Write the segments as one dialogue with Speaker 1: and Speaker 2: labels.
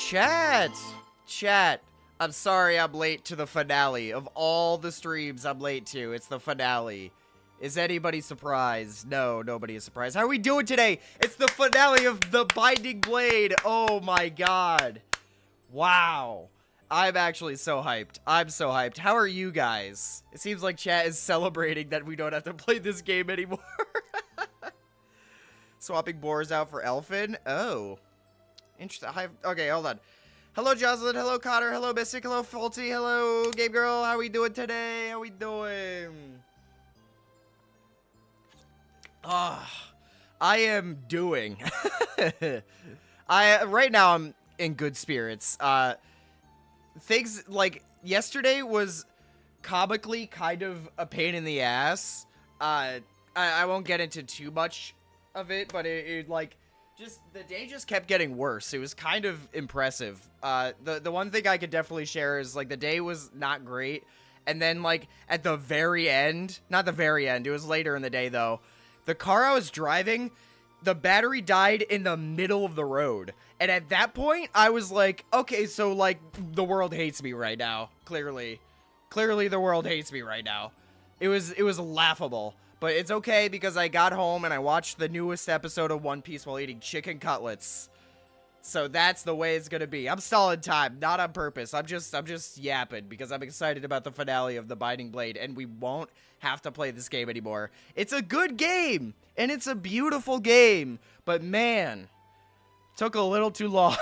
Speaker 1: Chat, I'm sorry I'm late to the finale. Of all the streams I'm late to, it's the finale. Is anybody surprised? No, nobody is surprised. How are we doing today? It's the finale of The Binding Blade. Oh my god. Wow. I'm actually so hyped. I'm so hyped. How are you guys? It seems like chat is celebrating that we don't have to play this game anymore. Swapping boars out for Elfin? Oh. Interesting. Okay, hold on. Hello, Jocelyn. Hello, Cotter. Hello, Mystic. Hello, Faulty. Hello, Game Girl. How we doing today? How we doing? I am doing. Right now I'm in good spirits. Things like yesterday was comically kind of a pain in the ass. I won't get into too much of it, but it like just the day just kept getting worse. It was kind of impressive. The one thing I could definitely share is like the day was not great, and then like at the very end, not the very end, it was later in the day though. The car I was driving, the battery died in the middle of the road. And at that point, I was like, okay, so, like, the world hates me right now. Clearly. Clearly, the world hates me right now. It was laughable. But it's okay because I got home and I watched the newest episode of One Piece while eating chicken cutlets. So that's the way it's gonna be. I'm stalling time, not on purpose. I'm just yapping because I'm excited about the finale of The Binding Blade, and we won't have to play this game anymore. It's a good game, and it's a beautiful game, but man, took a little too long.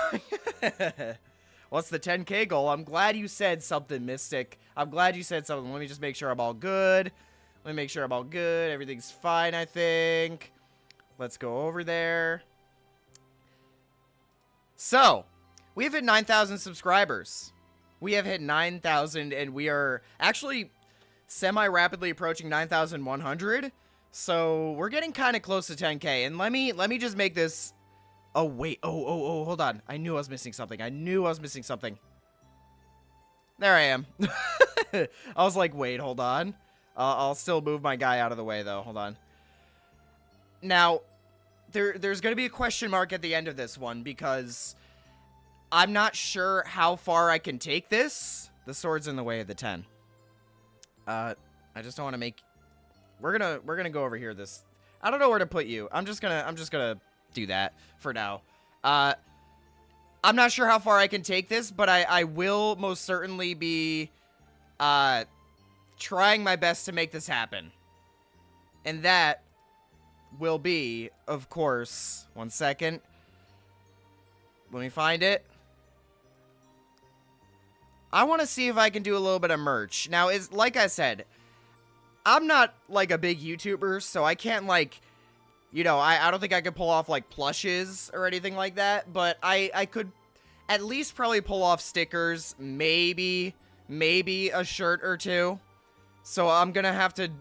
Speaker 1: What's the 10K goal? I'm glad you said something, Mystic. I'm glad you said something. Let me just make sure I'm all good. Let me make sure I'm all good. Everything's fine, I think. Let's go over there. So, we have hit 9,000 subscribers. We have hit 9,000, and we are actually semi-rapidly approaching 9,100. So, we're getting kind of close to 10K. And let me just make this... Oh, wait. Oh, hold on. I knew I was missing something. There I am. I was like, wait, hold on. I'll still move my guy out of the way, though. Hold on. Now... There's going to be a question mark at the end of this one because I'm not sure how far I can take this. The sword's in the way of the 10. I just don't want to make... We're going to go over here this... I don't know where to put you. I'm just going to do that for now. I'm not sure how far I can take this, but I will most certainly be trying my best to make this happen. And that will be, of course, one second. Let me find it. I want to see if I can do a little bit of merch. Now, it's like I said, I'm not like a big YouTuber, so I can't like, you know, I don't think I could pull off like plushes or anything like that, but I could at least probably pull off stickers, maybe a shirt or two. So I'm gonna have to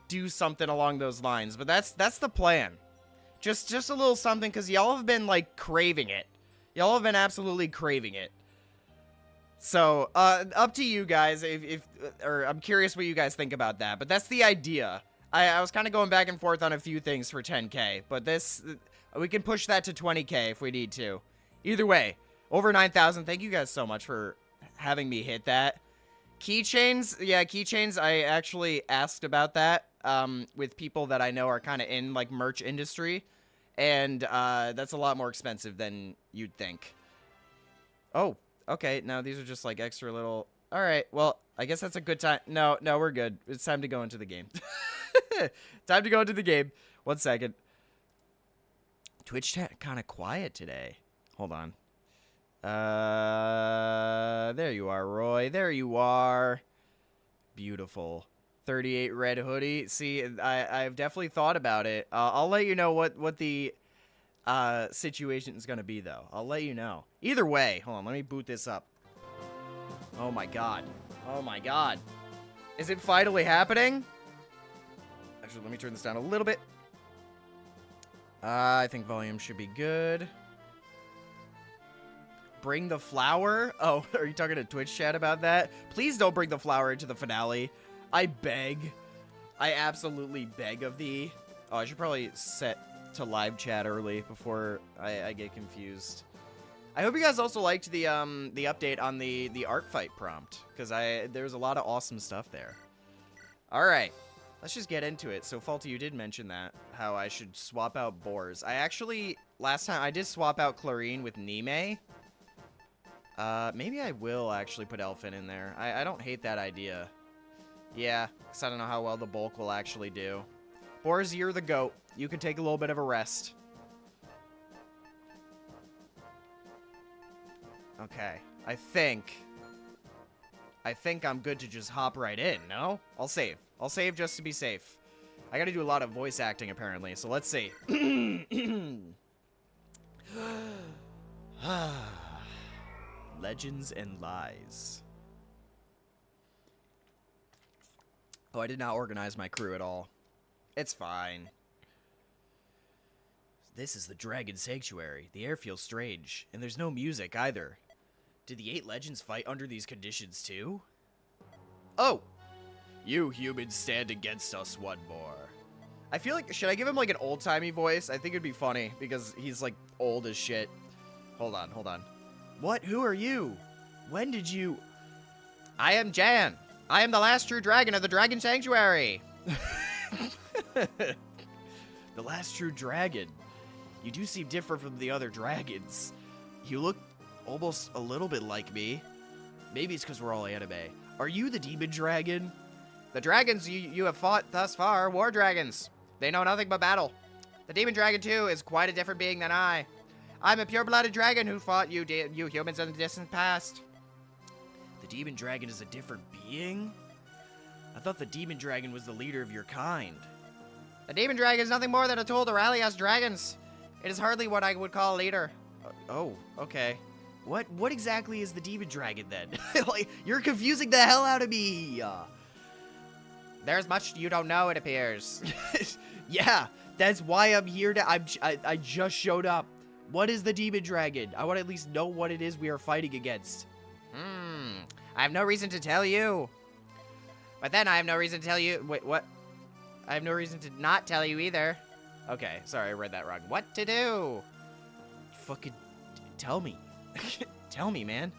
Speaker 1: do something along those lines, but that's the plan. Just a little something, because y'all have been like craving it. Y'all have been absolutely craving it. So up to you guys, or I'm curious what you guys think about that, but that's the idea. I was kind of going back and forth on a few things for 10K, but this, we can push that to 20K if we need to. Either way, over 9,000. Thank you guys so much for having me hit that. Keychains, yeah, keychains, I actually asked about that with people that I know are kind of in, like, merch industry, and that's a lot more expensive than you'd think. Oh, okay, now these are just, like, extra little... Alright, well, I guess that's a good time... No, we're good. It's time to go into the game. Time to go into the game. 1 second. Twitch chat kind of quiet today. Hold on. There you are, Roy. There you are. Beautiful. 38 red hoodie. See, I've definitely thought about it. I'll let you know what the situation is going to be, though. I'll let you know. Either way, hold on, let me boot this up. Oh my god. Oh my god. Is it finally happening? Actually, let me turn this down a little bit. I think volume should be good. Bring the flower? Oh, are you talking to Twitch chat about that? Please don't bring the flower into the finale. I beg. I absolutely beg of thee. Oh, I should probably set to live chat early before I get confused. I hope you guys also liked the update on the art fight prompt, because there was a lot of awesome stuff there. All right, let's just get into it. So Faulty, you did mention that, how I should swap out boars. I actually, last time I did swap out Clarine with Nime. Maybe I will actually put Elfin in there. I don't hate that idea. Yeah, because I don't know how well the bulk will actually do. Boars, you're the goat. You can take a little bit of a rest. Okay, I think I'm good to just hop right in, no? I'll save. I'll save just to be safe. I gotta do a lot of voice acting, apparently, so let's see. Legends and lies. Oh, I did not organize my crew at all. It's fine. This is the Dragon Sanctuary. The air feels strange, and there's no music either. Did the 8 legends fight under these conditions too? Oh! You humans stand against us one more. I feel like, should I give him like an old-timey voice? I think it'd be funny, because he's like old as shit. Hold on, hold on. What? Who are you? When did you... I am Jan. I am the last true dragon of the Dragon Sanctuary. The last true dragon. You do seem different from the other dragons. You look almost a little bit like me. Maybe it's because we're all anime. Are you the demon dragon? The dragons you have fought thus far are war dragons. They know nothing but battle. The demon dragon, too, is quite a different being than I. I'm a pure-blooded dragon who fought you humans in the distant past. The demon dragon is a different being? I thought the demon dragon was the leader of your kind. The demon dragon is nothing more than a tool to rally us dragons. It is hardly what I would call a leader. Oh, okay. What exactly is the demon dragon then? Like, you're confusing the hell out of me. There's much you don't know, it appears. Yeah, that's why I'm here to. I just showed up. What is the demon dragon? I want to at least know what it is we are fighting against. I have no reason to tell you. But then I have no reason to tell you. Wait, what? I have no reason to not tell you either. Okay, sorry, I read that wrong. What to do? Fucking tell me. Tell me, man.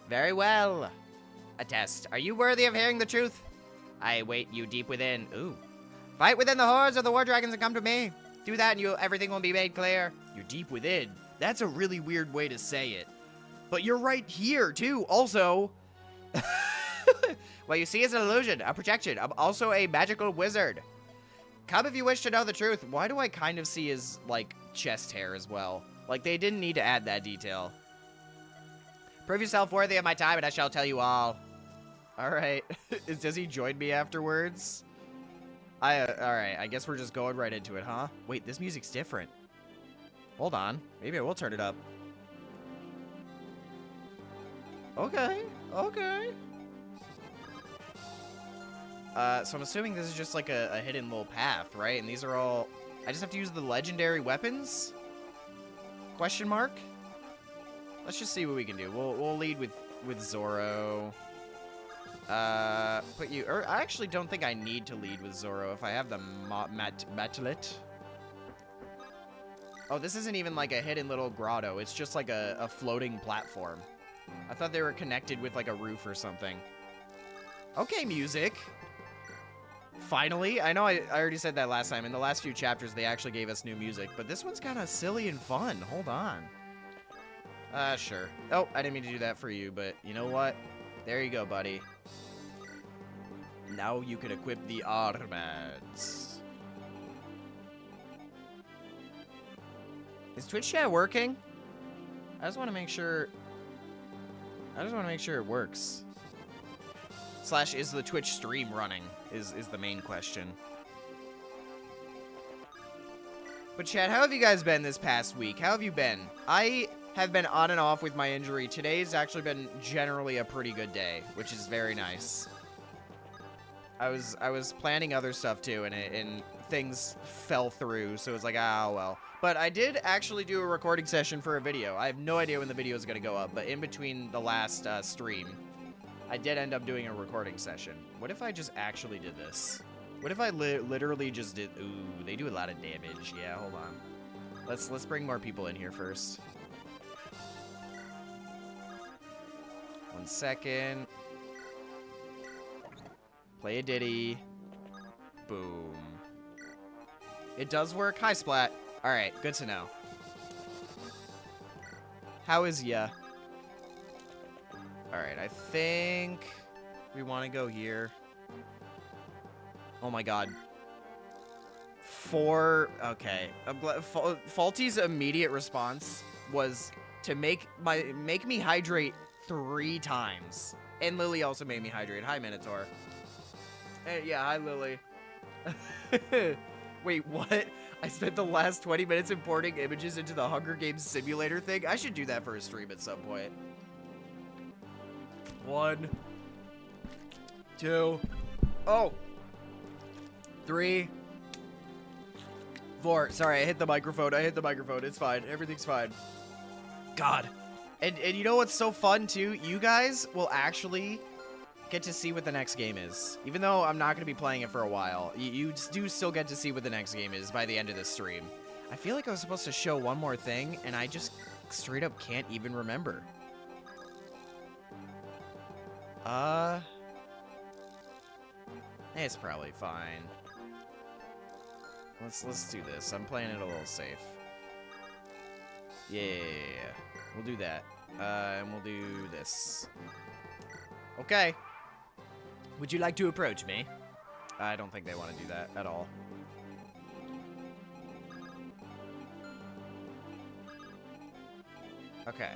Speaker 1: Very well. A test. Are you worthy of hearing the truth? I wait you deep within. Ooh. Fight within the hordes of the war dragons and come to me. Do that and everything will be made clear. You're deep within. That's a really weird way to say it. But you're right here, too, also. What you see is an illusion, a projection. I'm also a magical wizard. Come if you wish to know the truth. Why do I kind of see his, like, chest hair as well? Like, they didn't need to add that detail. Prove yourself worthy of my time and I shall tell you all. Alright. Does he join me afterwards? Alright, I guess we're just going right into it, huh? Wait, this music's different. Hold on. Maybe I will turn it up. Okay. Okay. So I'm assuming this is just like a hidden little path, right? And these are all... I just have to use the legendary weapons? Question mark? Let's just see what we can do. We'll lead with Zoro. Put you... Or I actually don't think I need to lead with Zoro if I have the Matlet. Oh, this isn't even like a hidden little grotto. It's just like a floating platform. I thought they were connected with like a roof or something. Okay, music. Finally. I know I already said that last time. In the last few chapters, they actually gave us new music. But this one's kind of silly and fun. Hold on. Sure. Oh, I didn't mean to do that for you, but you know what? There you go, buddy. Now you can equip the armads. Is Twitch chat working? I just want to make sure... it works. / is the Twitch stream running? Is the main question. But chat, how have you guys been this past week? How have you been? I have been on and off with my injury. Today's actually been generally a pretty good day, which is very nice. I was planning other stuff too, and things fell through, so it's like, oh well. But I did actually do a recording session for a video. I have no idea when the video is going to go up, but in between the last stream, I did end up doing a recording session. What if I just actually did this? What if I literally just did... Ooh, they do a lot of damage. Yeah, hold on. Let's bring more people in here first. 1 second. Play a ditty. Boom. It does work. Hi, Splat. Alright, good to know. How is ya? Alright, I think we want to go here. Oh my god. 4. Okay. Faulty's immediate response was to make me hydrate 3 times. And Lily also made me hydrate. Hi, Minotaur. Hey, yeah, hi, Lily. Wait, what? I spent the last 20 minutes importing images into the Hunger Games simulator thing? I should do that for a stream at some point. 1, 2, oh, 3, 4. Sorry, I hit the microphone. It's fine. Everything's fine. God. And you know what's so fun, too? You guys will actually get to see what the next game is. Even though I'm not going to be playing it for a while, you do still get to see what the next game is by the end of this stream. I feel like I was supposed to show one more thing, and I just straight up can't even remember. It's probably fine. Let's do this. I'm playing it a little safe. Yeah. We'll do that. And we'll do this. Okay. Would you like to approach me? I don't think they want to do that at all. Okay.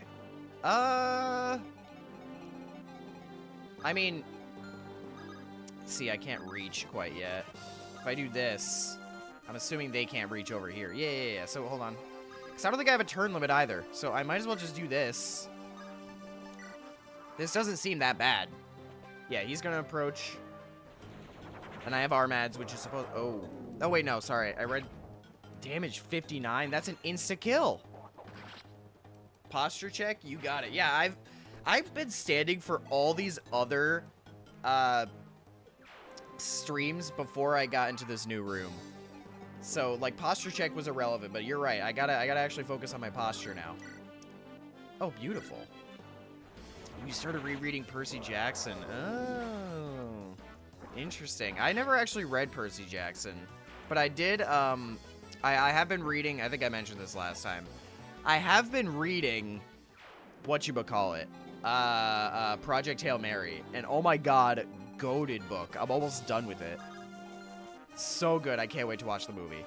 Speaker 1: I mean, see, I can't reach quite yet. If I do this, I'm assuming they can't reach over here. Yeah. So, hold on. Because I don't think I have a turn limit either. So, I might as well just do this. This doesn't seem that bad. Yeah, he's going to approach. And I have Armads, which is supposed... Oh, wait, no, sorry. I read damage 59. That's an insta-kill. Posture check? You got it. Yeah, I've been standing for all these other streams before I got into this new room. So, like, posture check was irrelevant, but you're right. I gotta actually focus on my posture now. Oh, beautiful. You started rereading Percy Jackson. Oh, interesting. I never actually read Percy Jackson, but I did, I have been reading, I think I mentioned this last time. I have been reading, whatchamacallit, Project Hail Mary, and oh my god, goated book. I'm almost done with it. So good. I can't wait to watch the movie.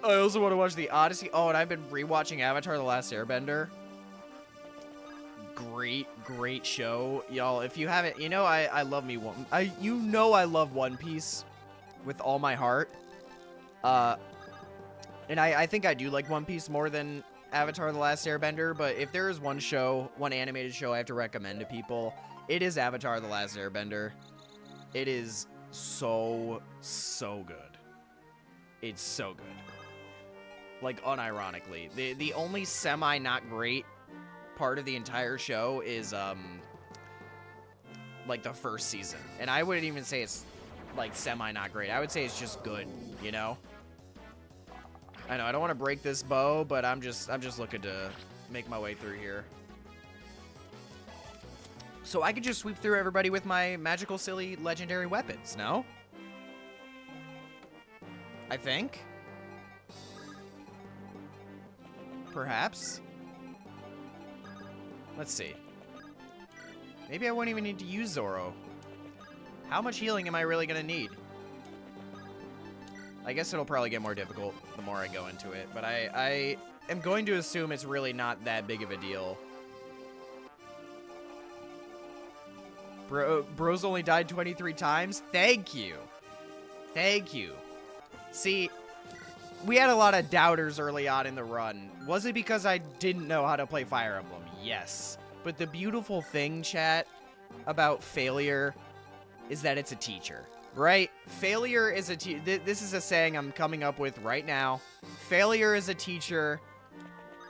Speaker 1: I also want to watch The Odyssey. Oh, and I've been rewatching Avatar: The Last Airbender. Great show. Y'all, if you haven't, you know I love me one. You know I love One Piece with all my heart. And I think I do like One Piece more than Avatar: The Last Airbender, but if there is one animated show I have to recommend to people, it is Avatar: The Last Airbender. It is so good. It's so good. Like, unironically. The only semi-not great part of the entire show is, like, the first season. And I wouldn't even say it's, like, semi-not great. I would say it's just good, you know? I know, I don't want to break this bow, but I'm just looking to make my way through here. So I could just sweep through everybody with my magical, silly, legendary weapons, no? I think. Perhaps. Let's see. Maybe I won't even need to use Zoro. How much healing am I really going to need? I guess it'll probably get more difficult the more I go into it, but I am going to assume it's really not that big of a deal. Bro's only died 23 times? Thank you. Thank you. See, we had a lot of doubters early on in the run. Was it because I didn't know how to play Fire Emblem? Yes. But the beautiful thing, chat, about failure is that it's a teacher, right? Failure is a teacher. This is a saying I'm coming up with right now. Failure is a teacher,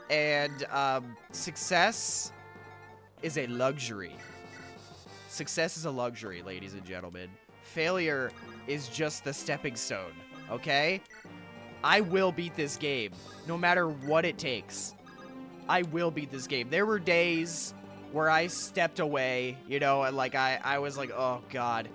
Speaker 1: and success is a luxury. Success is a luxury, ladies and gentlemen. Failure is just the stepping stone, okay? I will beat this game, no matter what it takes. I will beat this game. There were days where I stepped away, you know, and like I was like, oh god.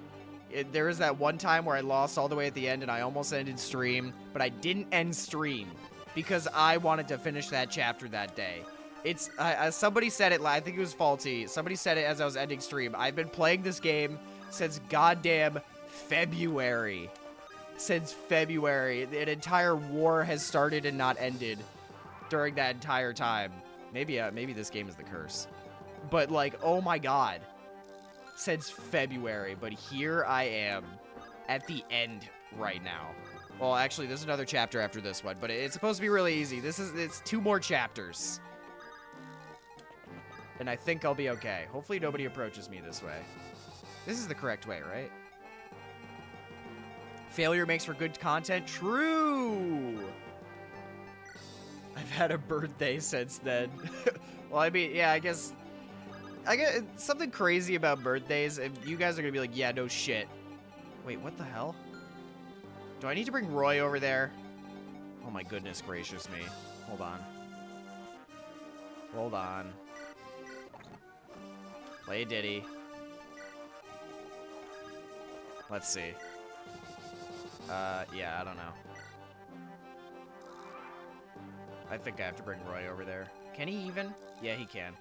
Speaker 1: There was that one time where I lost all the way at the end and I almost ended stream, but I didn't end stream because I wanted to finish that chapter that day. It's, somebody said it, I think it was Faulty. Somebody said it as I was ending stream. I've been playing this game since goddamn February. Since February. An entire war has started and not ended during that entire time. Maybe this game is the curse. But like, oh my god. Since February, but here I am at the end right now. Well, actually, there's another chapter after this one, but it's supposed to be really easy. It's 2 more chapters. And I think I'll be okay. Hopefully nobody approaches me this way. This is the correct way, right? Failure makes for good content. True! I've had a birthday since then. Well, I mean, yeah, I guess something crazy about birthdays, and you guys are gonna be like, yeah, no shit. Wait, what the hell? Do I need to bring Roy over there? Oh my goodness gracious me. Hold on. Hold on. Play a ditty. Let's see. Yeah, I don't know. I think I have to bring Roy over there. Can he even? Yeah, he can.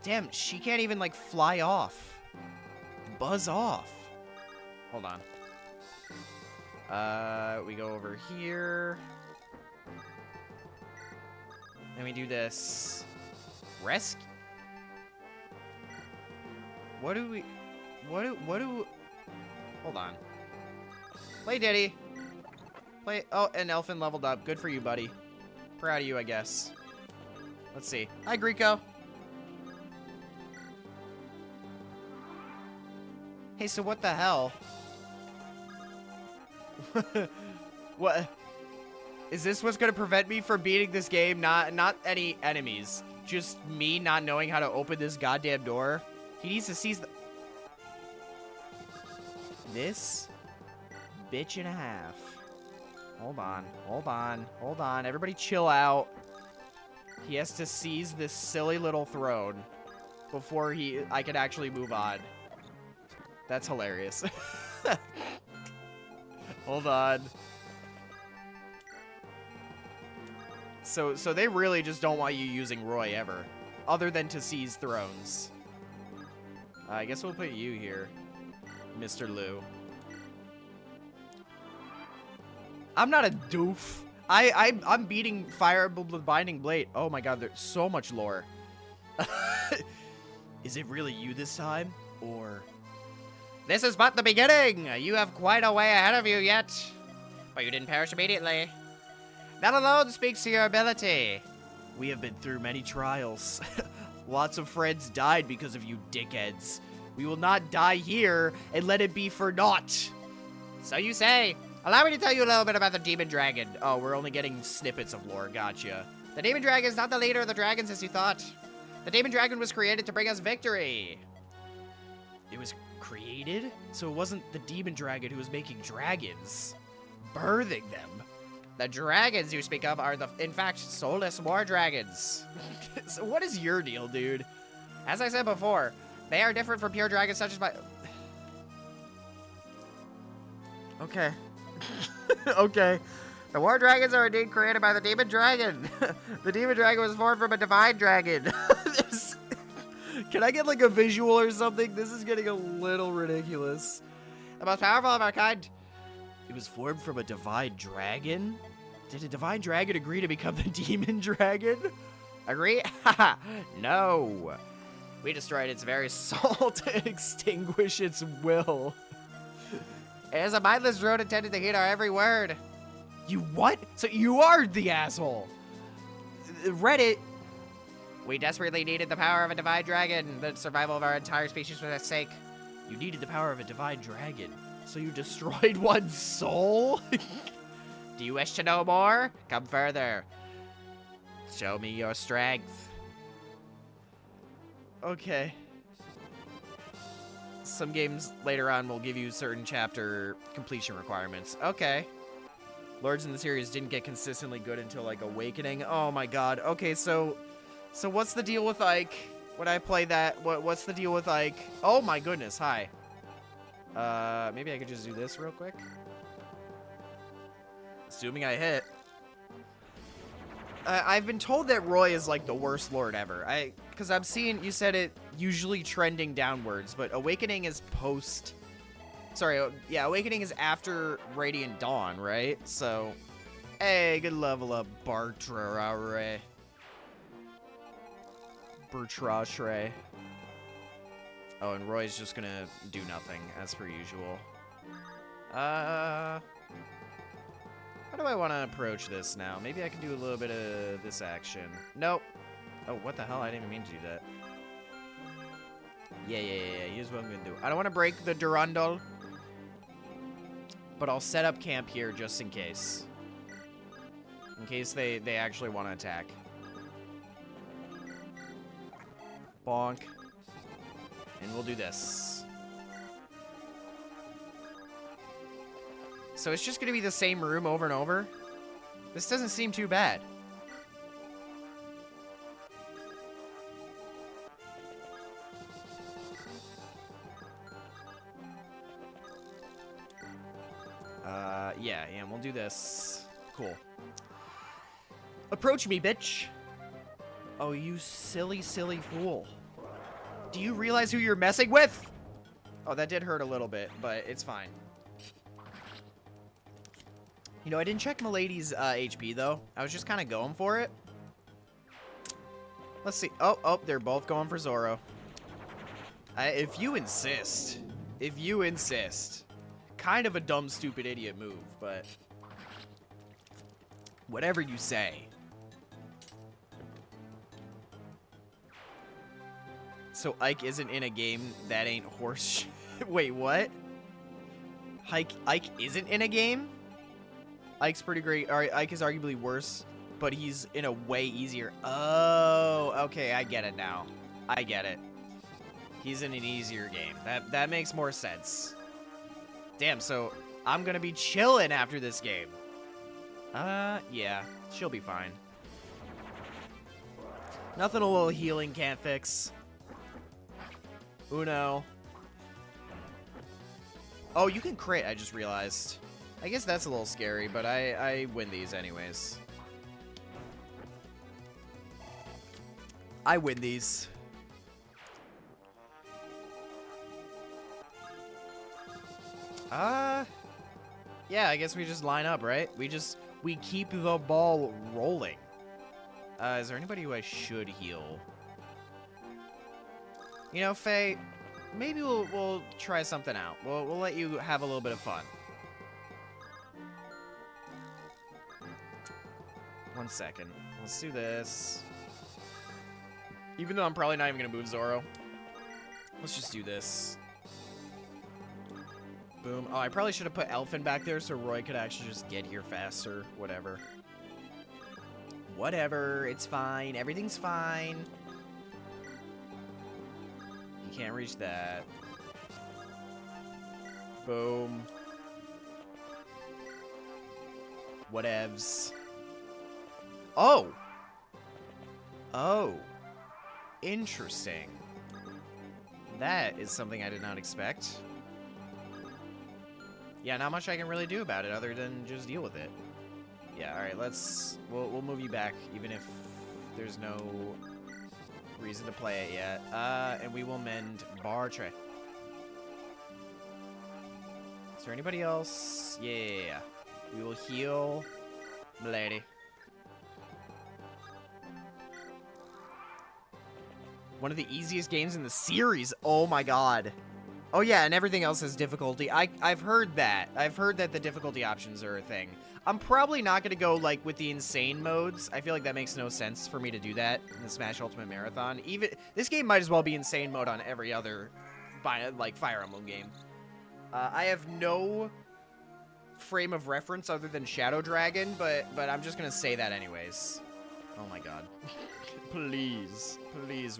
Speaker 1: Damn, she can't even, like, fly off. Buzz off. Hold on. We go over here. Then we do this. Rescue? What do... Hold on. Play Diddy. Play... Oh, and Elfin leveled up. Good for you, buddy. Proud of you, I guess. Let's see. Hi, Greco. Hey, so what the hell? What? Is this what's gonna prevent me from beating this game? Not any enemies. Just me not knowing how to open this goddamn door? He needs to seize the... This bitch and a half. Hold on. Hold on. Hold on. Everybody chill out. He has to seize this silly little throne before I can actually move on. That's hilarious. Hold on. So they really just don't want you using Roy ever, other than to seize thrones. I guess we'll put you here, Mr. Lou. I'm not a doof. I'm beating Fire Emblem with Binding Blade. Oh my god, there's so much lore. Is it really you this time, or? This is but the beginning! You have quite a way ahead of you yet. But you didn't perish immediately. That alone speaks to your ability. We have been through many trials. Lots of friends died because of you dickheads. We will not die here and let it be for naught. So you say. Allow me to tell you a little bit about the Demon Dragon. Oh, we're only getting snippets of lore. Gotcha. The Demon Dragon is not the leader of the dragons as you thought. The Demon Dragon was created to bring us victory. It was created? So it wasn't the Demon Dragon who was making dragons, birthing them. The dragons you speak of are in fact, soulless war dragons. So what is your deal, dude? As I said before, they are different from pure dragons such as my... Okay. Okay. The war dragons are indeed created by the Demon Dragon. The Demon Dragon was formed from a divine dragon. Can I get like a visual or something? This is getting a little ridiculous. The most powerful of our kind. It was formed from a divine dragon? Did a divine dragon agree to become the Demon Dragon? Agree? Haha, no. We destroyed its very soul to extinguish its will. It is a mindless drone intended to heed our every word. You what? So you are the asshole. Reddit. We desperately needed the power of a divine dragon. The survival of our entire species was at stake. You needed the power of a divine dragon, so you destroyed one's soul? Do you wish to know more? Come further. Show me your strength. Okay. Some games later on will give you certain chapter completion requirements. Okay. Lords in the series didn't get consistently good until, like, Awakening. Oh my god. Okay, so what's the deal with, like... Would I play that? What's the deal with Ike? Oh my goodness, hi. Maybe I could just do this real quick. Assuming I hit. I've been told that Roy is like the worst lord ever. Because I'm seeing, you said it usually trending downwards, but Awakening is post... Sorry, yeah, Awakening is after Radiant Dawn, right? So, hey, good level up, Bartrare. Bertrashre. Oh, and Roy's just gonna do nothing, as per usual. How do I want to approach this now? Maybe I can do a little bit of this action. Nope. Oh, what the hell? I didn't even mean to do that. Yeah. Here's what I'm gonna do. I don't want to break the Durandal, but I'll set up camp here just in case. In case they actually want to attack. Bonk. And we'll do this. So it's just going to be the same room over and over? This doesn't seem too bad. Yeah, and we'll do this. Cool. Approach me, bitch. Oh, you silly, silly fool. Do you realize who you're messing with? Oh, that did hurt a little bit, but it's fine. You know, I didn't check Milady's HP, though. I was just kind of going for it. Let's see. Oh, they're both going for Zoro. If you insist. If you insist. Kind of a dumb, stupid idiot move, but... whatever you say. So Ike isn't in a game that ain't horse shit. Wait, what? Ike isn't in a game? Ike's pretty great. All right, Ike is arguably worse, but he's in a way easier. Oh, okay, I get it now. I get it. He's in an easier game. That makes more sense. Damn, so I'm gonna be chilling after this game. Yeah, she'll be fine. Nothing a little healing can't fix. Uno. Oh, you can crit, I just realized. I guess that's a little scary, but I win these anyways. I win these. Yeah, I guess we just line up, right? We keep the ball rolling. Is there anybody who I should heal? You know, Faye, maybe we'll try something out. We'll let you have a little bit of fun. 1 second. Let's do this. Even though I'm probably not even gonna move Zoro. Let's just do this. Boom. Oh, I probably should have put Elfin back there so Roy could actually just get here faster. Whatever. Whatever. It's fine. Everything's fine. You can't reach that. Boom. Whatevs. Oh! Oh. Interesting. That is something I did not expect. Yeah, not much I can really do about it other than just deal with it. Yeah, alright, we'll move you back, even if there's no reason to play it yet. And we will mend Bartre. Is there anybody else? Yeah. We will heal Milady. One of the easiest games in the series. Oh my god. Oh yeah, and everything else has difficulty. I've heard that. I've heard that the difficulty options are a thing. I'm probably not going to go, like, with the insane modes. I feel like that makes no sense for me to do that in the Smash Ultimate Marathon. This game might as well be insane mode on every other, like, Fire Emblem game. I have no frame of reference other than Shadow Dragon, but I'm just going to say that anyways. Oh my god. Please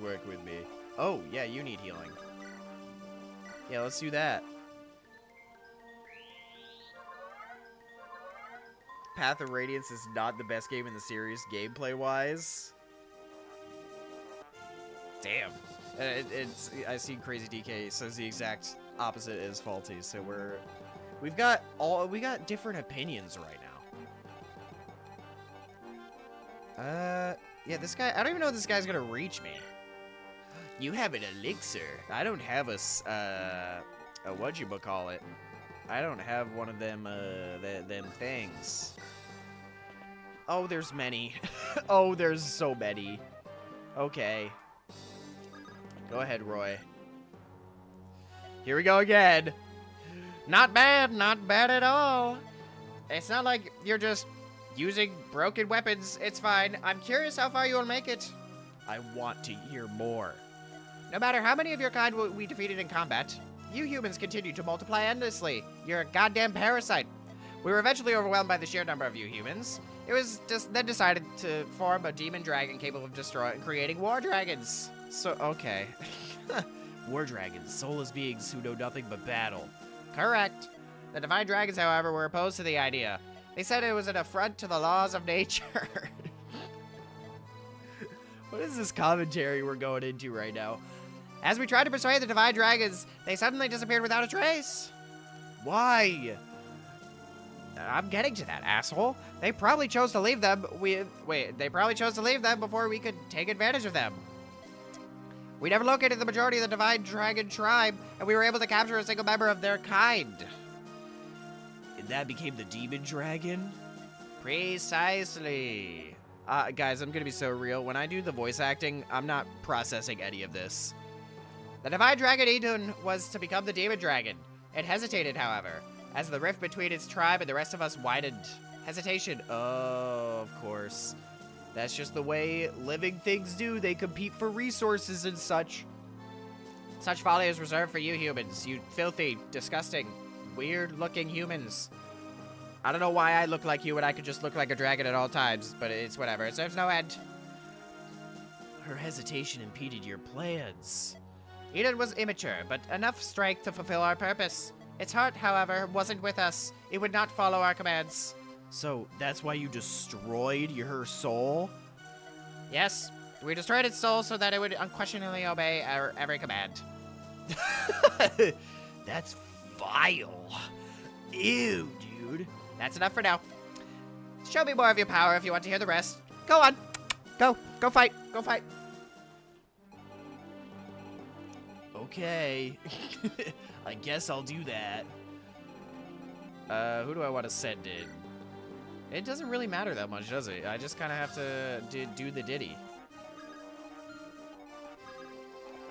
Speaker 1: work with me. Oh, yeah, you need healing. Yeah, let's do that. Path of Radiance is not the best game in the series, gameplay-wise. Damn. I see Crazy DK says the exact opposite is faulty. So we got different opinions right now. Yeah, this guy, I don't even know if this guy's gonna reach me. You have an elixir. I don't have a whatchamacallit. I don't have one of them, them things. Oh, there's many. Oh, there's so many. Okay. Go ahead, Roy. Here we go again. Not bad at all. It's not like you're just using broken weapons. It's fine. I'm curious how far you'll make it. I want to hear more. No matter how many of your kind we defeated in combat, you humans continue to multiply endlessly. You're a goddamn parasite. We were eventually overwhelmed by the sheer number of you humans. It was just then decided to form a demon dragon capable of creating war dragons. So, okay. War dragons, soulless beings who know nothing but battle. Correct. The divine dragons, however, were opposed to the idea. They said it was an affront to the laws of nature. What is this commentary we're going into right now? As we tried to persuade the divine dragons, they suddenly disappeared without a trace. Why? I'm getting to that, asshole. They probably chose to leave them. They probably chose to leave them before we could take advantage of them. We never located the majority of the divine dragon tribe, and we were able to capture a single member of their kind. And that became the demon dragon? Precisely. Guys, I'm gonna be so real. When I do the voice acting, I'm not processing any of this. The divine dragon Idun was to become the demon dragon. It hesitated, however, as the rift between its tribe and the rest of us widened. Hesitation. Oh, of course. That's just the way living things do. They compete for resources and such. Such folly is reserved for you humans. You filthy, disgusting, weird-looking humans. I don't know why I look like you when I could just look like a dragon at all times, but it's whatever. It serves no end. Her hesitation impeded your plans. Eden was immature, but enough strength to fulfill our purpose. Its heart, however, wasn't with us. It would not follow our commands. So, that's why you destroyed her soul? Yes, we destroyed its soul so that it would unquestioningly obey our every command. That's vile. Ew, dude. That's enough for now. Show me more of your power if you want to hear the rest. Go on. Go fight. Go fight. Okay. I guess I'll do that. Who do I want to send in? It doesn't really matter that much, does it? I just kind of have to do the ditty.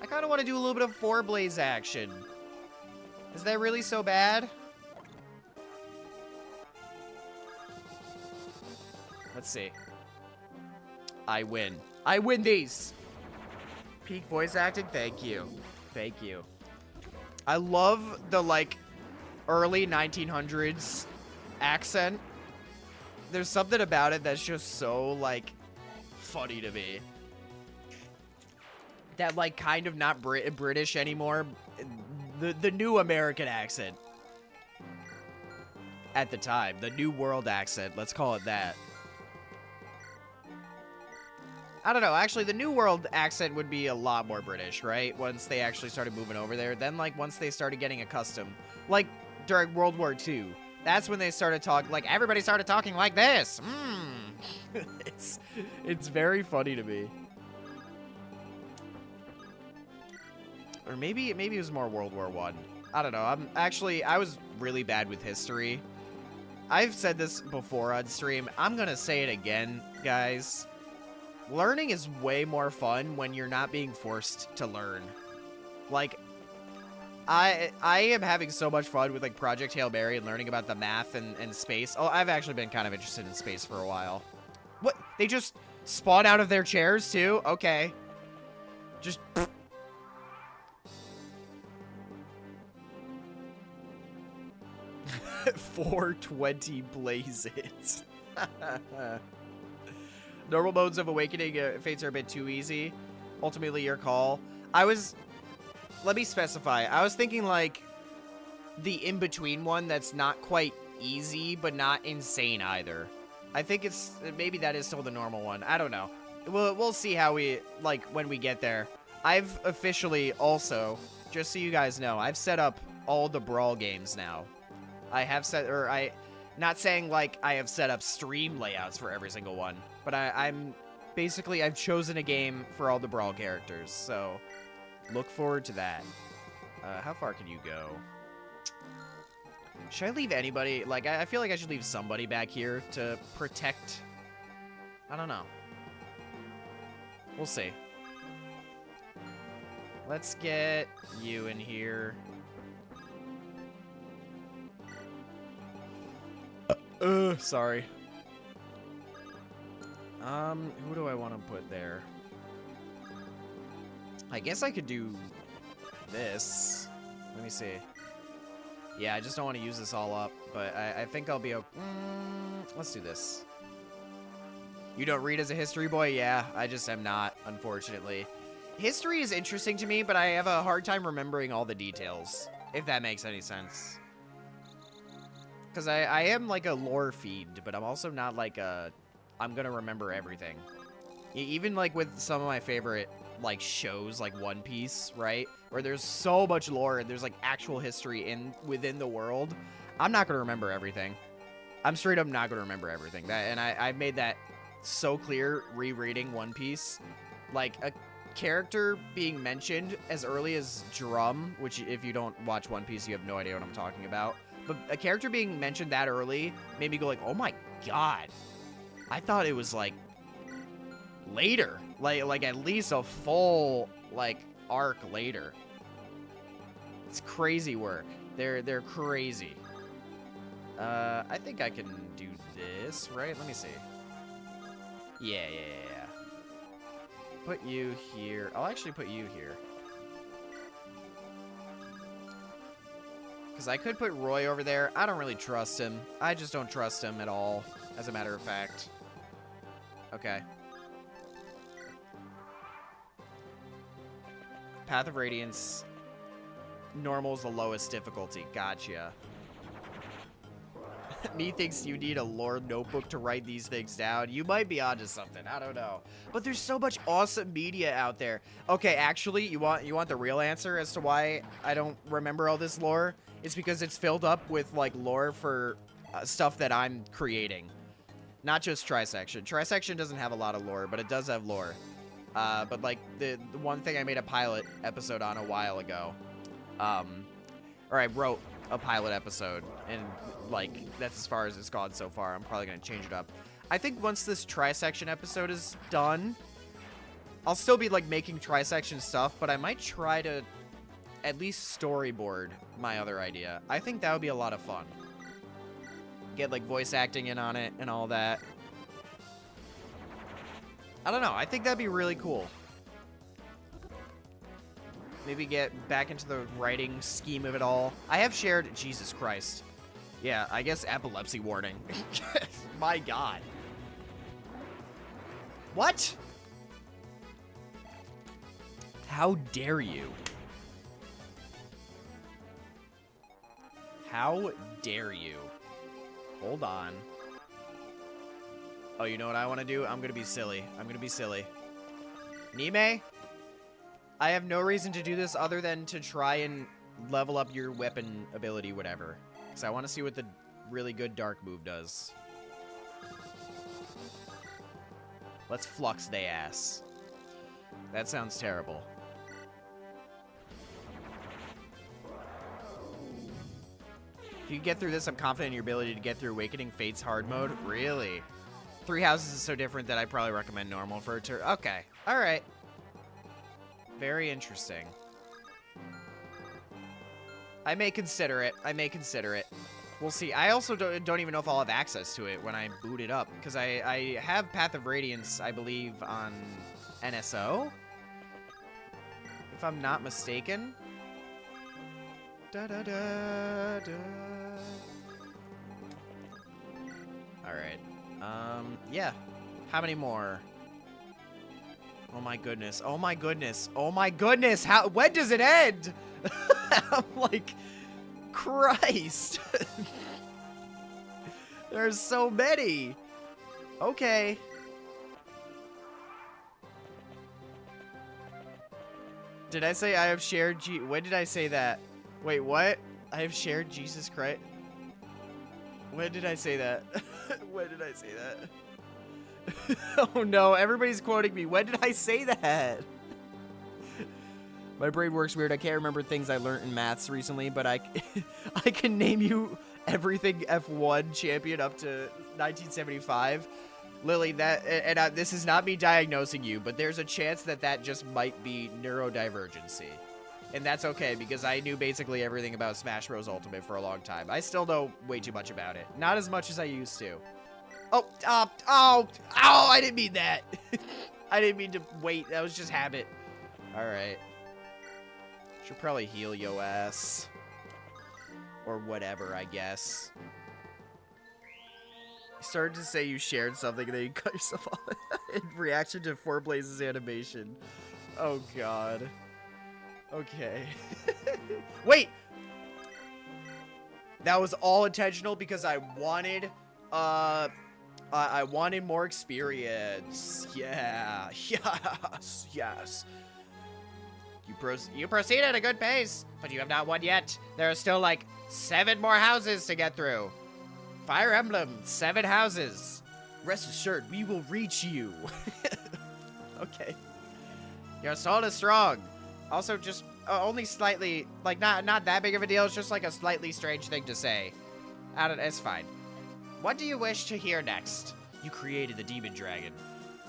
Speaker 1: I kind of want to do a little bit of Four Blaze action. Is that really so bad? Let's see. I win. I win these! Peak voice acting? Thank you. Thank you. I love the, like, early 1900s accent. There's something about it that's just so, like, funny to me. That, like, kind of not British anymore. The new American accent. At the time. The New World accent. Let's call it that. I don't know. Actually, the New World accent would be a lot more British, right? Once they actually started moving over there. Then, like, once they started getting accustomed. Like, during World War II. That's when they started talking, like, everybody started talking like this. It's very funny to me. Or maybe it was more World War I. I don't know. I was really bad with history. I've said this before on stream. I'm gonna say it again, guys. Learning is way more fun when you're not being forced to learn. Like, I am having so much fun with, like, Project Hail Mary and learning about the math and space. Oh, I've actually been kind of interested in space for a while. What? They just spawn out of their chairs, too? Okay. Just... 420 blazes. Normal modes of awakening fates are a bit too easy. Ultimately, your call. Let me specify. I was thinking, like, the in-between one that's not quite easy, but not insane either. I think maybe that is still the normal one. I don't know. We'll see how we, like, when we get there. I've officially also, just so you guys know, I've set up all the Brawl games now. I have set, or not saying like I have set up stream layouts for every single one, but I'm basically, I've chosen a game for all the Brawl characters, so look forward to that. How far can you go? Should I leave anybody? Like, I feel like I should leave somebody back here to protect. I don't know. We'll see. Let's get you in here. Sorry. Who do I want to put there? I guess I could do this. Let me see. Yeah, I just don't want to use this all up, but I think I'll be okay. Let's do this. You don't read as a history boy? Yeah, I just am not, unfortunately. History is interesting to me, but I have a hard time remembering all the details, if that makes any sense. Because I am like a lore fiend, but I'm also not like a, I'm going to remember everything. Even like with some of my favorite like shows like One Piece, right? Where there's so much lore and there's like actual history within the world. I'm not going to remember everything. I'm straight up not going to remember everything. I made that so clear rereading One Piece. Like a character being mentioned as early as Drum, which if you don't watch One Piece, you have no idea what I'm talking about. But a character being mentioned that early made me go like, oh my god. I thought it was like later. Like at least a full like arc later. It's crazy work. They're crazy. I think I can do this, right? Let me see. Yeah. Put you here. I'll actually put you here. Because I could put Roy over there. I don't really trust him. I just don't trust him at all, as a matter of fact. Okay. Path of Radiance. Normal is the lowest difficulty. Gotcha. Me thinks you need a lore notebook to write these things down. You might be onto something. I don't know. But there's so much awesome media out there. Okay, actually, you want the real answer as to why I don't remember all this lore? It's because it's filled up with, like, lore for stuff that I'm creating. Not just Trisection. Trisection doesn't have a lot of lore, but it does have lore. But, like, the one thing I made a pilot episode on a while ago, or I wrote a pilot episode, and, like, that's as far as it's gone so far. I'm probably going to change it up. I think once this Trisection episode is done, I'll still be, like, making Trisection stuff, but I might try to at least storyboard my other idea. I think that would be a lot of fun. Get, like, voice acting in on it and all that. I don't know. I think that'd be really cool. Maybe get back into the writing scheme of it all. I have shared... Jesus Christ. Yeah, I guess epilepsy warning. My God. What? How dare you? How dare you? Hold on. Oh, you know what I want to do? I'm going to be silly. I'm going to be silly. Nime? I have no reason to do this other than to try and level up your weapon ability, whatever. Because I want to see what the really good dark move does. Let's flux they ass. That sounds terrible. If you can get through this, I'm confident in your ability to get through Awakening Fate's hard mode. Really? 3 houses is so different that I'd probably recommend normal for a turn. Okay. Alright. Very interesting. I may consider it. I may consider it. We'll see. I also don't even know if I'll have access to it when I boot it up. Because I have Path of Radiance, I believe, on NSO. If I'm not mistaken. Da-da-da-da. Alright. Yeah. How many more? Oh my goodness. Oh my goodness. Oh my goodness. When does it end? I'm like, Christ. There's so many. Okay. Did I say I have shared when did I say that? Wait, what? I have shared Jesus Christ. When did I say that? When did I say that? Oh no, everybody's quoting me. When did I say that? My brain works weird. I can't remember things I learned in maths recently, but I can name you everything F1 champion up to 1975. Lily, this is not me diagnosing you, but there's a chance that just might be neurodivergency. And that's okay, because I knew basically everything about Smash Bros. Ultimate for a long time. I still know way too much about it. Not as much as I used to. Oh, I didn't mean that. I didn't mean to wait. That was just habit. All right. Should probably heal yo ass. Or whatever, I guess. You started to say you shared something and then you cut yourself off in reaction to 4Blazes animation. Oh, God. Okay. Wait! That was all intentional because I wanted, I wanted more experience. Yeah. Yes. Yes. You proceed at a good pace, but you have not won yet. There are still, like, 7 more houses to get through. Fire Emblem, 7 houses. Rest assured, we will reach you. Okay. Your soul is strong. Also, just only slightly, like, not that big of a deal. It's just, like, a slightly strange thing to say. It's fine. What do you wish to hear next? You created the Demon Dragon.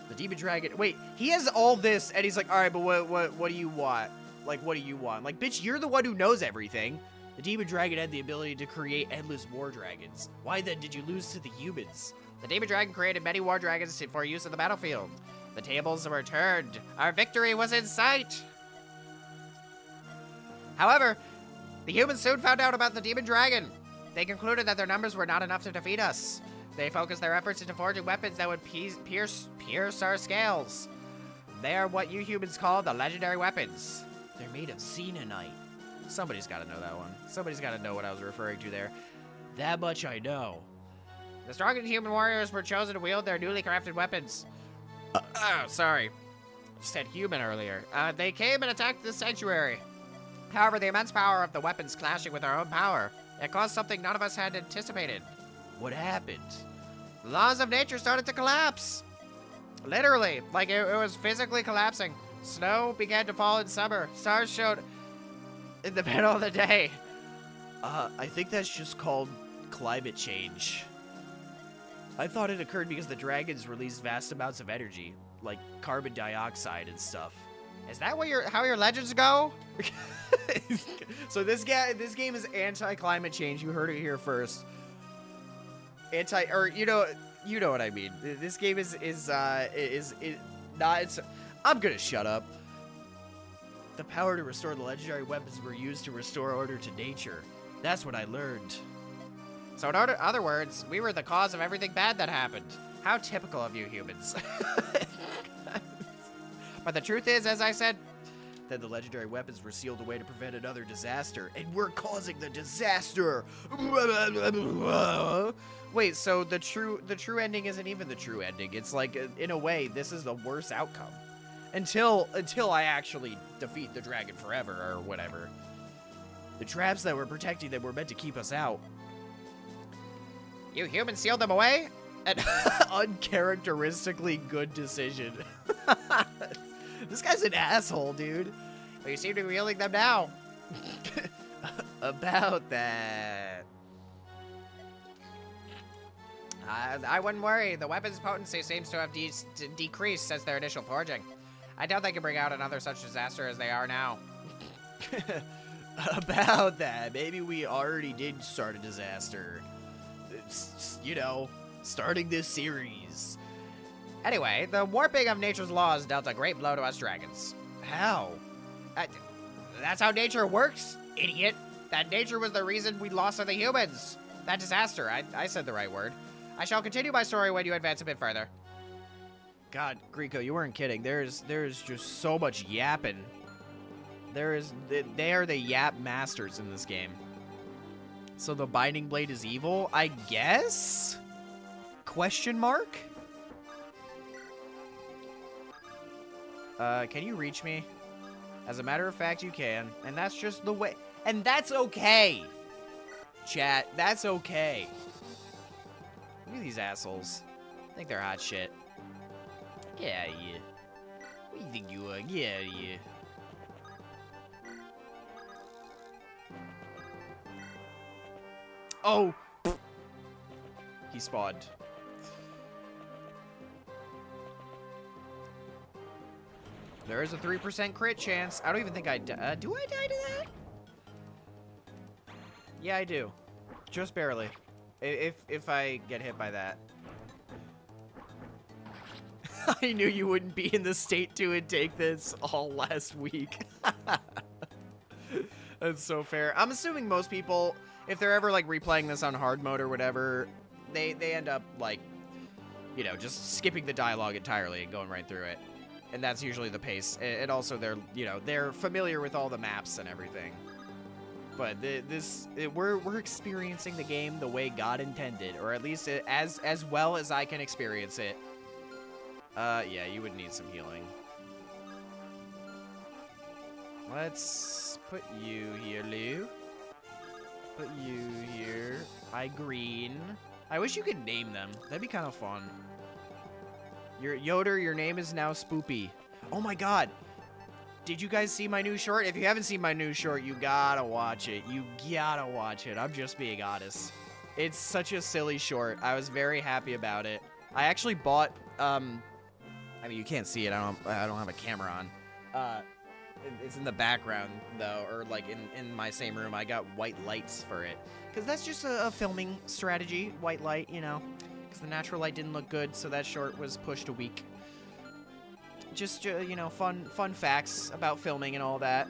Speaker 1: The Demon Dragon. Wait, he has all this, and he's like, all right, but what do you want? Like, what do you want? Like, bitch, you're the one who knows everything. The Demon Dragon had the ability to create endless war dragons. Why then did you lose to the humans? The Demon Dragon created many war dragons for use in the battlefield. The tables were turned. Our victory was in sight. However, the humans soon found out about the Demon Dragon. They concluded that their numbers were not enough to defeat us. They focused their efforts into forging weapons that would pierce our scales. They are what you humans call the legendary weapons. They're made of xenonite. Somebody's got to know that one. Somebody's got to know what I was referring to there. That much I know. The strongest human warriors were chosen to wield their newly crafted weapons. Sorry. I said human earlier. They came and attacked the sanctuary. However, the immense power of the weapons clashing with our own power, it caused something none of us had anticipated. What happened? The laws of nature started to collapse. Literally, like it was physically collapsing. Snow began to fall in summer. Stars showed in the middle of the day. I think that's just called climate change. I thought it occurred because the dragons released vast amounts of energy, like carbon dioxide and stuff. Is that what how your legends go? So this game is anti-climate change. You heard it here first. You know what I mean. This game is not. I'm gonna shut up. The power to restore the legendary weapons were used to restore order to nature. That's what I learned. So in other words, we were the cause of everything bad that happened. How typical of you humans. But the truth is, as I said, that the legendary weapons were sealed away to prevent another disaster, and we're causing the disaster. Wait, so the true ending isn't even the true ending. It's like, in a way, this is the worst outcome. Until I actually defeat the dragon forever, or whatever. The traps that were protecting them were meant to keep us out. You humans sealed them away? An uncharacteristically good decision. This guy's an asshole, dude. But you seem to be wielding them now. About that. I wouldn't worry. The weapon's potency seems to have decreased since their initial forging. I doubt they can bring out another such disaster as they are now. About that. Maybe we already did start a disaster. You know, starting this series. Anyway, the warping of nature's laws dealt a great blow to us dragons. How? That's how nature works, idiot. That nature was the reason we lost to the humans. That disaster. I said the right word. I shall continue my story when you advance a bit further. God, Greco, you weren't kidding. There's just so much yapping. They are the yap masters in this game. So the Binding Blade is evil, I guess? Question mark? Can you reach me? As a matter of fact, you can. And that's just the way. And that's okay. Chat, that's okay. Look at these assholes. I think they're hot shit. Get out of here. What do you think you are? Get out of here. Oh! He spawned. There is a 3% crit chance. I don't even think I do I die to that? Yeah, I do. Just barely. If I get hit by that. I knew you wouldn't be in the state to take this all last week. That's so fair. I'm assuming most people, if they're ever like replaying this on hard mode or whatever, they end up like, you know, just skipping the dialogue entirely and going right through it. And that's usually the pace. And also they're, you know, they're familiar with all the maps and everything. But we're experiencing the game the way God intended, or at least as well as I can experience it. Yeah, you would need some healing. Let's put you here, Lou. Put you here. Hi, Green. I wish you could name them. That'd be kind of fun. Yoder, your name is now Spoopy. Oh my god. Did you guys see my new short? If you haven't seen my new short, you gotta watch it. You gotta watch it. I'm just being honest. It's such a silly short. I was very happy about it. I actually bought, I mean, you can't see it. I don't have a camera on. It's in the background, though, or, like, in my same room. I got white lights for it. Because that's just a filming strategy, white light, you know. Because the natural light didn't look good, so that short was pushed a week. Just, you know, fun facts about filming and all that.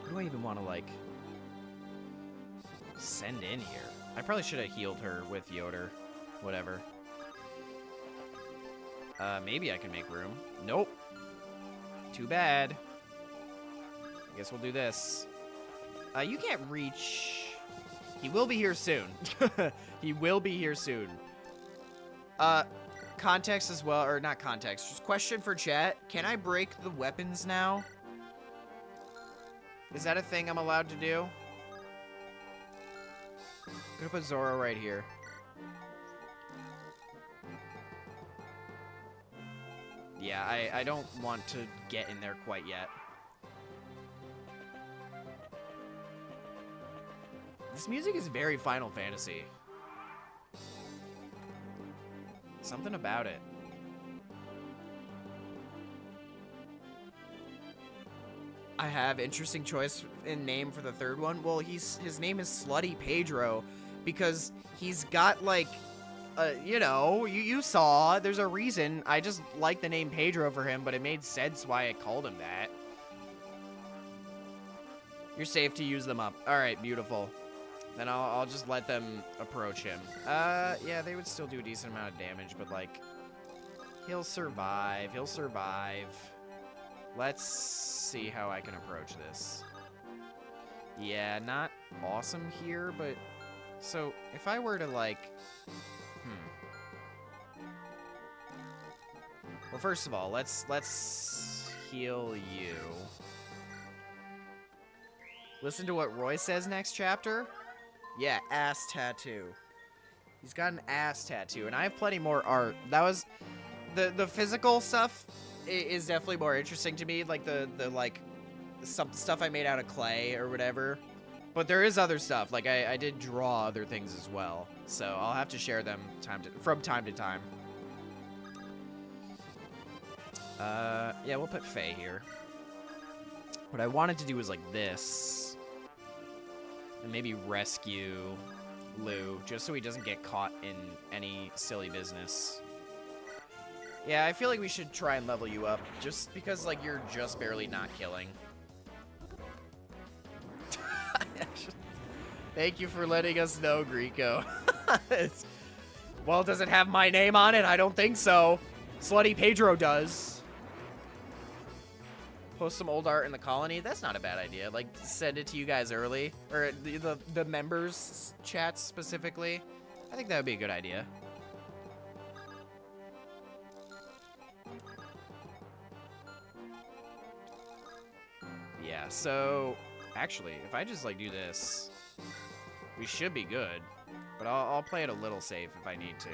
Speaker 1: Who do I even want to, like, send in here? I probably should have healed her with Yoder. Whatever. Maybe I can make room. Nope. Too bad. I guess we'll do this. You can't reach... He will be here soon. He will be here soon. Context as well, or not context, just question for chat. Can I break the weapons now? Is that a thing I'm allowed to do? I'm gonna put Zoro right here. Yeah, I don't want to get in there quite yet. This music is very Final Fantasy. Something about it. I have interesting choice in name for the third one. Well, his name is Slutty Pedro because he's got like you know, you saw, there's a reason. I just like the name Pedro for him, but it made sense why I called him that. You're safe to use them up. All right, beautiful. Then I'll just let them approach him. Yeah, they would still do a decent amount of damage, but like, he'll survive. He'll survive. Let's see how I can approach this. Yeah, not awesome here, but so if I were to like, Well, first of all, let's heal you. Listen to what Roy says next chapter. Yeah, ass tattoo. He's got an ass tattoo, and I have plenty more art. That was the physical stuff is definitely more interesting to me, like the stuff I made out of clay or whatever. But there is other stuff. Like I did draw other things as well, so I'll have to share them from time to time. Yeah, we'll put Faye here. What I wanted to do was like this. And maybe rescue Lou, just so he doesn't get caught in any silly business. Yeah, I feel like we should try and level you up, just because, like, you're just barely not killing. Thank you for letting us know, Greco. Well, does it have my name on it? I don't think so. Slutty Pedro does. Post some old art in the colony. That's not a bad idea. Like, send it to you guys early. Or the members chats specifically. I think that would be a good idea. Yeah, so actually, if I just like do this, we should be good. But I'll play it a little safe if I need to.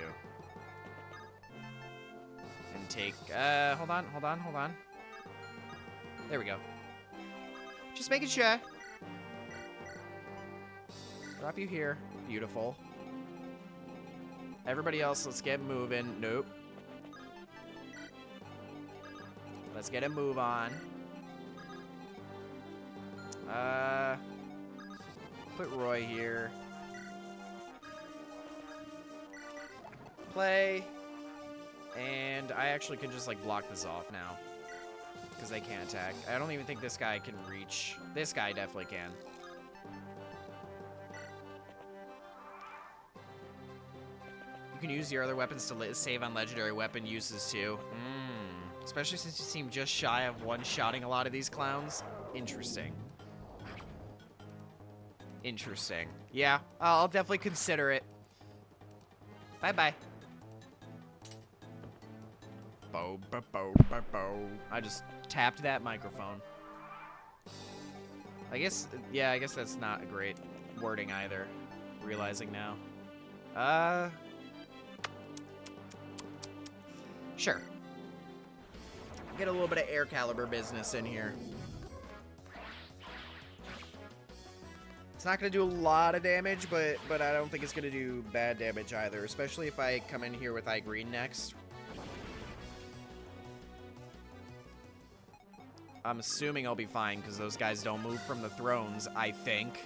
Speaker 1: And take, hold on. There we go. Just making sure. Drop you here. Beautiful. Everybody else, let's get moving. Nope. Let's get a move on. Put Roy here. Play. And I actually can just, like, block this off now. Because they can't attack. I don't even think this guy can reach. This guy definitely can. You can use your other weapons to save on legendary weapon uses, too. Especially since you seem just shy of one-shotting a lot of these clowns. Interesting. Interesting. Yeah, I'll definitely consider it. Bye-bye. Bo, bo, bo, bo, bo. I just tapped that microphone. I guess, yeah, I guess that's not a great wording either. Realizing now. Sure. Get a little bit of air caliber business in here. It's not going to do a lot of damage, but I don't think it's going to do bad damage either, especially if I come in here with green next. I'm assuming I'll be fine because those guys don't move from the thrones, I think.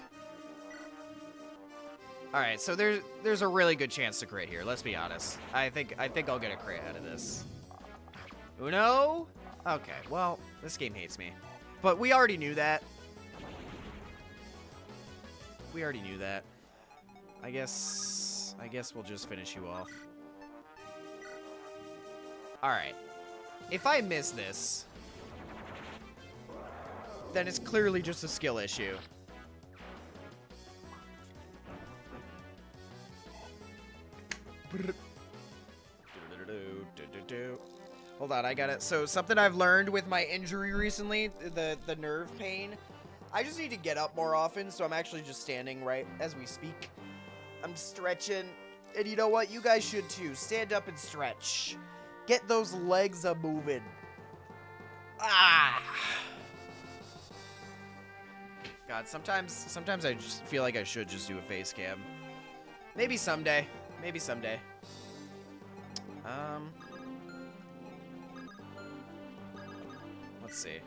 Speaker 1: Alright, so there's a really good chance to crit here, let's be honest. I think I'll get a crit out of this. Uno? Okay, well, this game hates me. But we already knew that. We already knew that. I guess we'll just finish you off. Alright. If I miss this, then it's clearly just a skill issue. Hold on, I got it. So something I've learned with my injury recently, the nerve pain, I just need to get up more often, so I'm actually just standing right as we speak. I'm stretching, and you know what? You guys should too. Stand up and stretch. Get those legs a-moving. Ah! God, sometimes I just feel like I should just do a face cam. Maybe someday. Maybe someday. Let's see.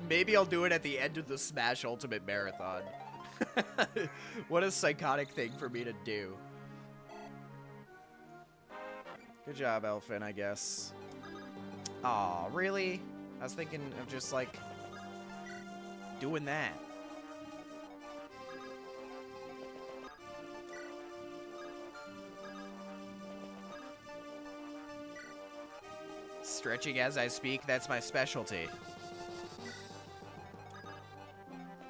Speaker 1: Maybe I'll do it at the end of the Smash Ultimate Marathon. What a psychotic thing for me to do. Good job, Elfin, I guess. Aw, really? I was thinking of just, like, doing that. Stretching as I speak, that's my specialty.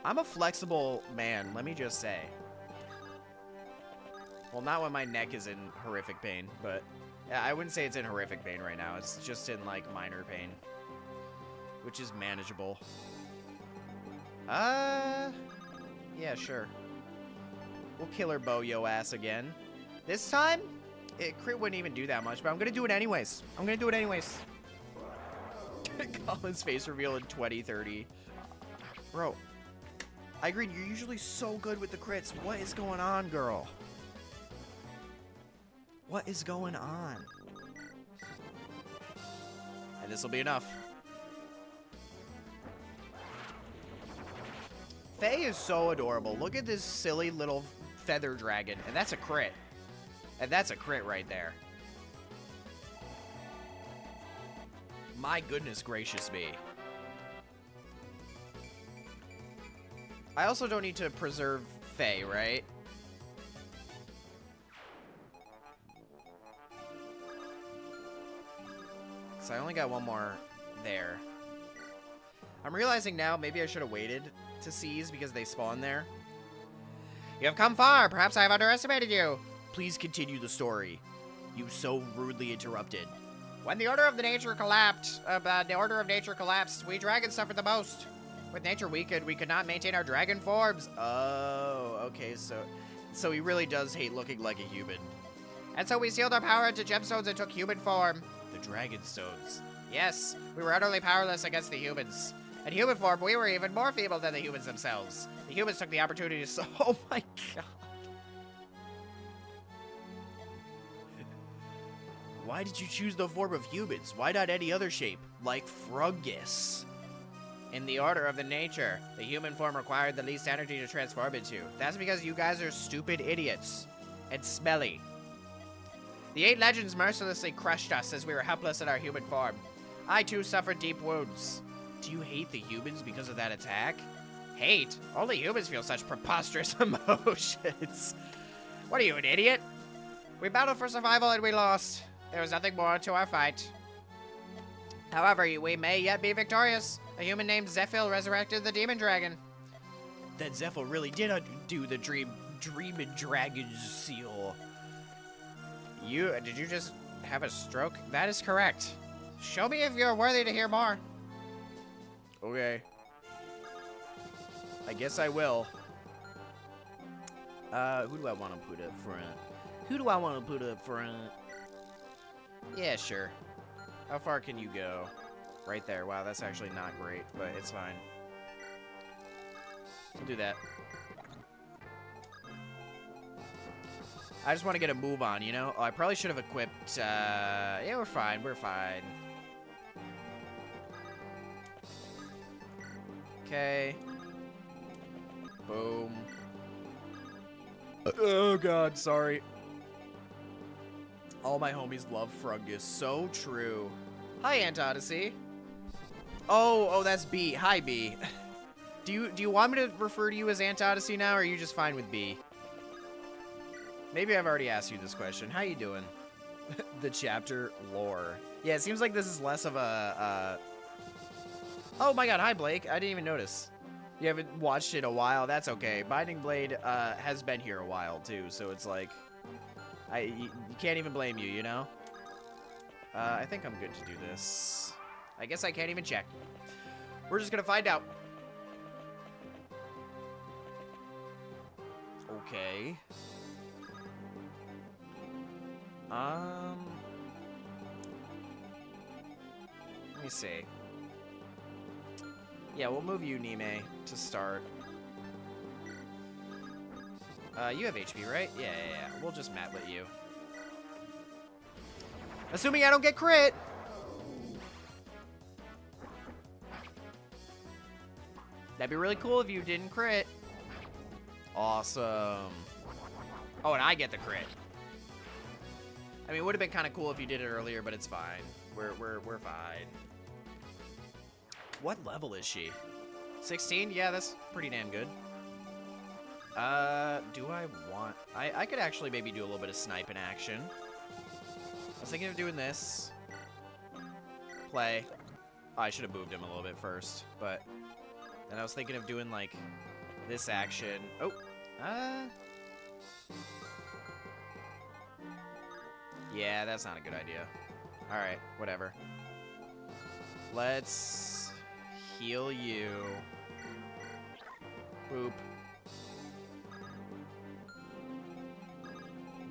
Speaker 1: I'm a flexible man, let me just say. Well, not when my neck is in horrific pain, but yeah, I wouldn't say it's in horrific pain right now. It's just in, like, minor pain, which is manageable. Yeah, sure. We'll killer bow yo ass again. This time, crit wouldn't even do that much, but I'm gonna do it anyways. Colin's face reveal in 2030. Bro, I agree, you're usually so good with the crits. What is going on, girl? What is going on? And this will be enough. Faye is so adorable. Look at this silly little feather dragon. And that's a crit. And that's a crit right there. My goodness gracious me. I also don't need to preserve Faye, right? So I only got one more there. I'm realizing now maybe I should have waited to seize because they spawn there. You have come far. Perhaps I have underestimated you. Please continue the story. You so rudely interrupted.
Speaker 2: When the order of nature collapsed, we dragons suffered the most. With nature weakened, we could not maintain our dragon forms.
Speaker 1: Oh, okay, so he really does hate looking like a human.
Speaker 2: And so we sealed our power into gemstones and took human form.
Speaker 1: The dragon stones.
Speaker 2: Yes, we were utterly powerless against the humans. In human form, we were even more feeble than the humans themselves. The humans took the opportunity to...
Speaker 1: Oh my god. Why did you choose the form of humans? Why not any other shape, like fungus?
Speaker 2: In the order of the nature, the human form required the least energy to transform into. That's because you guys are stupid idiots. And smelly. The 8 legends mercilessly crushed us as we were helpless in our human form. I too suffered deep wounds.
Speaker 1: Do you hate the humans because of that attack?
Speaker 2: Hate? Only humans feel such preposterous emotions. What are you, an idiot? We battled for survival and we lost. There was nothing more to our fight. However, we may yet be victorious. A human named Zephyl resurrected the demon dragon.
Speaker 1: That Zephyl really did undo the dreaming dragon's seal.
Speaker 2: Did you just have a stroke? That is correct. Show me if you're worthy to hear more.
Speaker 1: Okay. I guess I will. Who do I want to put up front? Yeah, sure. How far can you go? Right there. Wow, that's actually not great, but it's fine. We'll do that. I just want to get a move on, you know? Oh, I probably should have equipped, yeah, we're fine, Okay. Boom. Oh, God, sorry. All my homies love Fungus. So true. Hi, Aunt Odyssey. Oh, that's B. Hi, B. Do you want me to refer to you as Aunt Odyssey now, or are you just fine with B? Maybe I've already asked you this question. How you doing? The chapter lore. Yeah, it seems like this is less of a, Oh my god, hi Blake. I didn't even notice. You haven't watched it in a while. That's okay. Binding Blade has been here a while too, so it's like you can't even blame you, you know? I think I'm good to do this. I guess I can't even check. We're just gonna find out. Okay. Let me see. Yeah, we'll move you, Nime, to start. You have HP, right? Yeah. We'll just matlet you. Assuming I don't get crit! That'd be really cool if you didn't crit. Awesome. Oh, and I get the crit. I mean, it would have been kind of cool if you did it earlier, but it's fine. We're fine. What level is she? 16? Yeah, that's pretty damn good. Do I want... I could actually maybe do a little bit of sniping action. I was thinking of doing this. Play. Oh, I should have moved him a little bit first, but... Then I was thinking of doing, like, this action. Oh! Yeah, that's not a good idea. Alright, whatever. Let's heal you. Boop.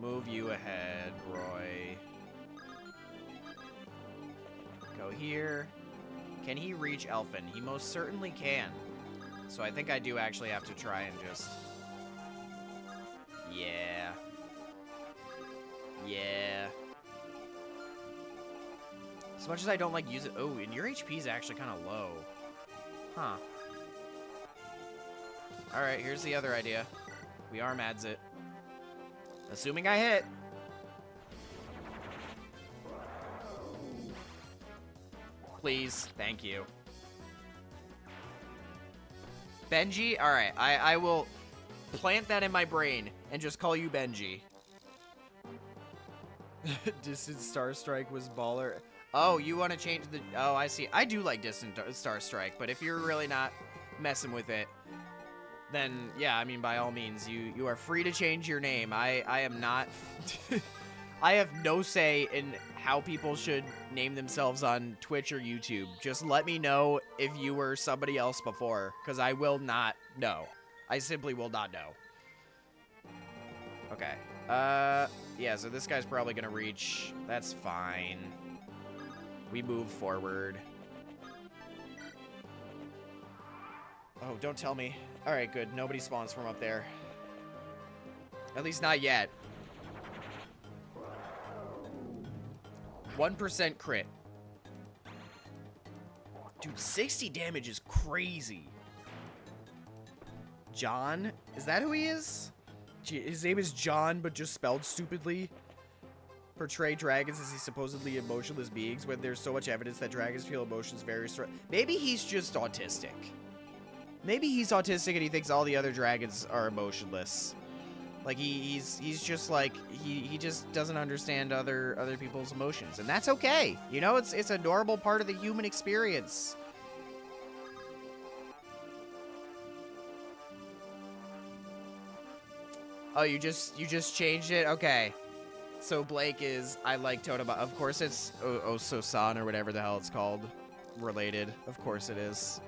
Speaker 1: Move you ahead, Roy. Go here. Can he reach Elfin? He most certainly can. So I think I do actually have to try and just... Yeah. As much as I don't like use it... Oh, and your HP is actually kind of low. Huh. Alright, here's the other idea. We are Mads it. Assuming I hit. Please. Thank you. Benji? Alright, I will plant that in my brain and just call you Benji. Distant Star Strike was baller. Oh, you want to change the... Oh, I see. I do like Distant Star Strike, but if you're really not messing with it, then, yeah, I mean, by all means, you are free to change your name. I am not... I have no say in how people should name themselves on Twitch or YouTube. Just let me know if you were somebody else before, because I will not know. I simply will not know. Okay. Yeah, so this guy's probably gonna reach. That's fine. We move forward. Oh, don't tell me. Alright, good. Nobody spawns from up there. At least not yet. 1% crit. Dude, 60 damage is crazy. John? Is that who he is? His name is John, but just spelled stupidly. Portray dragons as these supposedly emotionless beings when there's so much evidence that dragons feel emotions very strong. Maybe he's just autistic. Maybe he's autistic and he thinks all the other dragons are emotionless. Like he's just like he just doesn't understand other people's emotions, and that's okay. You know, it's a normal part of the human experience. Oh, you just changed it? Okay. So Blake is I like Totoma. Of course it's Oso-san or whatever the hell it's called. Related. Of course it is.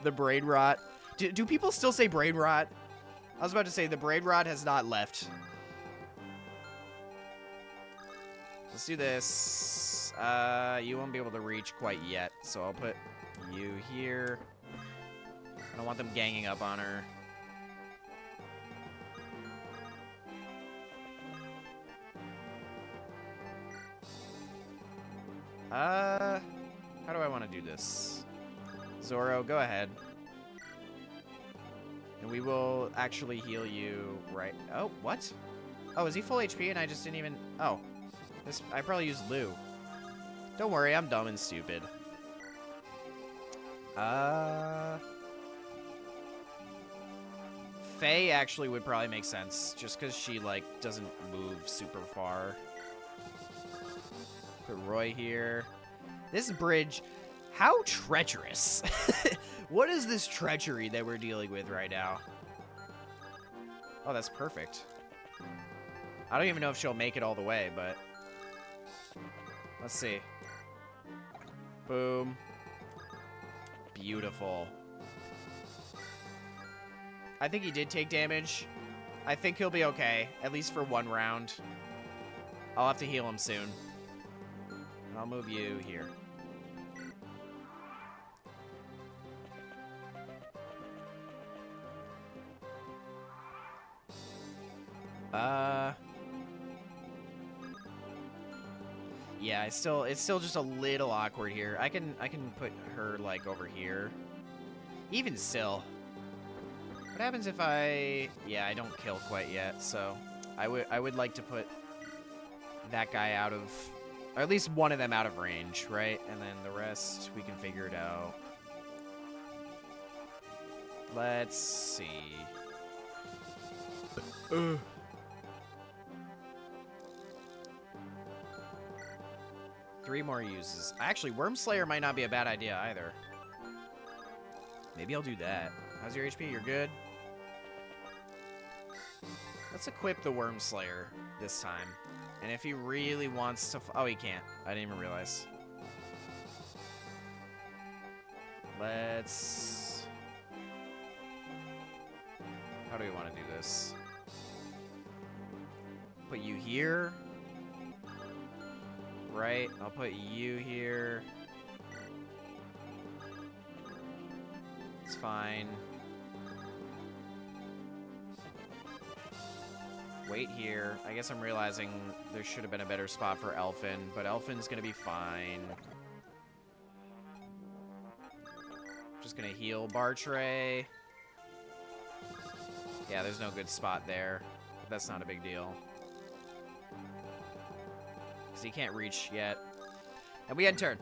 Speaker 1: The brain rot. Do people still say brain rot? I was about to say the brain rot has not left. Let's do this. You won't be able to reach quite yet, so I'll put you here. I don't want them ganging up on her. How do I want to do this? Zoro, go ahead. And we will actually heal you right... Oh, what? Oh, is he full HP and I just didn't even... Oh. I probably used Lou. Don't worry, I'm dumb and stupid. Faye actually would probably make sense, just because she, like, doesn't move super far. Put Roy here. This bridge... How treacherous. What is this treachery that we're dealing with right now? Oh, that's perfect. I don't even know if she'll make it all the way, but... Let's see. Boom. Beautiful. I think he did take damage. I think he'll be okay, at least for one round. I'll have to heal him soon. And I'll move you here. Yeah, it's still just a little awkward here. I can put her like over here. Even still. What happens if yeah, I don't kill quite yet, so I would like to put that guy out of, or at least one of them out of range, right? And then the rest we can figure it out. Let's see. 3 more uses. Actually, Worm Slayer might not be a bad idea either. Maybe I'll do that. How's your HP? You're good? Let's equip the Worm Slayer this time. And if he really wants to... Oh, he can't. I didn't even realize. Let's... How do we want to do this? Put you here. Right, I'll put you here. It's fine. Wait here. I guess I'm realizing there should have been a better spot for Elfin, but Elfin's gonna be fine. Just gonna heal Bartray. Yeah, there's no good spot there, but that's not a big deal. He can't reach yet. And we end turn.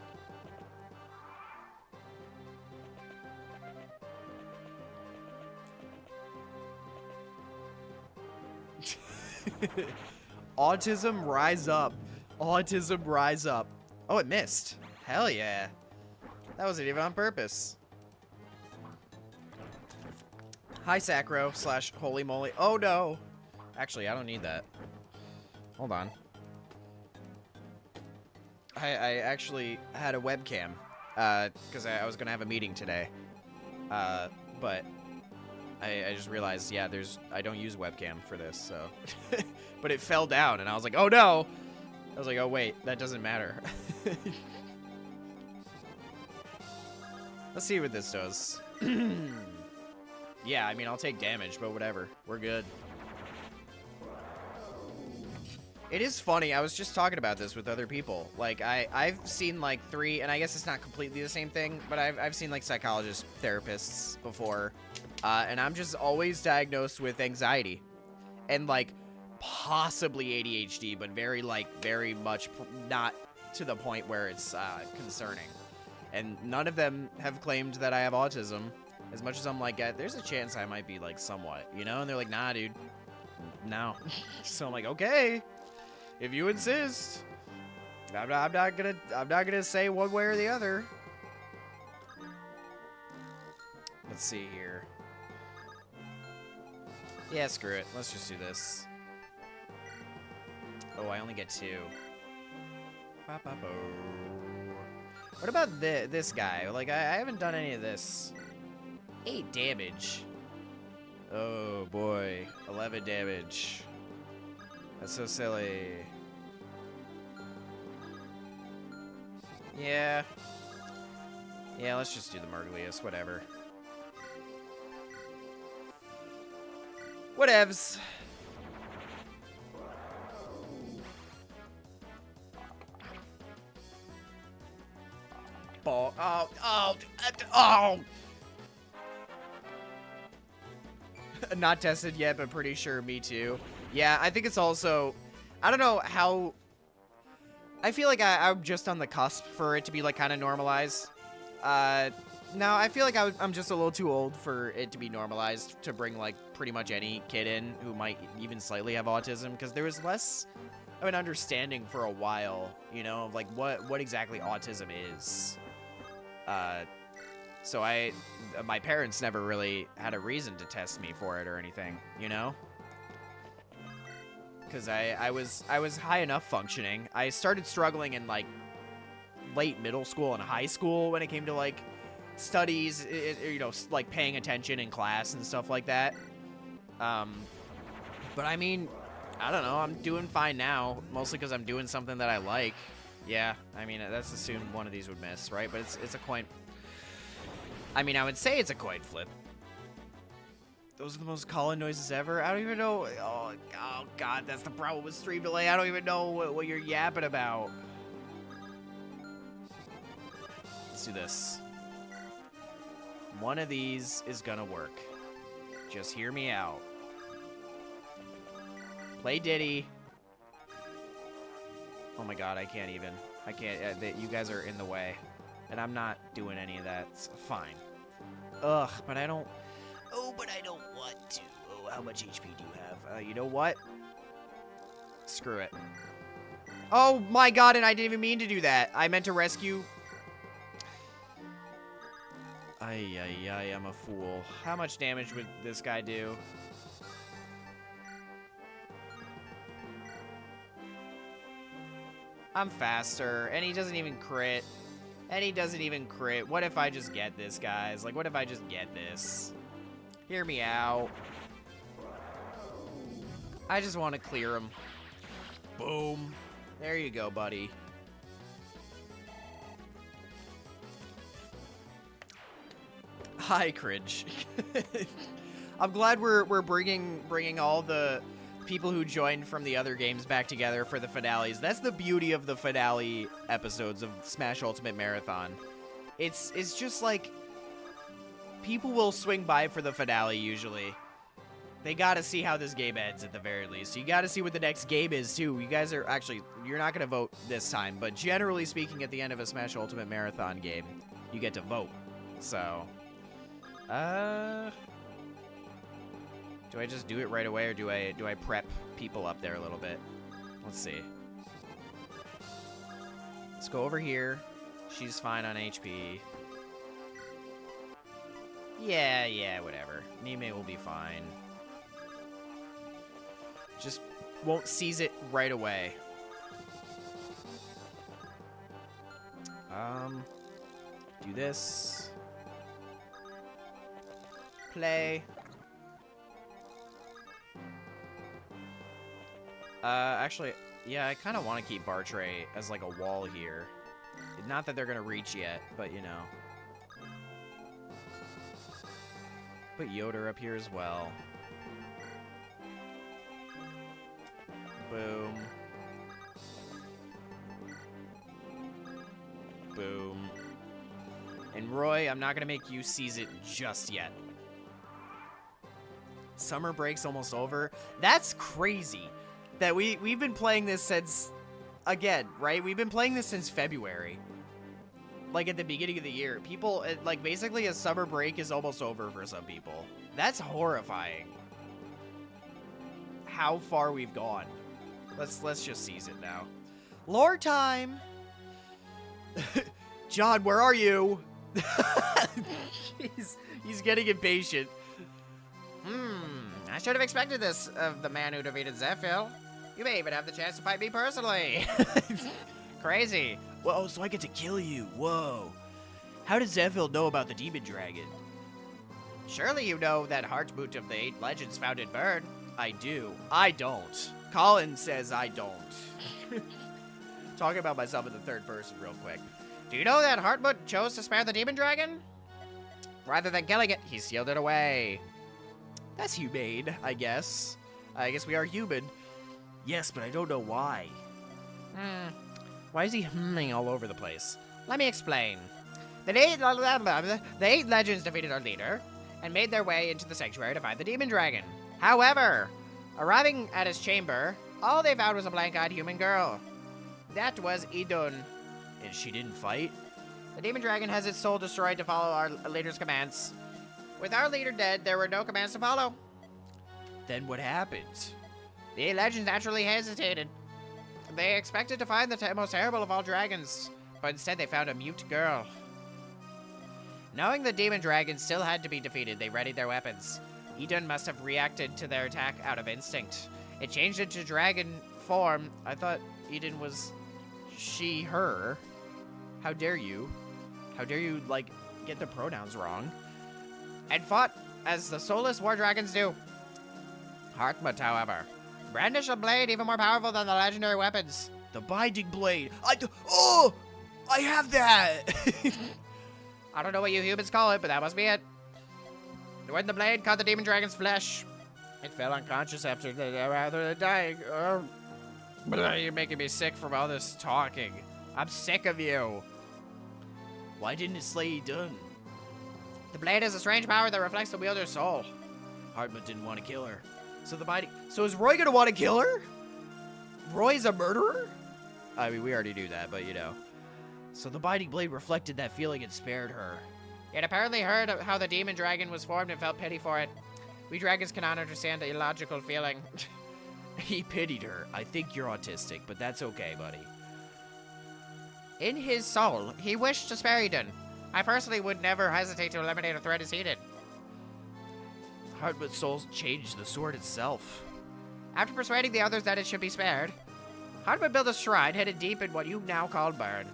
Speaker 1: Autism, rise up. Autism, rise up. Oh, it missed. Hell yeah. That wasn't even on purpose. Hi, Sacro / Holy Moly. Oh, no. Actually, I don't need that. Hold on. I actually had a webcam, because I was gonna have a meeting today. But I just realized, yeah, I don't use webcam for this, so. But it fell down, and I was like, oh no! I was like, oh wait, that doesn't matter. Let's see what this does. Yeah, I mean, I'll take damage, but whatever. We're good. It is funny. I was just talking about this with other people. Like, I've seen, like, 3, and I guess it's not completely the same thing, but I've seen, like, psychologist therapists before, and I'm just always diagnosed with anxiety. And, like, possibly ADHD, but very much not to the point where it's concerning. And none of them have claimed that I have autism, as much as I'm like, there's a chance I might be, like, somewhat, you know? And they're like, nah, dude, no. So I'm like, okay. If you insist, I'm not gonna say one way or the other. Let's see here. Yeah, screw it. Let's just do this. Oh, I only get 2. What about this guy? Like, I haven't done any of this. 8 damage. Oh boy, 11 damage. That's so silly. Yeah. Yeah, let's just do the Murglius, whatever. Whatevs. Ball. Oh. Not tested yet, but pretty sure me too. Yeah, I think it's also, I don't know how, I feel like I'm just on the cusp for it to be, like, kind of normalized. No, I feel like I'm just a little too old for it to be normalized to bring, like, pretty much any kid in who might even slightly have autism, because there was less of an understanding for a while, you know, of, like, what exactly autism is. So my parents never really had a reason to test me for it or anything, you know? Because I was high enough functioning. I started struggling in, like, late middle school and high school when it came to, like, studies, you know, like, paying attention in class and stuff like that. But I mean, I don't know, I'm doing fine now, mostly because I'm doing something that I like. Yeah, I mean, that's assumed one of these would miss, right? But it's a coin. I mean, I would say it's a coin flip. Those are the most call-in noises ever. I don't even know. Oh God, that's the problem with stream delay. I don't even know what you're yapping about. Let's do this. One of these is gonna work. Just hear me out. Play Diddy. Oh my God, I can't even. I can't. You guys are in the way. And I'm not doing any of that. It's fine. Ugh, but I don't... Oh, but I don't want to. Oh, how much HP do you have? You know what? Screw it. Oh my God, and I didn't even mean to do that. I meant to rescue... Ay, I'm a fool. How much damage would this guy do? I'm faster, and he doesn't even crit. And he doesn't even crit. What if I just get this, guys? Like, what if I just get this? Hear me out. I just want to clear him. Boom. There you go, buddy. Hi, cringe. I'm glad we're bringing all the people who joined from the other games back together for the finales. That's the beauty of the finale episodes of Smash Ultimate Marathon. It's just like people will swing by for the finale usually. They gotta see how this game ends at the very least. You gotta see what the next game is too. You guys are actually, you're not gonna vote this time, but generally speaking, at the end of a Smash Ultimate Marathon game, you get to vote. So, do I just do it right away, or do I prep people up there a little bit? Let's see. Let's go over here. She's fine on HP. Yeah, whatever. Nime will be fine. Just won't seize it right away. Do this. Play. Actually, yeah, I kind of want to keep Bartray as like a wall here. Not that they're gonna reach yet, but you know. Put Yoder up here as well. Boom. Boom. And Roy, I'm not gonna make you seize it just yet. Summer break's almost over. That's crazy. That we've been playing this since, again, right? We've been playing this since February. Like at the beginning of the year. People, like basically a summer break is almost over for some people. That's horrifying. How far we've gone. Let's just seize it now. Lore time! John, where are you? He's getting impatient.
Speaker 2: I should have expected this of the man who defeated Zephyl. You may even have the chance to fight me personally. Crazy.
Speaker 1: Whoa, so I get to kill you. Whoa. How does Zephyl know about the demon dragon?
Speaker 2: Surely you know that Heartboot of the 8 legends found in Burn.
Speaker 1: I do. I don't. Colin says I don't. Talking about myself in the third person real quick.
Speaker 2: Do you know that Heartboot chose to spare the demon dragon? Rather than killing it, he sealed it away.
Speaker 1: That's humane, I guess. I guess we are human. Yes, but I don't know why.
Speaker 2: Why is he humming all over the place? Let me explain. The 8 legends defeated our leader and made their way into the sanctuary to find the demon dragon. However, arriving at his chamber, all they found was a blank-eyed human girl. That was Idun.
Speaker 1: And she didn't fight?
Speaker 2: The demon dragon has its soul destroyed to follow our leader's commands. With our leader dead, there were no commands to follow.
Speaker 1: Then what happened?
Speaker 2: The legends naturally hesitated. They expected to find the most terrible of all dragons, but instead they found a mute girl. Knowing the demon dragon still had to be defeated, they readied their weapons. Idun must have reacted to their attack out of instinct. It changed into dragon form. I thought Idun was she, her. How dare you? How dare you, like, get the pronouns wrong? And fought as the soulless war dragons do. Heartmut, however, brandished a blade even more powerful than the legendary weapons.
Speaker 1: The binding blade. I have that.
Speaker 2: I don't know what you humans call it, but that must be it. When the blade caught the demon dragon's flesh, it fell unconscious after dying. You're making me sick from all this talking. I'm sick of you.
Speaker 1: Why didn't it slay Idun?
Speaker 2: The blade has a strange power that reflects the wielder's soul.
Speaker 1: Heartmut didn't want to kill her. So is Roy gonna want to kill her? Roy's a murderer? I mean, we already knew that, but you know. So the binding blade reflected that feeling and spared her.
Speaker 2: It apparently heard of how the demon dragon was formed and felt pity for it. We dragons cannot understand the illogical feeling.
Speaker 1: He pitied her. I think you're autistic, but that's okay, buddy.
Speaker 2: In his soul, he wished to spare Idun. I personally would never hesitate to eliminate a threat as he did.
Speaker 1: Heartmut's soul changed the sword itself.
Speaker 2: After persuading the others that it should be spared, Heartmut built a shrine hidden deep in what you now call Burn.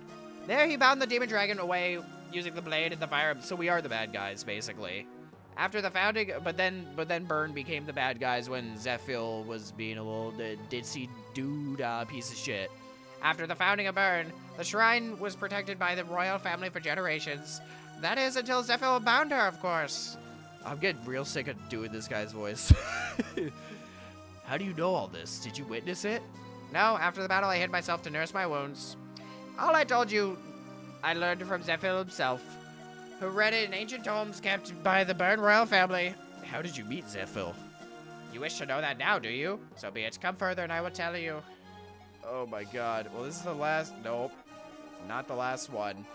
Speaker 2: There he bound the demon dragon away using the blade and the fire.
Speaker 1: So we are the bad guys, basically. After the founding, but then Burn became the bad guys when Zephyl was being a little ditzy dude piece of shit.
Speaker 2: After the founding of Burn, the shrine was protected by the royal family for generations. That is until Zephyl bound her, of course.
Speaker 1: I'm getting real sick of doing this guy's voice. How do you know all this? Did you witness it?
Speaker 2: No, after the battle I hid myself to nurse my wounds. All I told you, I learned from Zephyl himself, who read it in ancient tomes kept by the Burn royal family.
Speaker 1: How did you meet Zephyl?
Speaker 2: You wish to know that now, do you? So be it. Come further and I will tell you.
Speaker 1: Oh my god. Well, this is the last... Nope. Not the last one.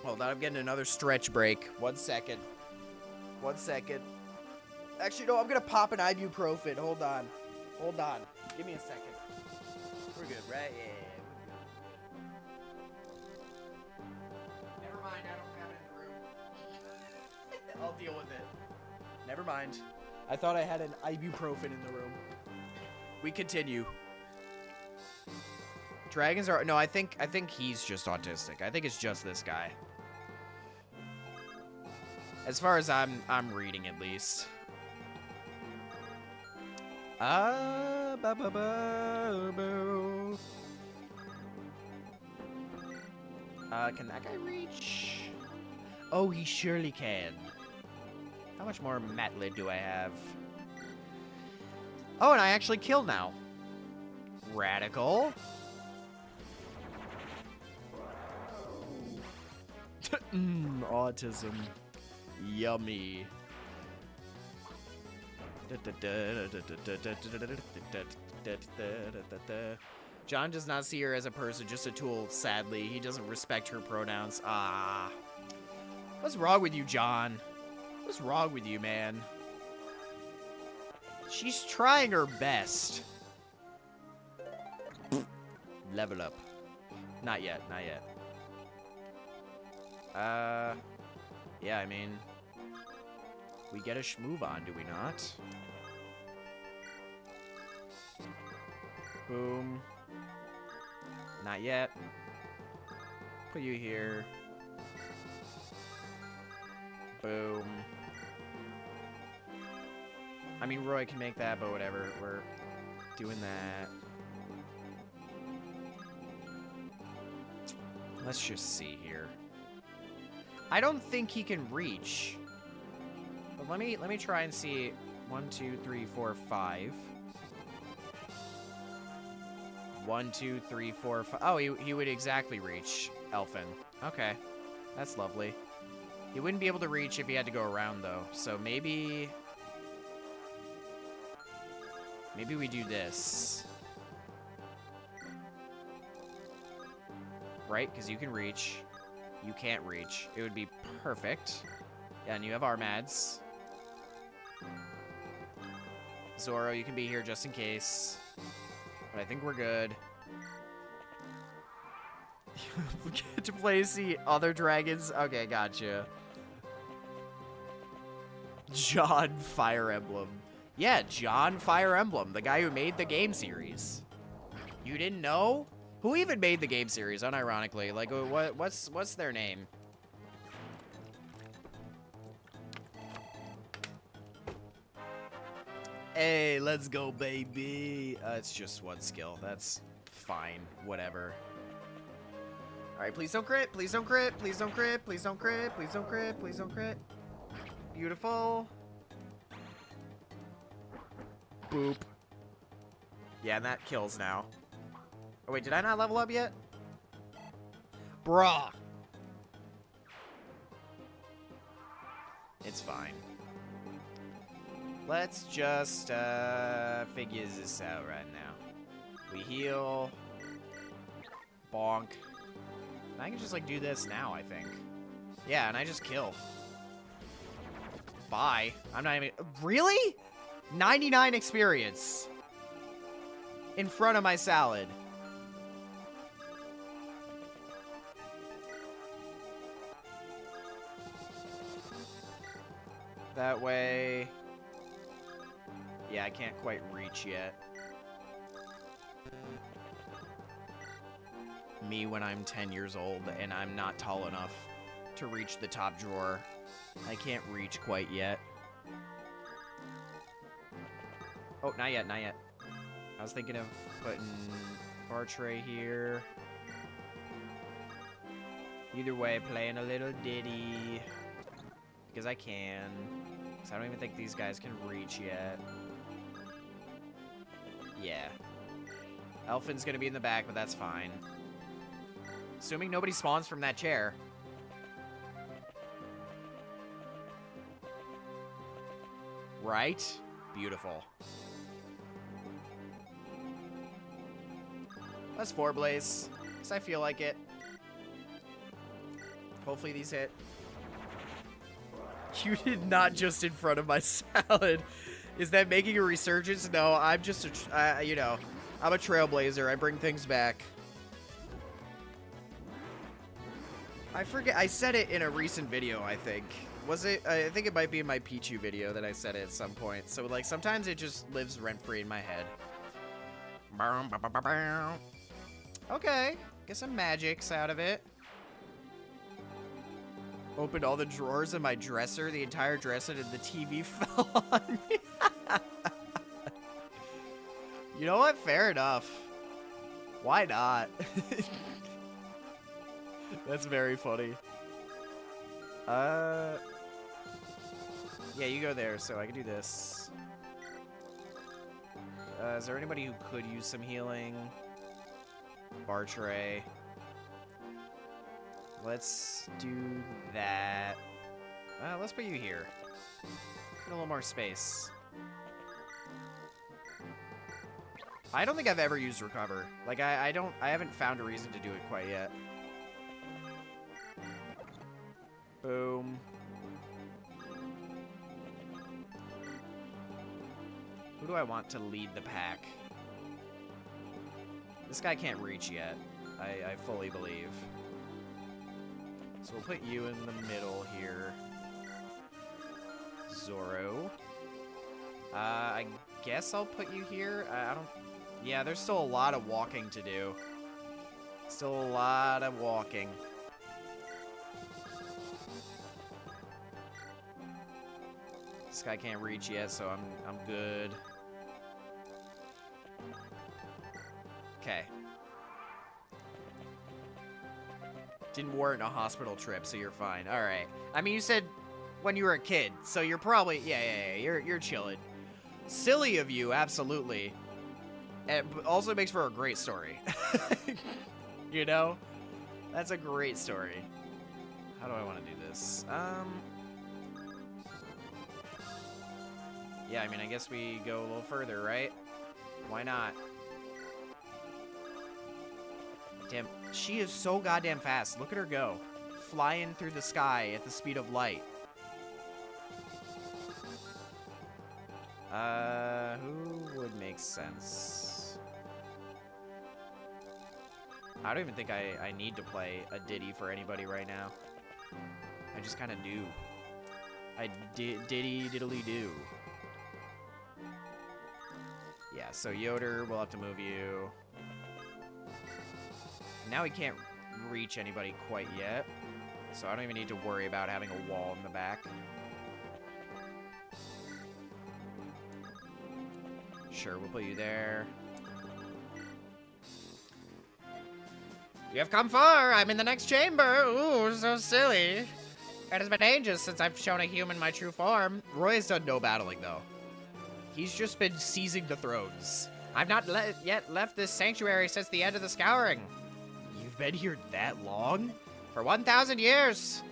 Speaker 1: Hold on, I'm getting another stretch break. 1 second. 1 second. Actually, no, I'm gonna pop an ibuprofen. Hold on. Hold on. Give me a second. We're good, right? Yeah.
Speaker 2: Never mind, I don't have it in the room.
Speaker 1: I'll deal with it. Never mind. I thought I had an ibuprofen in the room. We continue. Dragons are... No, I think he's just autistic. I think it's just this guy. As far as I'm reading, at least. Can that guy reach? Oh, he surely can. How much more Matlid do I have? Oh, and I actually killed now. Radical. Autism. Yummy. John does not see her as a person, just a tool, sadly. He doesn't respect her pronouns. Ah. What's wrong with you, John? What's wrong with you, man? She's trying her best. Level up. Not yet, not yet. Yeah, I mean, we get a shmove on, do we not? Boom. Not yet. Put you here. Boom. I mean, Roy can make that, but whatever. We're doing that. Let's just see here. I don't think he can reach. But let me try and see. 1, 2, 3, 4, 5. 1, 2, 3, 4, 5. Oh, he would exactly reach Elfin. Okay. That's lovely. He wouldn't be able to reach if he had to go around, though. So maybe we do this. Right? Because you can reach. You can't reach. It would be perfect. Yeah, and you have Armads. Zoro, you can be here just in case. But I think we're good. We get to play the other dragons? Okay, gotcha. John Fire Emblem. Yeah, John Fire Emblem, the guy who made the game series. You didn't know? Who even made the game series, unironically? Like, what's their name? Hey, let's go, baby. It's just one skill. That's fine. Whatever. Alright, please don't crit. Please don't crit. Please don't crit. Please don't crit. Please don't crit. Please don't crit. Beautiful. Boop. Yeah, and that kills now. Oh, wait, did I not level up yet? Bruh. It's fine. Let's just figure this out right now. We heal. Bonk. And I can just, like, do this now, I think. Yeah, and I just kill. Bye. I'm not even... Really? 99 experience. In front of my salad. That way... Yeah, I can't quite reach yet. Me when I'm 10 years old and I'm not tall enough to reach the top drawer. I can't reach quite yet. Oh, not yet, not yet. I was thinking of putting bar tray here. Either way, playing a little ditty. Because I can. Because I don't even think these guys can reach yet. Yeah. Elfin's gonna be in the back, but that's fine. Assuming nobody spawns from that chair. Right? Beautiful. Let's 4-blaze, because I feel like it. Hopefully these hit. You did not just in front of my salad. Is that making a resurgence? No, I'm just a, you know, I'm a trailblazer. I bring things back. I forget, I said it in a recent video, I think. Was it? I think it might be in my Pichu video that I said it at some point. So, like, sometimes it just lives rent-free in my head. Okay, get some magics out of it. Opened all the drawers in my dresser, the entire dresser, and the TV fell on me. You know what? Fair enough. Why not? That's very funny. Yeah, you go there, so I can do this. Is there anybody who could use some healing? Bar tray. Let's do that. Let's put you here. Get a little more space. I don't think I've ever used recover. Like, I haven't found a reason to do it quite yet. Boom. Who do I want to lead the pack? This guy can't reach yet. I fully believe. So we'll put you in the middle here. Zoro. I guess I'll put you here. I don't... Yeah, there's still a lot of walking to do. Still a lot of walking. This guy can't reach yet, so I'm good. Okay. Didn't warrant a hospital trip, so you're fine. All right. I mean, you said when you were a kid, so you're probably yeah. You're chilling. Silly of you, absolutely. And also makes for a great story. You know, that's a great story. How do I want to do this? Yeah, I mean, I guess we go a little further, right? Why not? Damn, she is so goddamn fast. Look at her go. Flying through the sky at the speed of light. Who would make sense? I don't even think I need to play a Diddy for anybody right now. I just kind of do. Diddy diddly do. Yeah, so Yoder, we'll have to move you. Now he can't reach anybody quite yet, so I don't even need to worry about having a wall in the back. Sure, we'll put you there. You have come far. I'm in the next chamber. Ooh, so silly. It has been ages since I've shown a human my true form. Roy has done no battling, though. He's just been seizing the thrones. I've not yet left this sanctuary since the end of the scouring. You've been here that long? For 1,000 years.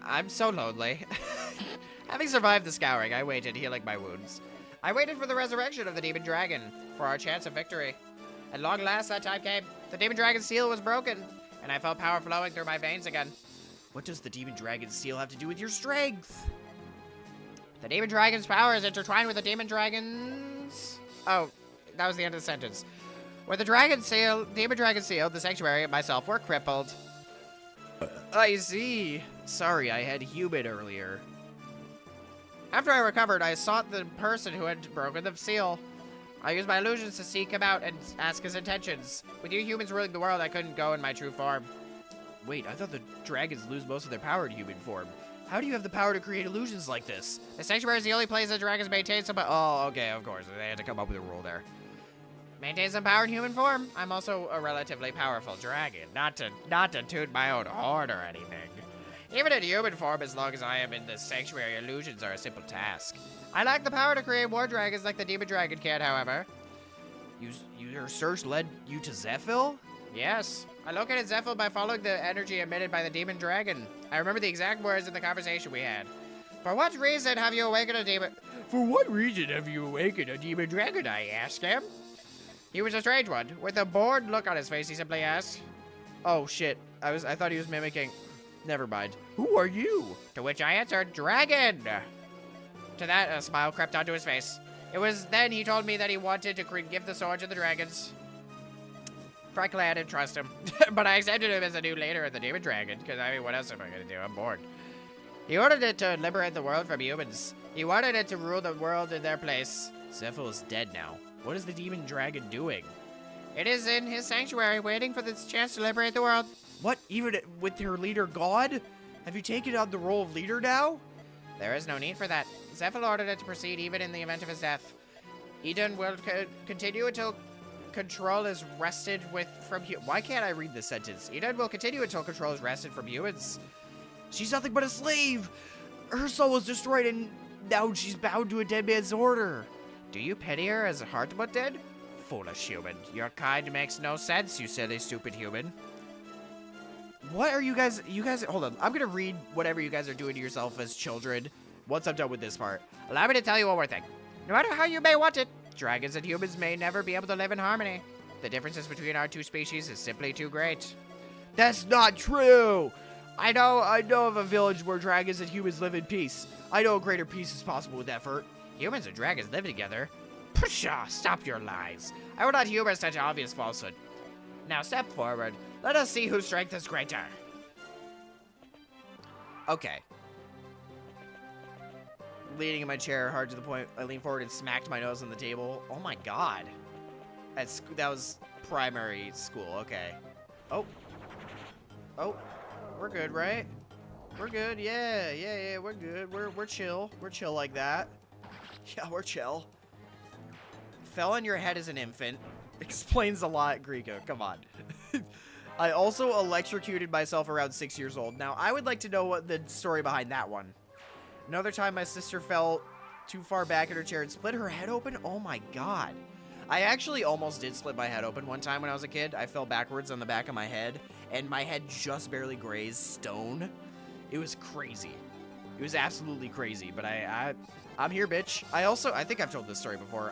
Speaker 1: I'm so lonely. Having survived the scouring, I waited, healing my wounds. I waited for the resurrection of the demon dragon, for our chance of victory. At long last, that time came. The demon dragon's seal was broken, and I felt power flowing through my veins again. What does the demon dragon's seal have to do with your strength? The demon dragon's power is intertwined with the demon dragon's... Oh, that was the end of the sentence. With the demon dragon seal, the sanctuary and myself were crippled. I see. Sorry, I had human earlier. After I recovered, I sought the person who had broken the seal. I used my illusions to seek him out and ask his intentions. With you humans ruling the world, I couldn't go in my true form. Wait, I thought the dragons lose most of their power in human form. How do you have the power to create illusions like this? The sanctuary is the only place that dragons maintain some... Oh, okay, of course. They had to come up with a rule there. Maintain some power in human form. I'm also a relatively powerful dragon. Not to toot my own horn or anything. Even in human form, as long as I am in the sanctuary, illusions are a simple task. I lack the power to create more dragons like the demon dragon can, however. Your search led you to Zephyl? Yes. I located Zephyl by following the energy emitted by the demon dragon. I remember the exact words in the conversation we had. For what reason have you awakened a demon... For what reason have you awakened a demon dragon, I asked him. He was a strange one. With a bored look on his face, he simply asked... Oh, shit. I thought he was mimicking... Never mind. Who are you? To which I answered, Dragon! To that, a smile crept onto his face. It was then he told me that he wanted to give the sword to the dragons. Frankly, I didn't trust him. But I accepted him as a new leader of the demon dragon, because, I mean, what else am I going to do? I'm bored. He ordered it to liberate the world from humans. He wanted it to rule the world in their place. Zephyl is dead now. What is the demon dragon doing?
Speaker 2: It is in his sanctuary, waiting for this chance to liberate the world.
Speaker 1: What? Even with your leader God? Have you taken on the role of leader now?
Speaker 2: There is no need for that. Zephyl ordered it to proceed even in the event of his death. Eden will continue until control is wrested from humans. Why can't I read this sentence? Eden will continue until control is wrested from humans.
Speaker 1: She's nothing but a slave. Her soul was destroyed and now she's bound to a dead man's order.
Speaker 2: Do you pity her as a heart but dead? Foolish human. Your kind makes no sense, you silly, stupid human.
Speaker 1: What are you guys, hold on. I'm gonna read whatever you guys are doing to yourself as children once I'm done with this part.
Speaker 2: Allow me to tell you one more thing. No matter how you may want it, dragons and humans may never be able to live in harmony. The differences between our two species is simply too great.
Speaker 1: That's not true! I know of a village where dragons and humans live in peace. I know a greater peace is possible with effort.
Speaker 2: Humans and dragons live together? Pshaw, stop your lies. I will not humor such obvious falsehood. Now step forward. Let us see whose strength is greater.
Speaker 1: Okay. Leaning in my chair hard to the point I leaned forward and smacked my nose on the table. Oh my god. That was primary school. Okay. Oh. Oh. We're good, right? We're good. Yeah, we're good. We're chill. We're chill like that. Yeah, we're chill. Fell on your head as an infant. Explains a lot, Greeko. Come on. I also electrocuted myself around 6 years old. Now, I would like to know what the story behind that one. Another time, my sister fell too far back in her chair and split her head open. Oh my god. I actually almost did split my head open one time when I was a kid. I fell backwards on the back of my head, and my head just barely grazed stone. It was crazy. It was absolutely crazy, but I'm here, bitch. I think I've told this story before.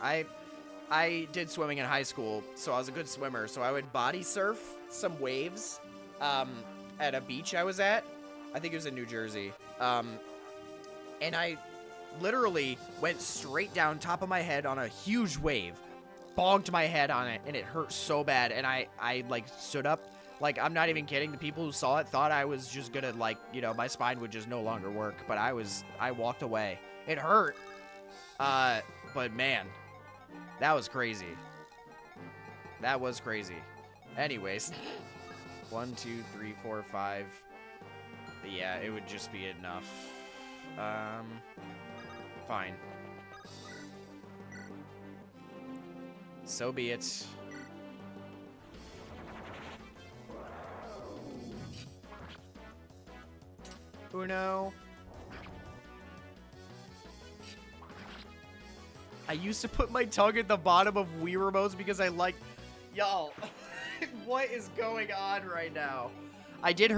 Speaker 1: I did swimming in high school, so I was a good swimmer. So I would body surf some waves at a beach I was at. I think it was in New Jersey. And I literally went straight down top of my head on a huge wave, bonked my head on it, and it hurt so bad. And I like stood up. Like, I'm not even kidding. The people who saw it thought I was just gonna, like, you know, my spine would just no longer work. But I walked away. It hurt. But man, that was crazy. That was crazy. Anyways, 1, 2, 3, 4, 5. Yeah, it would just be enough. Fine. So be it. Uno. I used to put my tongue at the bottom of Wii remotes because I like... Y'all, what is going on right now? I did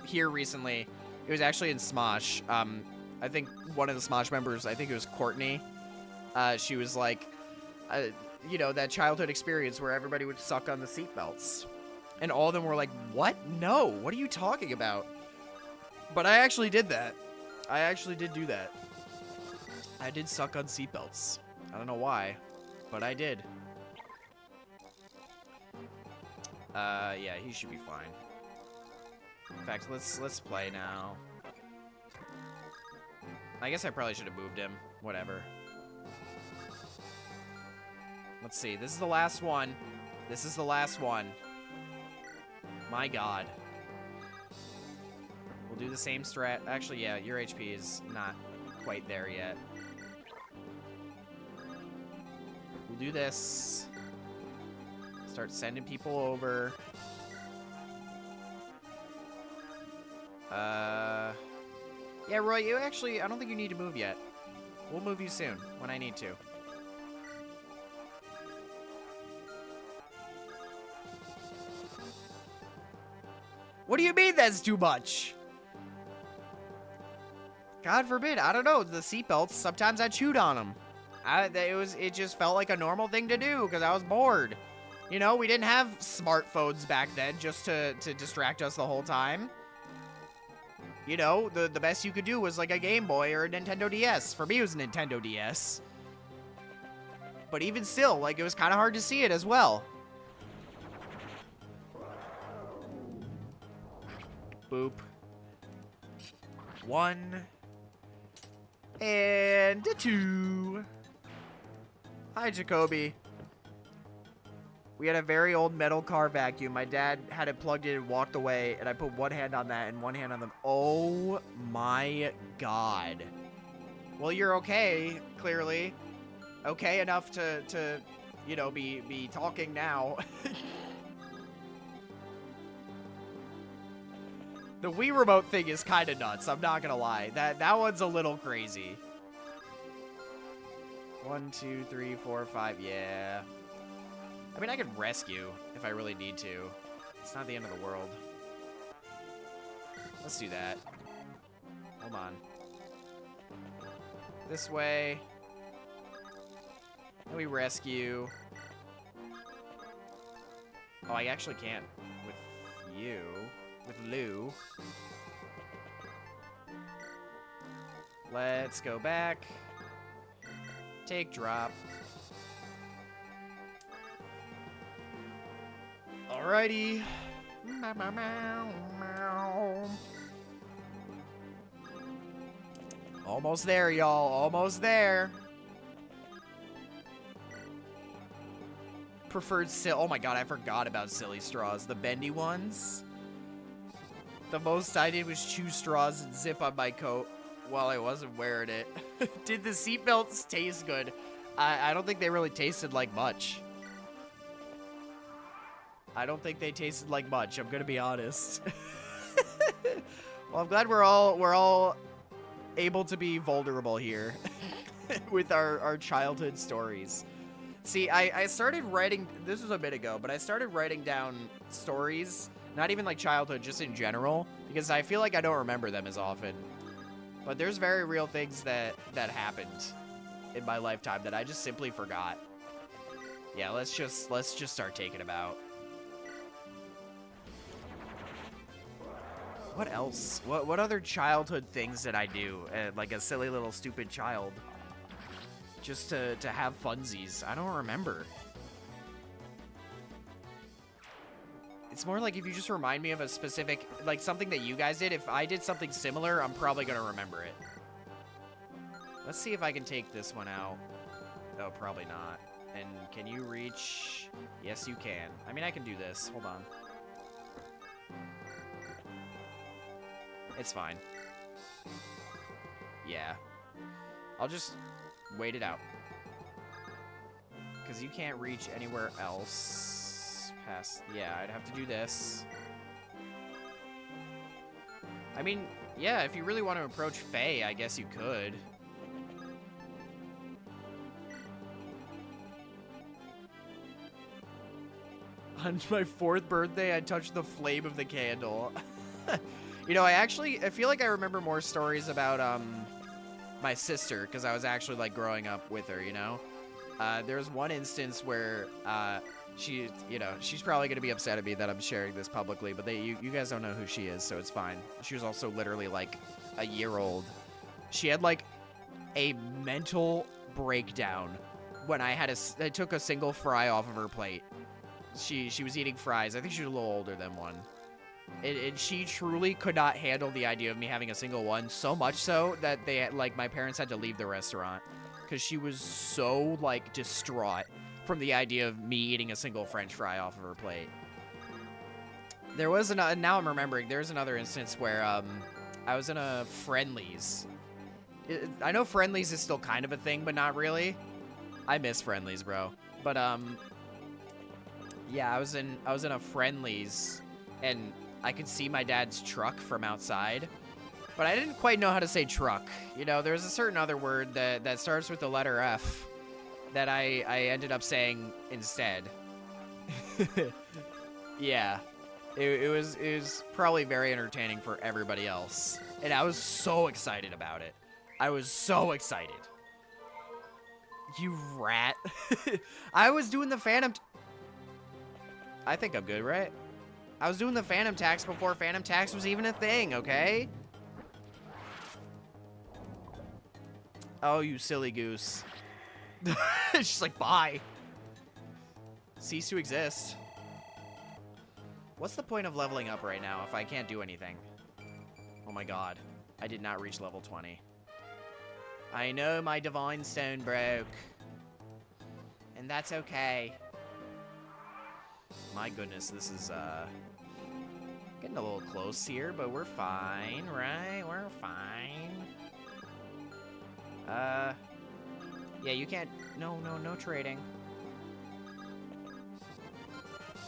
Speaker 1: hear recently, it was actually in Smosh. I think one of the Smosh members, I think it was Courtney, she was like, you know, that childhood experience where everybody would suck on the seatbelts. And all of them were like, what? No, what are you talking about? But I actually did that. I actually did do that. I did suck on seatbelts. I don't know why, but I did. Yeah, he should be fine. In fact, let's play now. I guess I probably should have moved him. Whatever. Let's see. This is the last one. This is the last one. My god. We'll do the same strat. Actually, yeah, your HP is not quite there yet. We'll do this. Start sending people over. Yeah, Roy, you actually, I don't think you need to move yet. We'll move you soon, when I need to. What do you mean that's too much? God forbid, I don't know, the seatbelts, sometimes I chewed on them. It just felt like a normal thing to do, because I was bored. You know, we didn't have smartphones back then just to distract us the whole time. You know, the best you could do was like a Game Boy or a Nintendo DS. For me, it was a Nintendo DS. But even still, like, it was kind of hard to see it as well. Boop. 1. And 2. Hi, Jacoby. We had a very old metal car vacuum. My dad had it plugged in and walked away, and I put one hand on that and one hand on them. Oh my god. Well, you're okay, clearly. Okay enough to you know, be talking now. The Wii Remote thing is kind of nuts, I'm not gonna lie. That one's a little crazy. 1, 2, 3, 4, 5, yeah. I mean, I could rescue if I really need to. It's not the end of the world. Let's do that. Hold on. This way. And we rescue. Oh, I actually can't with you. With Lou. Let's go back. Take drop. Alrighty. Almost there, y'all. Almost there. Preferred oh my god, I forgot about silly straws. The bendy ones. The most I did was chew straws and zip on my coat while I wasn't wearing it. Did the seatbelts taste good? I don't think they really tasted like much. I don't think they tasted like much, I'm gonna be honest. Well, I'm glad we're all able to be vulnerable here with our childhood stories. See, I started writing, this was a bit ago, but I started writing down stories, not even like childhood, just in general, because I feel like I don't remember them as often. But there's very real things that happened in my lifetime that I just simply forgot. Yeah, let's just start taking them out. What else? What other childhood things did I do? Like a silly little stupid child. Just to have funsies. I don't remember. It's more like if you just remind me of a specific, like something that you guys did. If I did something similar, I'm probably gonna remember it. Let's see if I can take this one out. Oh, probably not. And can you reach? Yes, you can. I mean, I can do this. Hold on. It's fine. Yeah. I'll just wait it out. Because you can't reach anywhere else past... Yeah, I'd have to do this. I mean, yeah, if you really want to approach Faye, I guess you could. On my 4th birthday, I touched the flame of the candle. You know, I feel like I remember more stories about, my sister, because I was actually, like, growing up with her, you know? There's one instance where, she's probably going to be upset at me that I'm sharing this publicly, but you guys don't know who she is, so it's fine. She was also literally, like, a year old. She had, like, a mental breakdown when I took a single fry off of her plate. She was eating fries. I think she was a little older than one. And she truly could not handle the idea of me having a single one, so much so that my parents had to leave the restaurant because she was so, like, distraught from the idea of me eating a single French fry off of her plate. There was now I'm remembering, there's another instance where, I was in a Friendlies. I know Friendlies is still kind of a thing, but not really. I miss Friendlies, bro. But, yeah, I was in a Friendlies, and I could see my dad's truck from outside, but I didn't quite know how to say truck. You know, there's a certain other word that starts with the letter F that I ended up saying instead. Yeah, it was probably very entertaining for everybody else, and I was so excited about it. I was so excited. You rat. I was doing the Phantom... I think I'm good, right? I was doing the Phantom Tax before Phantom Tax was even a thing, okay? Oh, you silly goose. She's like, bye. Cease to exist. What's the point of leveling up right now if I can't do anything? Oh my god. I did not reach level 20. I know my Divine Stone broke. And that's okay. My goodness, this is, getting a little close here, but we're fine, right? We're fine. Yeah, you can't... No trading.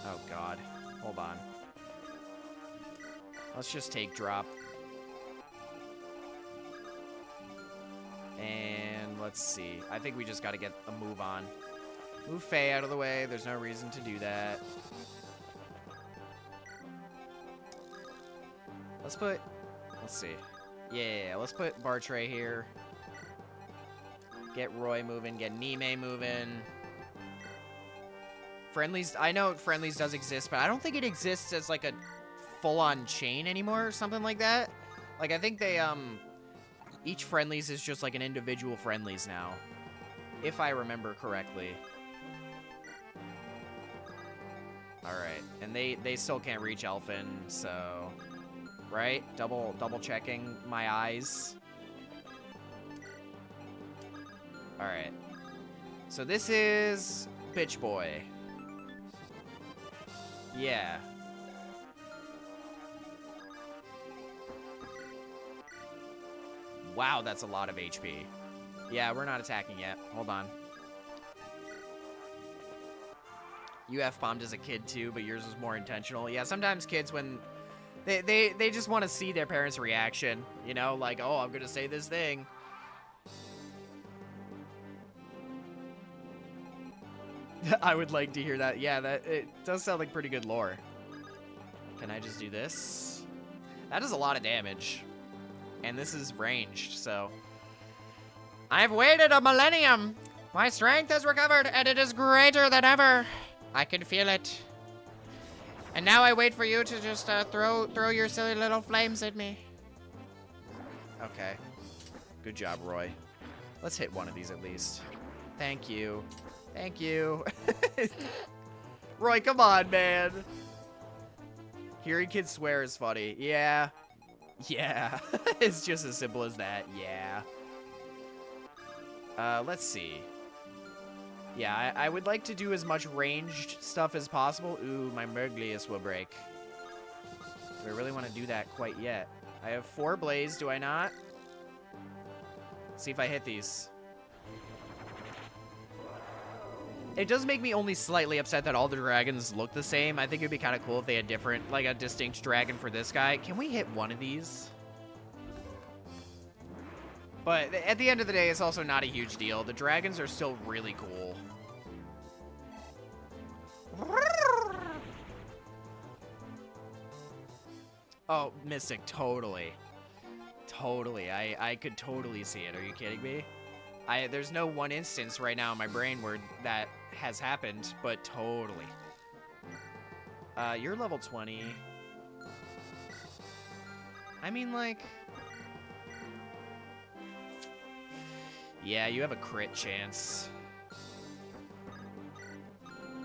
Speaker 1: Oh, God. Hold on. Let's just take drop. And let's see. I think we just got to get a move on. Move Faye out of the way. There's no reason to do that. Let's put... Let's see. Yeah, let's put Bartray here. Get Roy moving. Get Nime moving. Friendlies... I know Friendlies does exist, but I don't think it exists as, like, a full-on chain anymore or something like that. Like, I think they, each Friendlies is just, like, an individual Friendlies now. If I remember correctly. Alright. And they still can't reach Elfin, so... Right? Double checking my eyes. Alright. So this is... Bitch Boy. Yeah. Wow, that's a lot of HP. Yeah, we're not attacking yet. Hold on. You F-bombed as a kid too, but yours was more intentional. Yeah, sometimes kids, when they just want to see their parents' reaction, you know, like, oh, I'm gonna say this thing. I would like to hear that. Yeah, that it does sound like pretty good lore. Can I just do this? That is a lot of damage. And this is ranged, so... I've waited a millennium! My strength has recovered, and it is greater than ever! I can feel it. And now I wait for you to just throw your silly little flames at me. Okay. Good job, Roy. Let's hit one of these at least. Thank you. Thank you. Roy, come on, man. Hearing kids swear is funny. Yeah. Yeah. It's just as simple as that. Yeah. Let's see. Yeah, I would like to do as much ranged stuff as possible. Ooh, my Merglius will break. Do I really want to do that quite yet? I have 4 Blaze, do I not? Let's see if I hit these. It does make me only slightly upset that all the dragons look the same. I think it'd be kind of cool if they had different, like a distinct dragon for this guy. Can we hit one of these? But at the end of the day, it's also not a huge deal. The dragons are still really cool. Oh, Mystic, totally. Totally. I could totally see it. Are you kidding me? There's no one instance right now in my brain where that has happened, but totally. You're level 20. I mean, like... Yeah, you have a crit chance.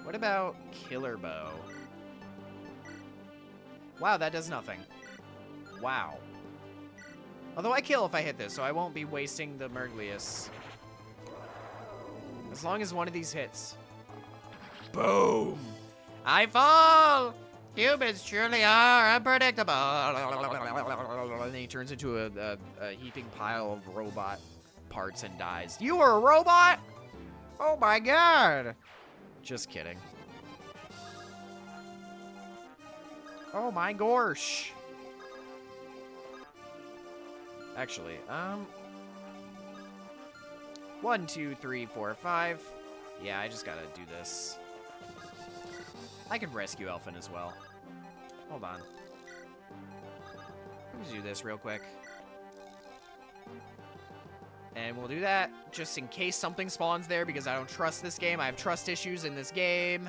Speaker 1: What about Killer Bow? Wow, that does nothing. Wow. Although I kill if I hit this, so I won't be wasting the Merglius. As long as one of these hits. Boom! I fall! Humans truly are unpredictable. And then he turns into a heaping pile of robot parts and dies. You were a robot? Oh my god! Just kidding. Oh my gosh. Actually, 1, 2, 3, 4, 5. Yeah, I just gotta do this. I can rescue Elfin as well. Hold on. Let me do this real quick. And we'll do that just in case something spawns there because I don't trust this game. I have trust issues in this game.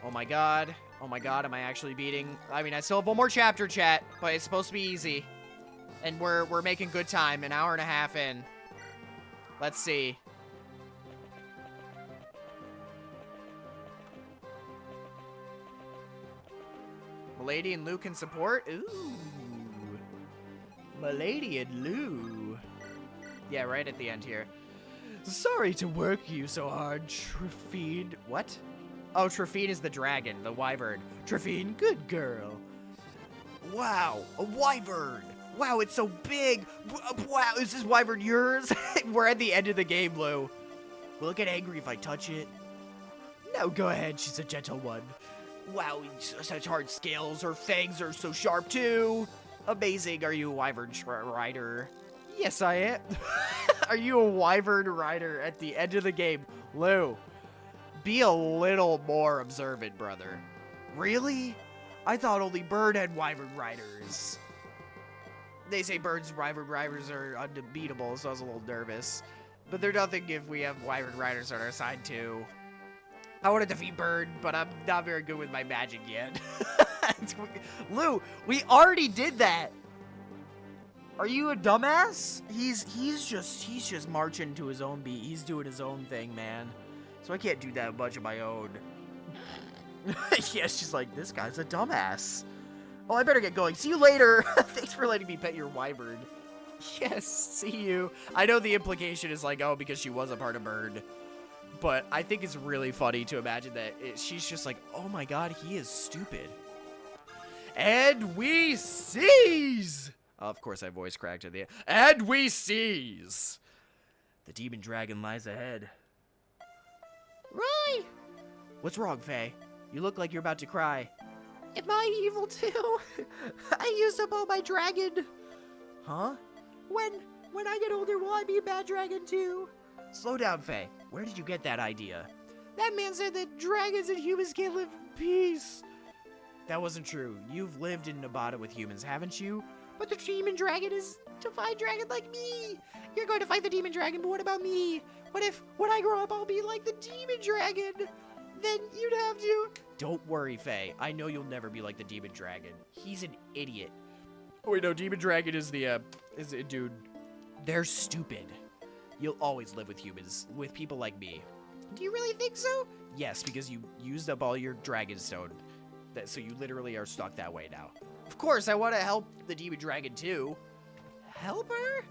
Speaker 1: Oh my god. Oh my god, am I actually beating? I mean, I still have one more chapter, chat, but it's supposed to be easy. And we're making good time, an hour and a half in. Let's see. Milady and Lou can support? Ooh. Milady and Lou. Yeah, right at the end here. Sorry to work you so hard, Trifid. What? Oh, Trifine is the dragon, the wyvern. Trifine, good girl. Wow, a wyvern. Wow, it's so big. Wow, is this wyvern yours? We're at the end of the game, Lou. Will it get angry if I touch it? No, go ahead. She's a gentle one. Wow, such hard scales. Her fangs are so sharp, too. Amazing. Are you a wyvern rider? Yes, I am. Are you a wyvern rider at the end of the game? Lou, be a little more observant, brother. Really? I thought only bird had wyvern riders. They say birds wyvern riders are unbeatable, so I was a little nervous. But they're nothing if we have wyvern riders on our side, too. I want to defeat Bird, but I'm not very good with my magic yet. Lou, we already did that. Are you a dumbass? He's just marching to his own beat. He's doing his own thing, man. So I can't do that much of my own. Yeah, she's like, this guy's a dumbass. Oh, I better get going. See you later. Thanks for letting me pet your wyvern. Yes, see you. I know the implication is like, oh, because she was a part of Bird. But I think it's really funny to imagine that she's just like, oh my god, he is stupid. And we seize! Oh, of course, I voice cracked at the end. And we seize! The demon dragon lies ahead. Roy! What's wrong, Faye? You look like you're about to cry. Am I evil too? I used up all my dragon. Huh? When I get older, will I be a bad dragon too? Slow down, Faye. Where did you get that idea? That man said that dragons and humans can't live in peace. That wasn't true. You've lived in Nevada with humans, haven't you? But the demon dragon is to fight dragon like me. You're going to fight the demon dragon, but what about me? What if, when I grow up, I'll be like the demon dragon? Then you'd have to... Don't worry, Faye. I know you'll never be like the demon dragon. He's an idiot. Oh, wait, no, demon dragon is the, is a dude. They're stupid. You'll always live with humans, with people like me. Do you really think so? Yes, because you used up all your dragon stone. So you literally are stuck that way now. Of course, I want to help the demon dragon too. Help her?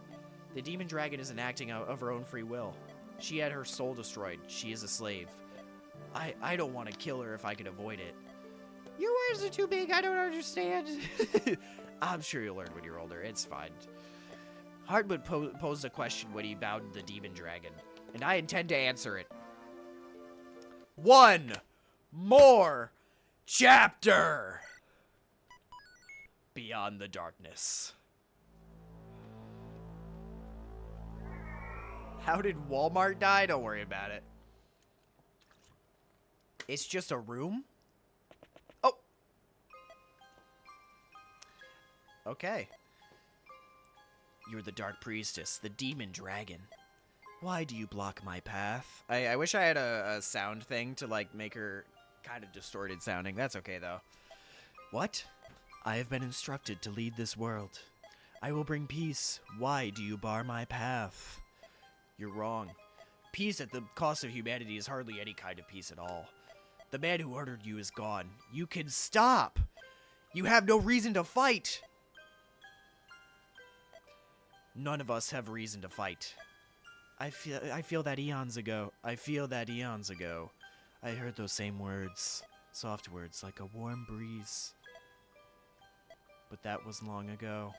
Speaker 1: The demon dragon isn't acting out of her own free will. She had her soul destroyed. She is a slave. I don't want to kill her if I can avoid it. Your words are too big. I don't understand. I'm sure you'll learn when you're older. It's fine. Hartwood posed a question when he bound the demon dragon, and I intend to answer it. One more chapter! Beyond the darkness. How did Walmart die? Don't worry about it. It's just a room? Oh! Okay. You're the Dark Priestess, the Demon Dragon. Why do you block my path? I wish I had a sound thing to, like, make her kind of distorted sounding. That's okay, though. What? I have been instructed to lead this world. I will bring peace. Why do you bar my path? You're wrong. Peace at the cost of humanity is hardly any kind of peace at all. The man who ordered you is gone. You can stop! You have no reason to fight! None of us have reason to fight. I feel that eons ago. I heard those same words. Soft words like a warm breeze. But that was long ago.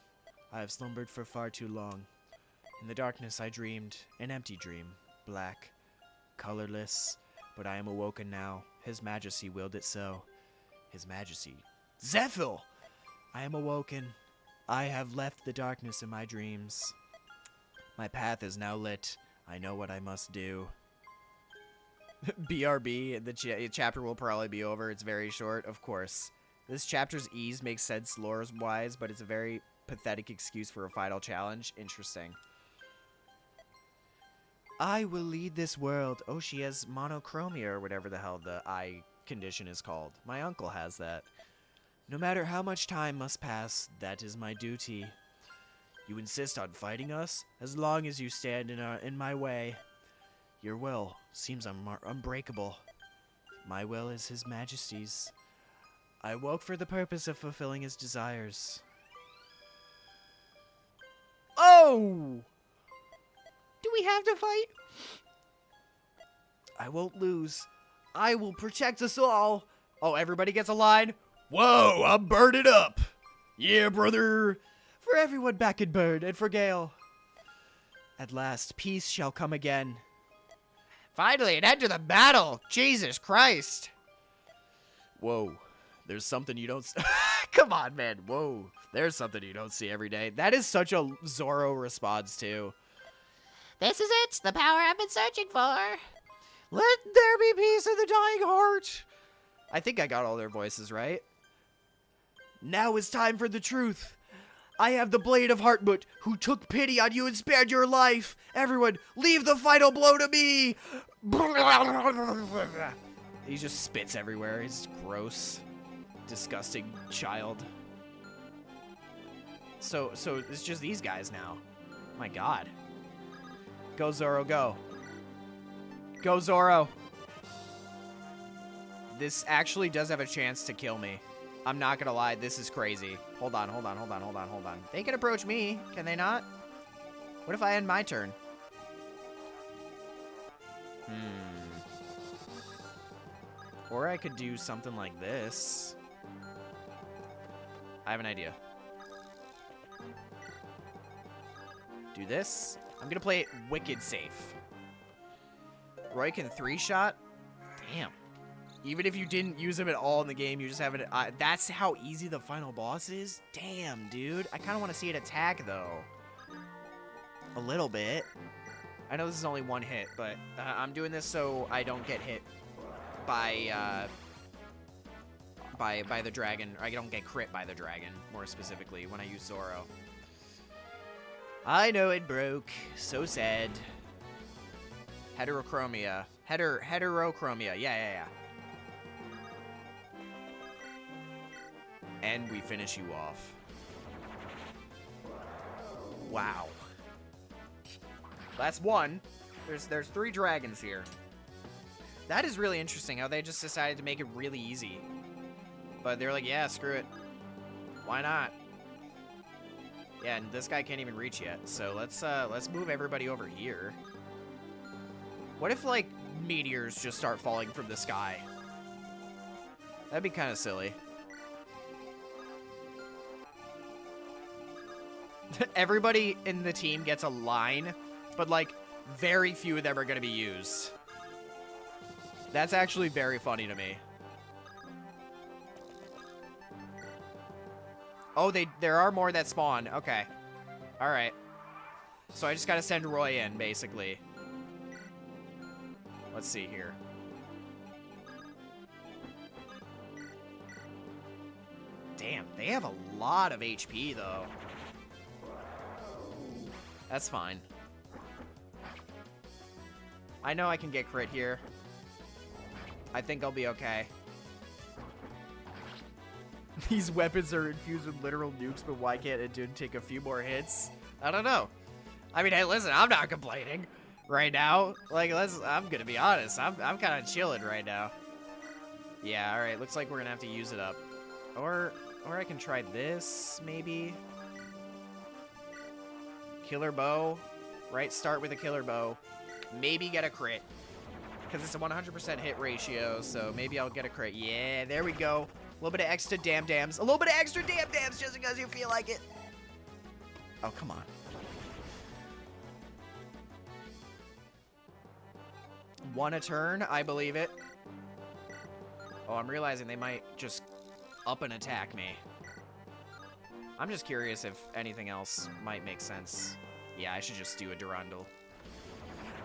Speaker 1: I have slumbered for far too long. In the darkness I dreamed, an empty dream, black, colorless, but I am awoken now. His Majesty willed it so. His Majesty. Zephyl! I am awoken. I have left the darkness in my dreams. My path is now lit. I know what I must do. BRB, the chapter will probably be over. It's very short, of course. This chapter's ease makes sense lore-wise, but it's a very pathetic excuse for a final challenge. Interesting. I will lead this world. Oh, she has monochromia or whatever the hell the eye condition is called. My uncle has that. No matter how much time must pass, that is my duty. You insist on fighting us? As long as you stand in my way. Your will seems unbreakable. My will is His Majesty's. I woke for the purpose of fulfilling his desires. Oh! Do we have to fight? I won't lose. I will protect us all. Oh, everybody gets a line. Whoa, I'm burning up. Yeah, brother. For everyone back in Bird and for Gale. At last, peace shall come again.
Speaker 2: Finally, an end to the battle. Jesus Christ.
Speaker 1: Whoa, there's something you don't... Come on, man. Whoa, there's something you don't see every day. That is such a Zorro response, too.
Speaker 2: This is it, the power I've been searching for.
Speaker 1: Let there be peace in the dying heart. I think I got all their voices right. Now is time for the truth. I have the blade of Heartmut, who took pity on you and spared your life. Everyone, leave the final blow to me. He just spits everywhere. He's gross, disgusting child. So it's just these guys now. My God. Go, Zorro, go. Go, Zorro. This actually does have a chance to kill me. I'm not gonna lie, this is crazy. Hold on. They can approach me, can they not? What if I end my turn? Or I could do something like this. I have an idea. Do this. I'm gonna play it wicked safe. Roy can 3-shot? Damn. Even if you didn't use him at all in the game, you just have it. That's how easy the final boss is? Damn, dude. I kind of want to see it attack, though. A little bit. I know this is only one hit, but I'm doing this so I don't get hit by the dragon. Or I don't get crit by the dragon, more specifically, when I use Zorro. I know it broke. So sad. Heterochromia. Heterochromia. Yeah. And we finish you off. Wow. That's one. There's 3 dragons here. That is really interesting how they just decided to make it really easy. But they're like, yeah, screw it. Why not? Yeah, and this guy can't even reach yet. So let's move everybody over here. What if, like, meteors just start falling from the sky? That'd be kind of silly. Everybody in the team gets a line, but, like, very few of them are going to be used. That's actually very funny to me. Oh, there are more that spawn. Okay. All right. So I just got to send Roy in, basically. Let's see here. Damn, they have a lot of HP, though. That's fine. I know I can get crit here. I think I'll be okay. These weapons are infused with literal nukes, but why can't it dude take a few more hits? I don't know. I mean, hey, listen, I'm not complaining right now. Like, I'm gonna be honest. I'm kind of chilling right now. Yeah, all right. Looks like we're gonna have to use it up, or I can try this maybe. Killer bow, right? Start with a killer bow. Maybe get a crit, because it's a 100% hit ratio. So maybe I'll get a crit. Yeah, there we go. A little bit of extra dams. A little bit of extra dams just because you feel like it. Oh, come on. One a turn, I believe it. Oh, I'm realizing they might just up and attack me. I'm just curious if anything else might make sense. Yeah, I should just do a Durandal.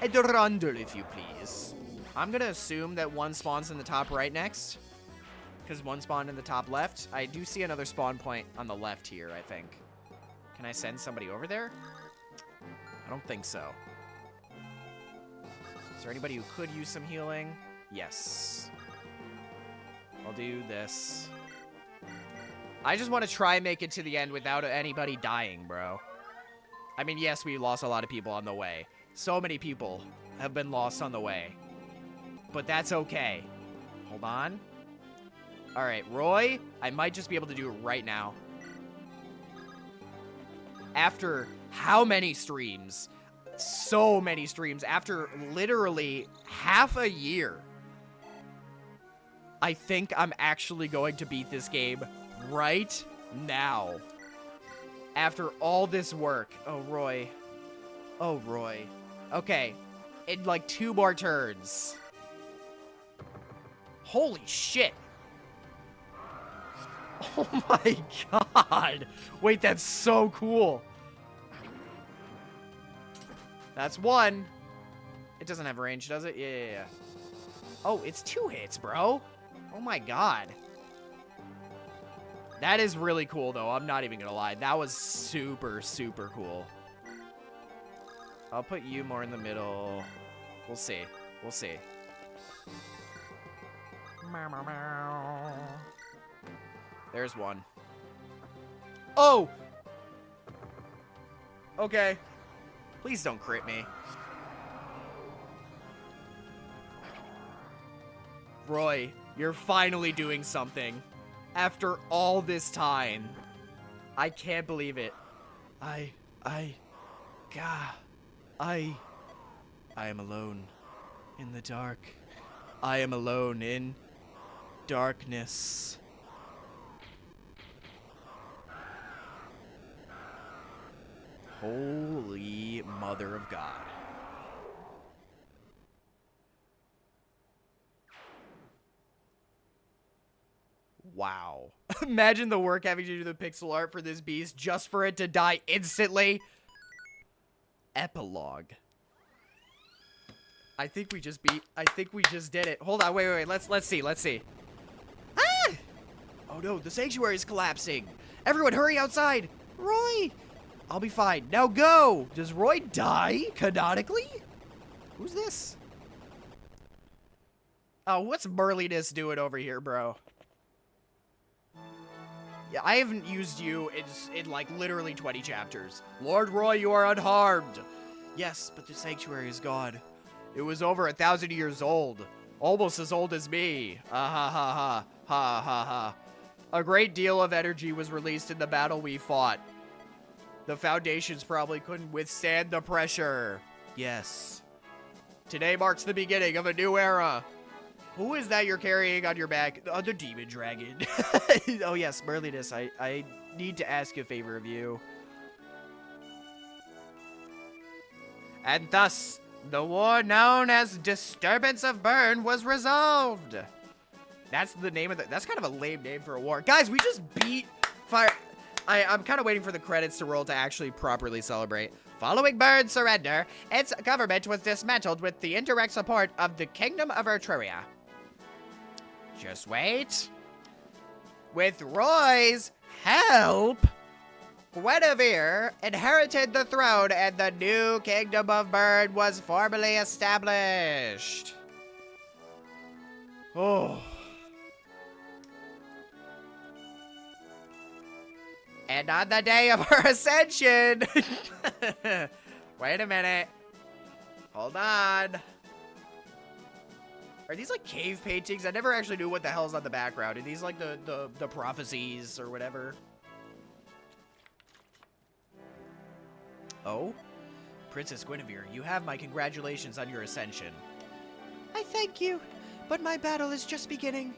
Speaker 1: A Durandal, if you please. I'm going to assume that one spawns in the top right next, because one spawned in the top left. I do see another spawn point on the left here, I think. Can I send somebody over there? I don't think so. Is there anybody who could use some healing? Yes. I'll do this. I just want to try and make it to the end without anybody dying, bro. I mean, yes, we lost a lot of people on the way. So many people have been lost on the way. But that's okay. Hold on. All right, Roy, I might just be able to do it right now. After how many streams? So many streams. After literally half a year. I think I'm actually going to beat this game right now. After all this work. Oh, Roy. Oh, Roy. Okay. In like 2 more turns. Holy shit. Oh my god. Wait, that's so cool. That's 1. It doesn't have range, does it? Yeah. Oh, it's 2 hits, bro. Oh my god. That is really cool, though. I'm not even gonna lie. That was super, super cool. I'll put you more in the middle. We'll see. We'll see. There's 1. Oh! Okay. Please don't crit me. Roy, you're finally doing something. After all this time. I can't believe it. I am alone in the dark. I am alone in darkness. Holy mother of God. Wow. Imagine the work having to do the pixel art for this beast just for it to die instantly. Epilogue. I think we just did it. Hold on, wait. Let's see. Ah! Oh no, the sanctuary is collapsing. Everyone hurry outside. Roy! I'll be fine. Now go! Does Roy die canonically? Who's this? Oh, what's Burliness doing over here, bro? Yeah, I haven't used you in like literally 20 chapters. Lord Roy, you are unharmed. Yes, but the sanctuary is gone. It was over 1,000 years old. Almost as old as me. Ha ha ha ha. A great deal of energy was released in the battle we fought. The foundations probably couldn't withstand the pressure. Yes. Today marks the beginning of a new era. Who is that you're carrying on your back? The demon dragon. Oh yes, Merlinus, I need to ask a favor of you. And thus, the war known as Disturbance of Bern was resolved. That's the name of the... That's kind of a lame name for a war. Guys, we just beat Fire... I'm kind of waiting for the credits to roll to actually properly celebrate. Following Bern's surrender, its government was dismantled with the indirect support of the Kingdom of Etruria. Just wait. With Roy's help, Guinevere inherited the throne and the new Kingdom of Bern was formally established. Oh. And on the day of her ascension... Wait a minute. Hold on. Are these like cave paintings? I never actually knew what the hell's on the background. Are these like the prophecies or whatever? Oh? Princess Guinevere, you have my congratulations on your ascension. I thank you, but my battle is just beginning.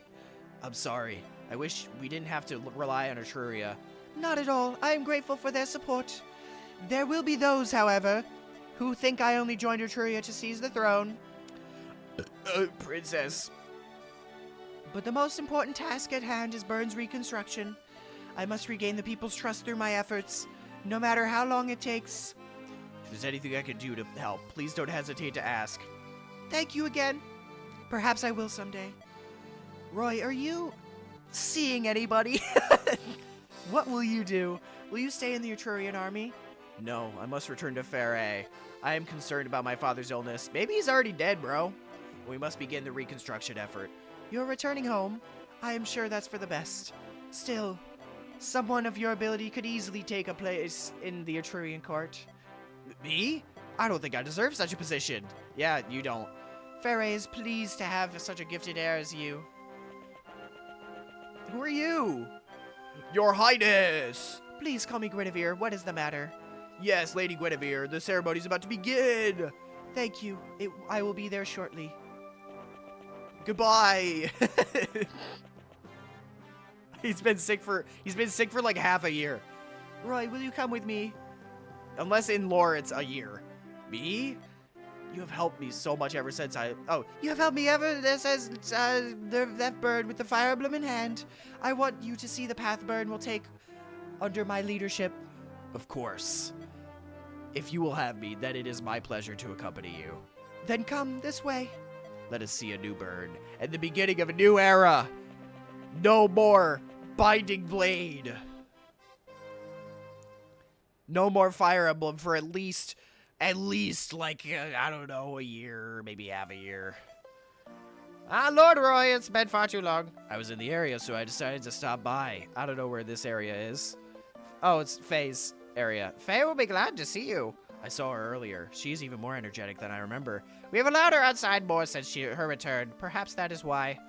Speaker 1: I'm sorry. I wish we didn't have to rely on Etruria. Not at all. I am grateful for their support. There will be those, however, who think I only joined Etruria to seize the throne. Princess. But the most important task at hand is Bern's reconstruction. I must regain the people's trust through my efforts, no matter how long it takes. If there's anything I can do to help, please don't hesitate to ask. Thank you again. Perhaps I will someday. Roy, are you seeing anybody? What will you do? Will you stay in the Etrurian army? No, I must return to Faray. I am concerned about my father's illness. Maybe he's already dead, bro. We must begin the reconstruction effort. You're returning home. I am sure that's for the best. Still, someone of your ability could easily take a place in the Etrurian court. Me? I don't think I deserve such a position. Yeah, you don't. Faray is pleased to have such a gifted heir as you. Who are you? Your Highness! Please call me Guinevere. What is the matter? Yes, Lady Guinevere. The ceremony's about to begin. Thank you. I will be there shortly. Goodbye. He's been sick for like half a year. Roy, will you come with me? Unless in lore it's a year. Me? You have helped me so much ever since you have helped me ever since that bird with the fire emblem in hand. I want you to see the path burn will take under my leadership. Of course. If you will have me, then it is my pleasure to accompany you. Then come this way. Let us see a new burn and the beginning of a new era. No more binding blade. No more fire emblem for at least like, I don't know, a year, maybe half a year.
Speaker 2: Ah, Lord Roy, it's been far too long.
Speaker 1: I was in the area, so I decided to stop by. I don't know where this area is. Oh, it's Faye's area.
Speaker 2: Faye will be glad to see you.
Speaker 1: I saw her earlier. She's even more energetic than I remember.
Speaker 2: We have allowed her outside more since her return. Perhaps that is why.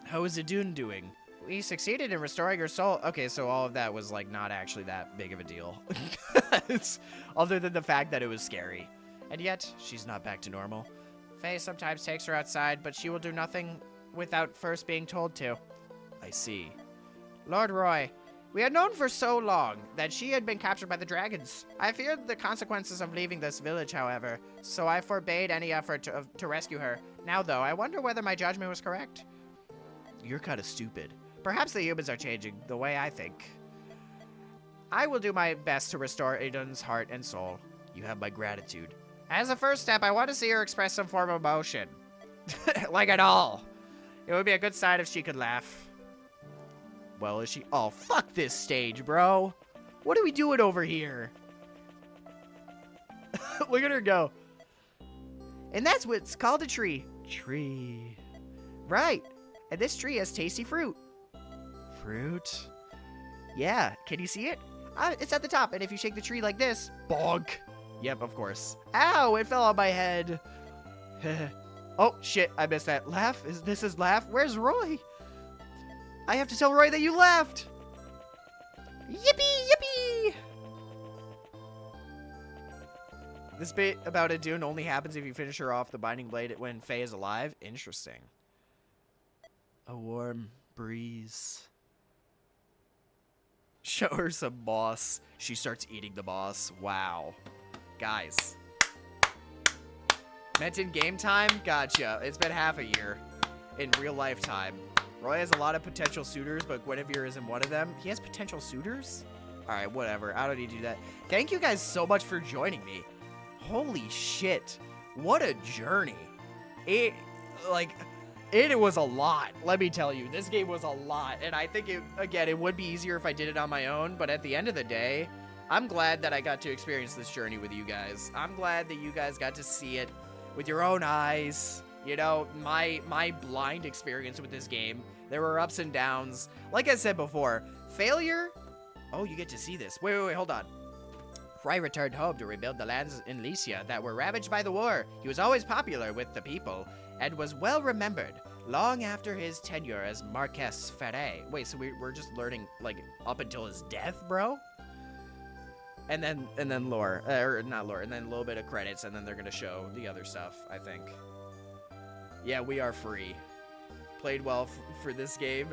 Speaker 1: How is Idun doing?
Speaker 2: We succeeded in restoring her soul. Okay, so all of that was, like, not actually that big of a deal.
Speaker 1: Other than the fact that it was scary.
Speaker 2: And yet,
Speaker 1: she's not back to normal.
Speaker 2: Faye sometimes takes her outside, but she will do nothing without first being told to.
Speaker 1: I see.
Speaker 2: Lord Roy, we had known for so long that she had been captured by the dragons. I feared the consequences of leaving this village, however, so I forbade any effort to rescue her. Now, though, I wonder whether my judgment was correct.
Speaker 1: You're kind of stupid.
Speaker 2: Perhaps the humans are changing the way I think. I will do my best to restore Idun's heart and soul.
Speaker 1: You have my gratitude.
Speaker 2: As a first step, I want to see her express some form of emotion. Like at all. It would be a good sign if she could laugh.
Speaker 1: Well, is she? Oh, fuck this stage, bro. What are we doing over here? Look at her go.
Speaker 2: And that's what's called a tree.
Speaker 1: Tree.
Speaker 2: Right. And this tree has tasty fruit.
Speaker 1: Fruit?
Speaker 2: Yeah. Can you see it? It's at the top, and if you shake the tree like this,
Speaker 1: bonk. Yep, of course.
Speaker 2: Ow, it fell on my head.
Speaker 1: Oh, shit, I missed that. Laugh? This is Laugh?
Speaker 2: Where's Roy?
Speaker 1: I have to tell Roy that you laughed.
Speaker 2: Yippee, yippee.
Speaker 1: This bit about Idun only happens if you finish her off the binding blade when Faye is alive. Interesting. A warm breeze. Show her some moss. She starts eating the moss. Wow. Guys. Meant in game time? Gotcha. It's been half a year. In real life time. Roy has a lot of potential suitors, but Guinevere isn't one of them. He has potential suitors? Alright, whatever. I don't need to do that. Thank you guys so much for joining me. Holy shit. What a journey. It was a lot. Let me tell you, this game was a lot. And I think, it would be easier if I did it on my own. But at the end of the day, I'm glad that I got to experience this journey with you guys. I'm glad that you guys got to see it with your own eyes. You know, my blind experience with this game. There were ups and downs. Like I said before, failure. Oh, you get to see this. Wait, hold on. Fry returned home to rebuild the lands in Lycia that were ravaged by the war. He was always popular with the people and was well remembered long after his tenure as Marquess Ferre. Wait, so we're just learning, like, up until his death, bro? And then lore, or not lore, and then a little bit of credits, and then they're gonna show the other stuff, I think. Yeah, we are free. Played well for this game.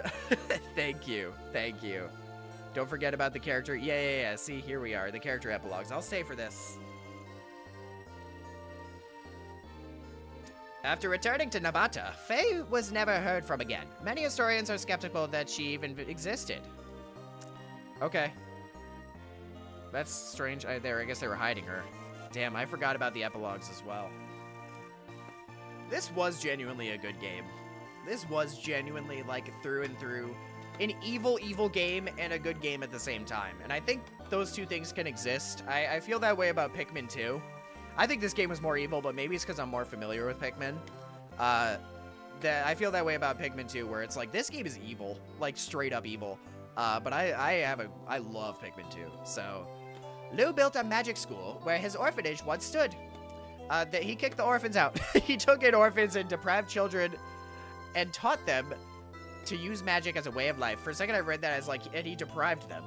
Speaker 1: Thank you. Don't forget about the character. Yeah. See, here we are. The character epilogues. I'll stay for this.
Speaker 2: After returning to Nabata, Faye was never heard from again. Many historians are skeptical that she even existed.
Speaker 1: Okay. That's strange. I guess they were hiding her. Damn, I forgot about the epilogues as well. This was genuinely a good game. This was genuinely, like, through and through, an evil game and a good game at the same time. And I think those two things can exist. I feel that way about Pikmin 2. I think this game was more evil, but maybe it's because I'm more familiar with Pikmin. I feel that way about Pikmin 2, where it's like, this game is evil. Like, straight up evil. But I love Pikmin 2, so...
Speaker 2: Lou built a magic school where his orphanage once stood. He kicked the orphans out.
Speaker 1: He took in orphans and deprived children and taught them to use magic as a way of life. For a second I read that as like, and he deprived them.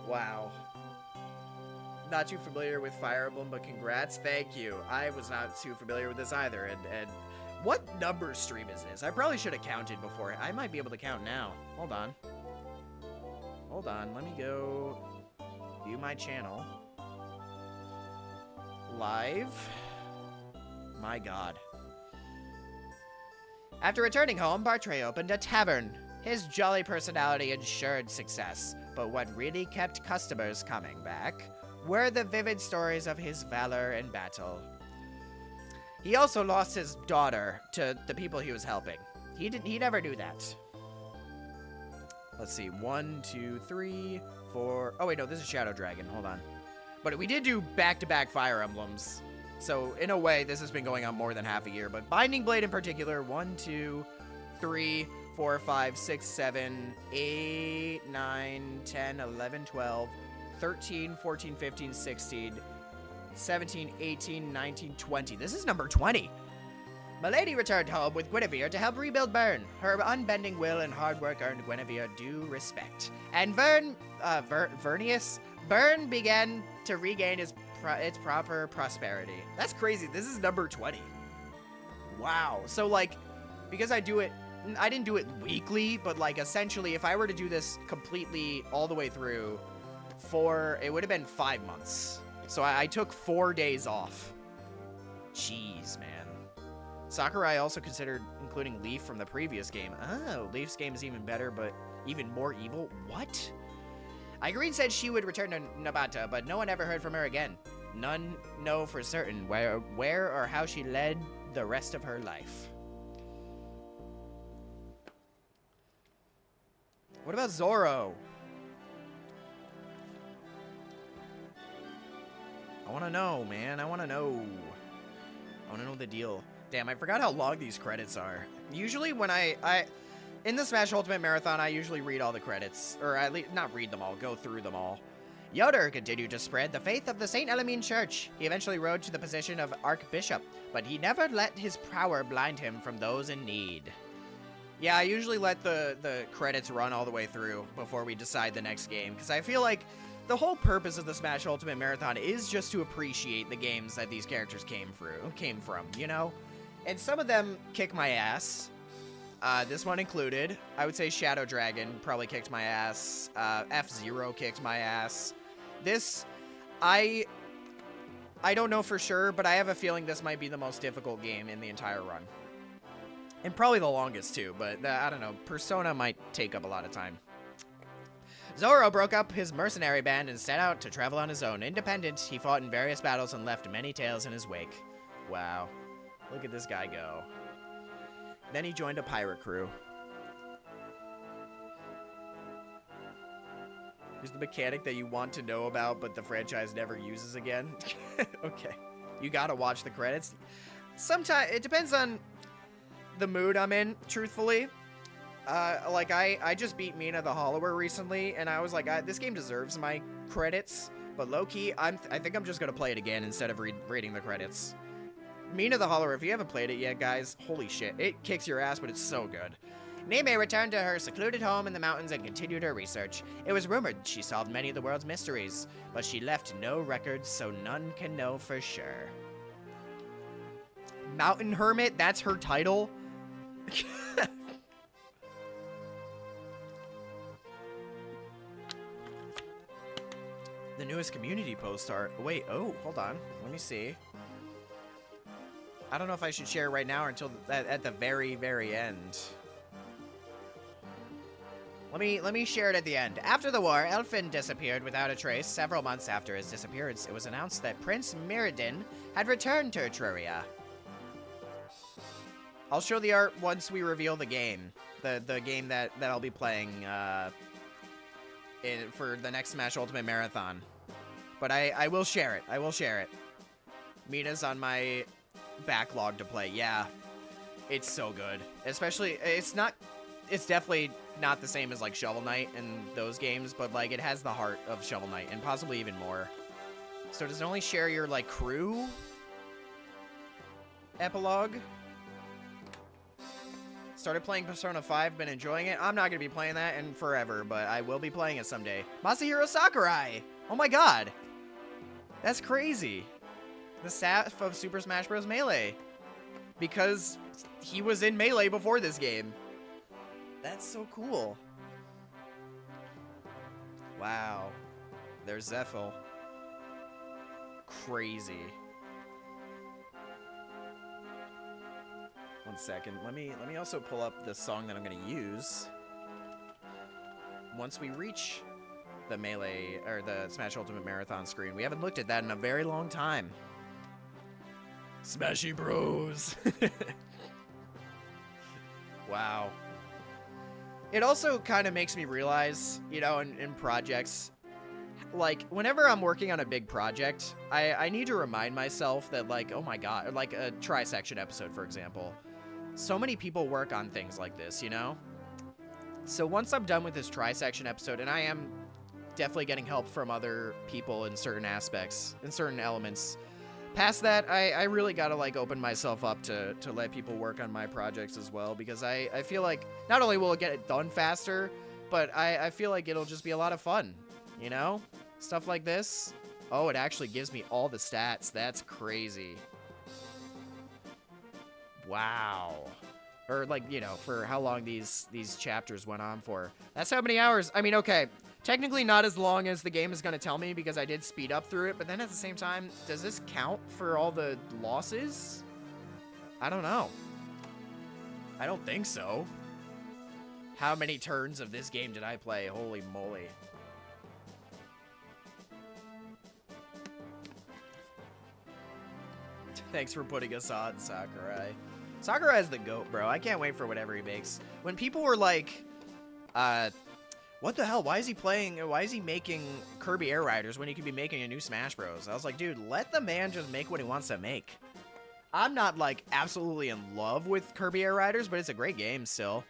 Speaker 1: Wow. not too familiar with Fire Emblem, but congrats. Thank you. I was not too familiar with this either. And what number stream is this? I probably should have counted before. I might be able to count now. Hold on. Hold on. Let me go view my channel. Live. My God.
Speaker 2: After returning home, Bartray opened a tavern. His jolly personality ensured success, but what really kept customers coming back were the vivid stories of his valor in battle. He also lost his daughter to the people he was helping. He never knew that.
Speaker 1: Let's see. 1, 2, 3, 4. Oh, wait, no, this is Shadow Dragon. Hold on. But we did do back-to-back Fire Emblems. So, in a way, this has been going on more than half a year. But Binding Blade in particular, 1, 2, 3, 4, 5, 6, 7, 8, 9, 10, 11, 12, 13, 14, 15, 16, 17, 18, 19, 20. This is number 20.
Speaker 2: Milady returned home with Guinevere to help rebuild Bern. Her unbending will and hard work earned Guinevere due respect. And Bern began to regain its proper prosperity.
Speaker 1: That's crazy. This is number 20. Wow. So, like, because I didn't do it weekly, but, like, essentially, if I were to do this completely all the way through it would have been 5 months. So I took 4 days off. Jeez, man. Sakurai also considered including Leaf from the previous game. Oh, Leaf's game is even better, but even more evil? What?
Speaker 2: Irene said she would return to Nabata, but no one ever heard from her again. None know for certain where or how she led the rest of her life.
Speaker 1: What about Zoro? I want to know, man. I want to know the deal. Damn, I forgot how long these credits are. Usually when in the Smash Ultimate Marathon, I usually read all the credits. Or at least, not read them all, go through them all.
Speaker 2: Yoder continued to spread the faith of the St. Elamine Church. He eventually rose to the position of Archbishop, but he never let his power blind him from those in need.
Speaker 1: Yeah, I usually let the credits run all the way through before we decide the next game, because I feel like the whole purpose of the Smash Ultimate Marathon is just to appreciate the games that these characters came from, you know? And some of them kick my ass. This one included. I would say Shadow Dragon probably kicked my ass. F-Zero kicked my ass. This, I don't know for sure, but I have a feeling this might be the most difficult game in the entire run. And probably the longest too, but I don't know. Persona might take up a lot of time.
Speaker 2: Zoro broke up his mercenary band and set out to travel on his own. Independent, he fought in various battles and left many tales in his wake.
Speaker 1: Wow. Look at this guy go. Then he joined a pirate crew. Here's the mechanic that you want to know about, but the franchise never uses again. Okay. You gotta watch the credits. Sometimes, it depends on the mood I'm in, truthfully. Like, I just beat Mina the Hollower recently, and I was like, this game deserves my credits, but low-key, I think I'm just gonna play it again instead of reading the credits. Mina the Hollower, if you haven't played it yet, guys, holy shit. It kicks your ass, but it's so good.
Speaker 2: Neme returned to her secluded home in the mountains and continued her research. It was rumored she solved many of the world's mysteries, but she left no records, so none can know for sure.
Speaker 1: Mountain Hermit, that's her title? The newest community posts are... Wait, oh, hold on. Let me see. I don't know if I should share right now or until at the very, very end.
Speaker 2: Let me share it at the end. After the war, Elfin disappeared without a trace. Several months after his disappearance, it was announced that Prince Mirrodin had returned to Etruria.
Speaker 1: I'll show the art once we reveal the game. The game that I'll be playing for the next Smash Ultimate Marathon. But I will share it. I will share it. Mina's on my backlog to play. Yeah. It's so good. Especially, it's definitely not the same as like Shovel Knight and those games, but like it has the heart of Shovel Knight and possibly even more. So does it only share your like crew epilogue? Started playing Persona 5, been enjoying it. I'm not going to be playing that in forever, but I will be playing it someday. Masahiro Sakurai! Oh my god! That's crazy. The staff of Super Smash Bros. Melee. Because he was in Melee before this game. That's so cool. Wow. There's Zephyl. Crazy. One second. Let me also pull up the song that I'm gonna use once we reach the Melee or the Smash Ultimate Marathon screen. We haven't looked at that in a very long time. Smashy Bros. Wow. It also kind of makes me realize, you know, in projects, like, whenever I'm working on a big project, I need to remind myself that, like, oh my god, like a tri-section episode, for example. So many people work on things like this, you know? So once I'm done with this tri-section episode, and I am definitely getting help from other people in certain aspects, in certain elements, past that, I really gotta, like, open myself up to let people work on my projects as well, because I feel like not only will it get it done faster, but I feel like it'll just be a lot of fun, you know? Stuff like this. Oh, it actually gives me all the stats. That's crazy. Wow. Or, like, you know, for how long these chapters went on for. That's how many hours. I mean, okay. Technically not as long as the game is going to tell me because I did speed up through it. But then at the same time, does this count for all the losses? I don't know. I don't think so. How many turns of this game did I play? Holy moly. Thanks for putting us on, Sakurai. Sakurai is the GOAT, bro. I can't wait for whatever he makes. When people were like, what the hell? Why is he making Kirby Air Riders when he could be making a new Smash Bros? I was like, dude, let the man just make what he wants to make. I'm not, like, absolutely in love with Kirby Air Riders, but it's a great game still.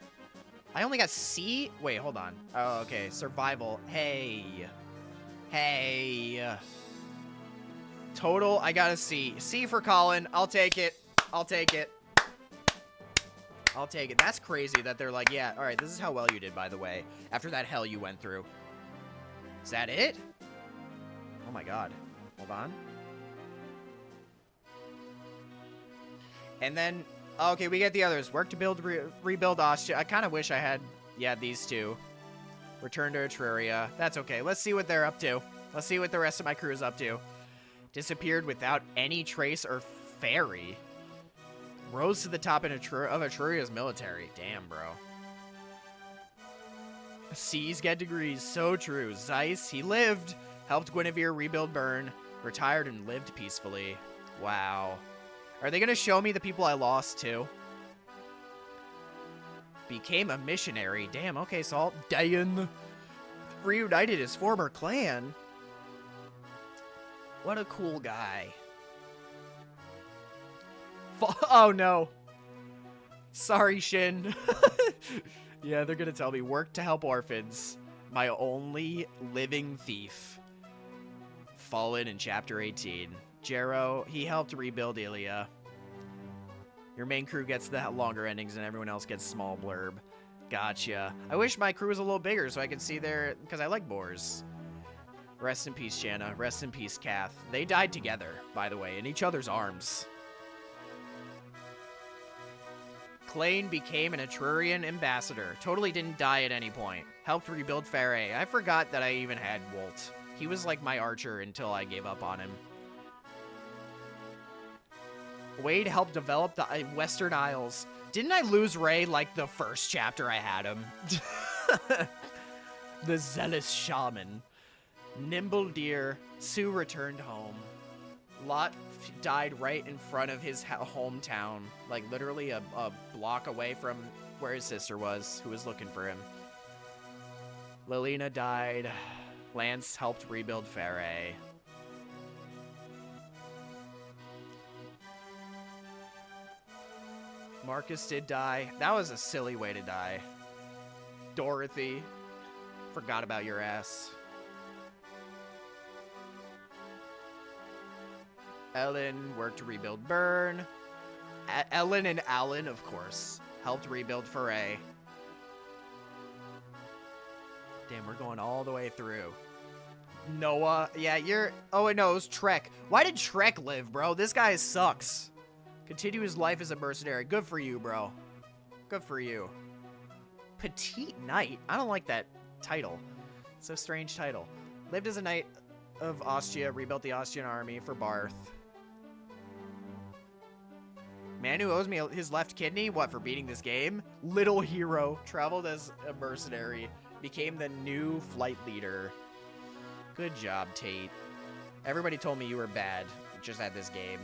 Speaker 1: I only got C? Wait, hold on. Oh, okay. Survival. Hey. Total, I got a C. C for Colin. I'll take it. I'll take it. That's crazy that they're like, yeah, all right, this is how well you did, by the way, after that hell you went through. Is that it? Oh my god. Hold on. And then, okay, we get the others. Work to build, rebuild Ostia. I kind of wish I had, yeah, these two. Return to Etruria. That's okay. Let's see what they're up to. Let's see what the rest of my crew is up to. Disappeared without any trace or ferry. Rose to the top of Etruria's military. Damn, bro. C's get degrees. So true. Zeiss, he lived. Helped Guinevere rebuild Bern. Retired and lived peacefully. Wow. Are they going to show me the people I lost, too? Became a missionary. Damn, okay, so Dayan reunited his former clan. What a cool guy. Oh, no. Sorry, Shin. Yeah, they're going to tell me. Work to help orphans. My only living thief. Fallen in Chapter 18. Jero, he helped rebuild Ilia. Your main crew gets the longer endings and everyone else gets small blurb. Gotcha. I wish my crew was a little bigger so I could see their... Because I like boars. Rest in peace, Shanna. Rest in peace, Kath. They died together, by the way, in each other's arms. Klain became an Etrurian ambassador. Totally didn't die at any point. Helped rebuild Faray. I forgot that I even had Wolt. He was like my archer until I gave up on him. Wade helped develop the Western Isles. Didn't I lose Ray like the first chapter I had him? The Zealous Shaman. Nimble Deer. Sue returned home. Lot died right in front of his hometown. Like literally a block away from where his sister was, who was looking for him. Lilina died. Lance helped rebuild Faray. Marcus did die. That was a silly way to die. Dorothy. Forgot about your ass. Ellen worked to rebuild Bern. Ellen and Alan, of course, helped rebuild Foray. Damn, we're going all the way through. Noah. Yeah, you're... Oh, wait, no, it was Trek. Why did Trek live, bro? This guy sucks. Continue his life as a mercenary. Good for you, bro. Good for you. Petite Knight? I don't like that title. It's a strange title. Lived as a knight of Ostia, rebuilt the Austrian army for Barth. Man who owes me his left kidney? What, for beating this game? Little hero. Traveled as a mercenary. Became the new flight leader. Good job, Tate. Everybody told me you were bad just at this game.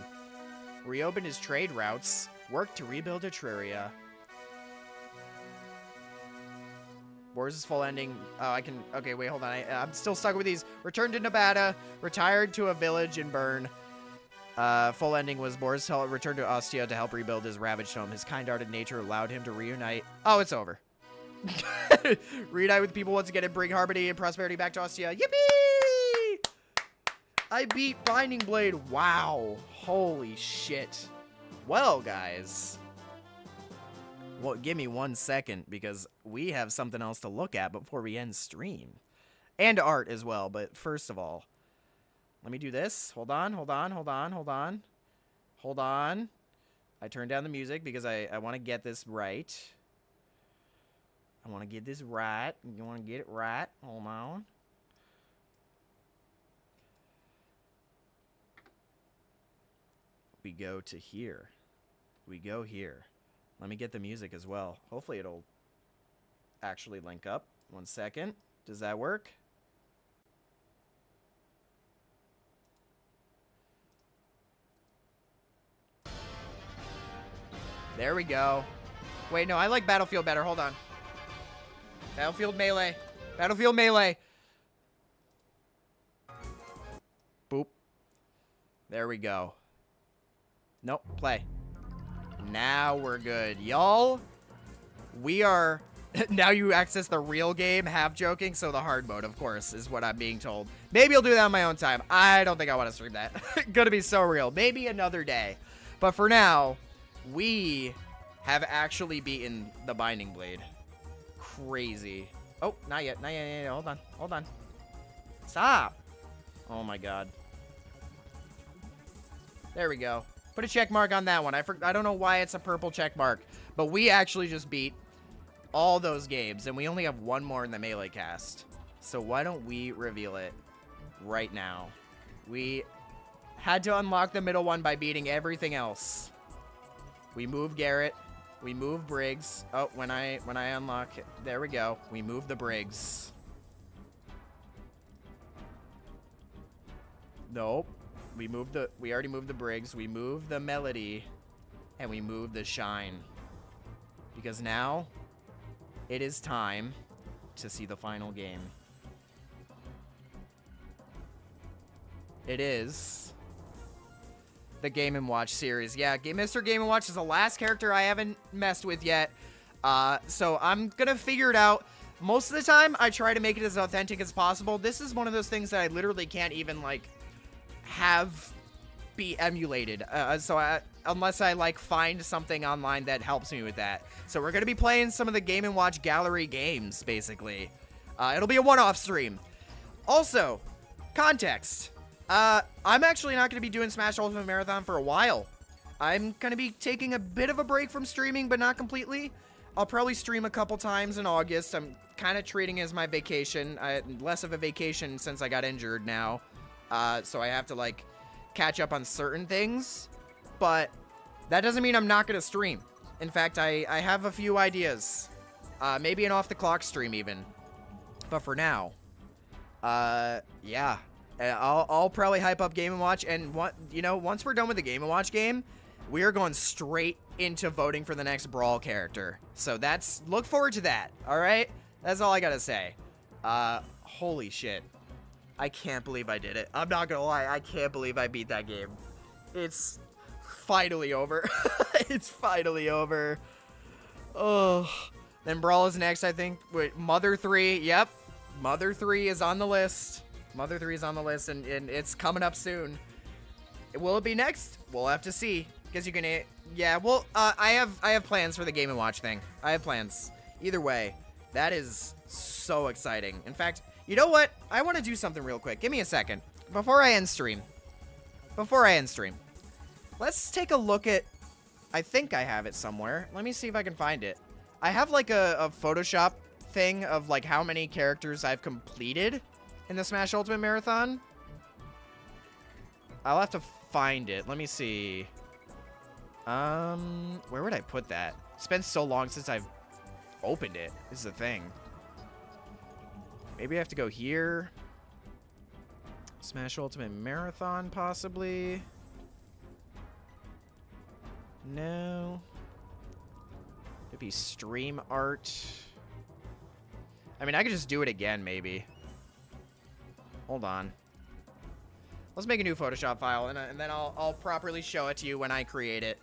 Speaker 1: Reopened his trade routes. Worked to rebuild Etruria. Wars' full ending. Oh, I can... Okay, wait, hold on. I'm still stuck with these. Returned to Nevada. Retired to a village in Bern. Full ending was Boris returned to Ostia to help rebuild his ravaged home. His kind-hearted nature allowed him to reunite. Oh, it's over. Reunite with people once again and bring harmony and prosperity back to Ostia. Yippee! I beat Binding Blade. Wow. Holy shit. Well, guys. Well, give me 1 second because we have something else to look at before we end stream. And art as well, but first of all, let me do this. Hold on, hold on, hold on, hold on. Hold on. I turned down the music because I want to get this right. I want to get this right. You want to get it right? Hold on. We go to here. We go here. Let me get the music as well. Hopefully it'll actually link up. 1 second. Does that work? There we go. Wait, no, I like Battlefield better. Hold on. Battlefield Melee. Battlefield Melee. Boop. There we go. Nope, play. Now we're good. Y'all, we are... Now you access the real game, half joking, so the hard mode, of course, is what I'm being told. Maybe I'll do that on my own time. I don't think I want to stream that. Gonna be so real. Maybe another day. But for now, we have actually beaten the Binding Blade. Crazy. Oh, not yet. Not yet. Hold on. Hold on. Stop. Oh, my God. There we go. Put a check mark on that one. I don't know why it's a purple check mark, but we actually just beat all those games, and we only have one more in the Melee cast. So why don't we reveal it right now? We had to unlock the middle one by beating everything else. We move Garrett. We move Briggs. Oh, when I unlock it, there we go. We move the Briggs. Nope. We already moved the Briggs. We moved the Melody, and we moved the Shine. Because now it is time to see the final game. It is the Game & Watch series. Yeah, Mr. Game & Watch is the last character I haven't messed with yet. So I'm gonna figure it out. Most of the time, I try to make it as authentic as possible. This is one of those things that I literally can't even, like, have be emulated. Unless I, like, find something online that helps me with that. So we're gonna be playing some of the Game & Watch gallery games, basically. It'll be a one-off stream. Also, context. I'm actually not going to be doing Smash Ultimate Marathon for a while. I'm going to be taking a bit of a break from streaming, but not completely. I'll probably stream a couple times in August. I'm kind of treating it as my vacation. Less of a vacation since I got injured now. So I have to, like, catch up on certain things. But that doesn't mean I'm not going to stream. In fact, I have a few ideas. Maybe an off-the-clock stream, even. But for now, yeah. I'll probably hype up Game & Watch, and once we're done with the Game & Watch game, we are going straight into voting for the next Brawl character. So look forward to that, alright? That's all I gotta say. Holy shit. I can't believe I did it. I'm not gonna lie, I can't believe I beat that game. It's finally over. It's finally over. Oh. Then Brawl is next, I think. Wait, Mother 3, yep. Mother 3 is on the list. Mother 3 is on the list, and it's coming up soon. Will it be next? We'll have to see. Because you can... Yeah, well, I have plans for the Game & Watch thing. I have plans. Either way, that is so exciting. In fact, You know what? I want to do something real quick. Give me a second. Before I end stream. Let's take a look at... I think I have it somewhere. Let me see if I can find it. I have like a Photoshop thing of like how many characters I've completed in the Smash Ultimate Marathon. I'll have to find it. Let me see. Where would I put that? It's been so long since I've opened it. This is the thing. Maybe I have to go here. Smash Ultimate Marathon, possibly. No. It'd be stream art. I mean, I could just do it again, maybe. Hold on. Let's make a new Photoshop file, and then I'll properly show it to you when I create it.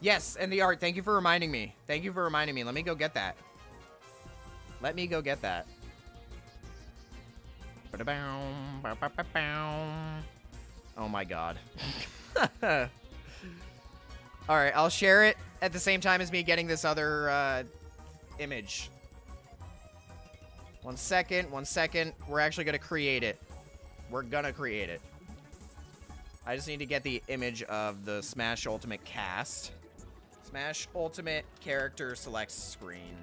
Speaker 1: Yes, and the art. Thank you for reminding me. Thank you for reminding me. Let me go get that. Let me go get that. Oh my god. Alright, I'll share it at the same time as me getting this other image. One second. We're actually going to create it. We're going to create it. I just need to get the image of the Smash Ultimate cast. Smash Ultimate character select screen.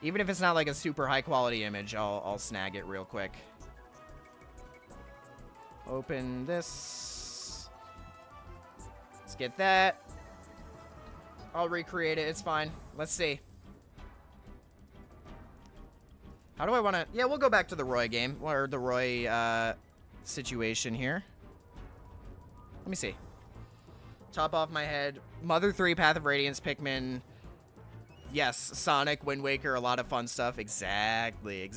Speaker 1: Even if it's not like a super high quality image, I'll snag it real quick. Open this. Let's get that. I'll recreate it. It's fine. Let's see. How do I want to... Yeah, we'll go back to the Roy game. Or the Roy situation here. Let me see. Top off my head. Mother 3, Path of Radiance, Pikmin. Yes, Sonic, Wind Waker, a lot of fun stuff. Exactly,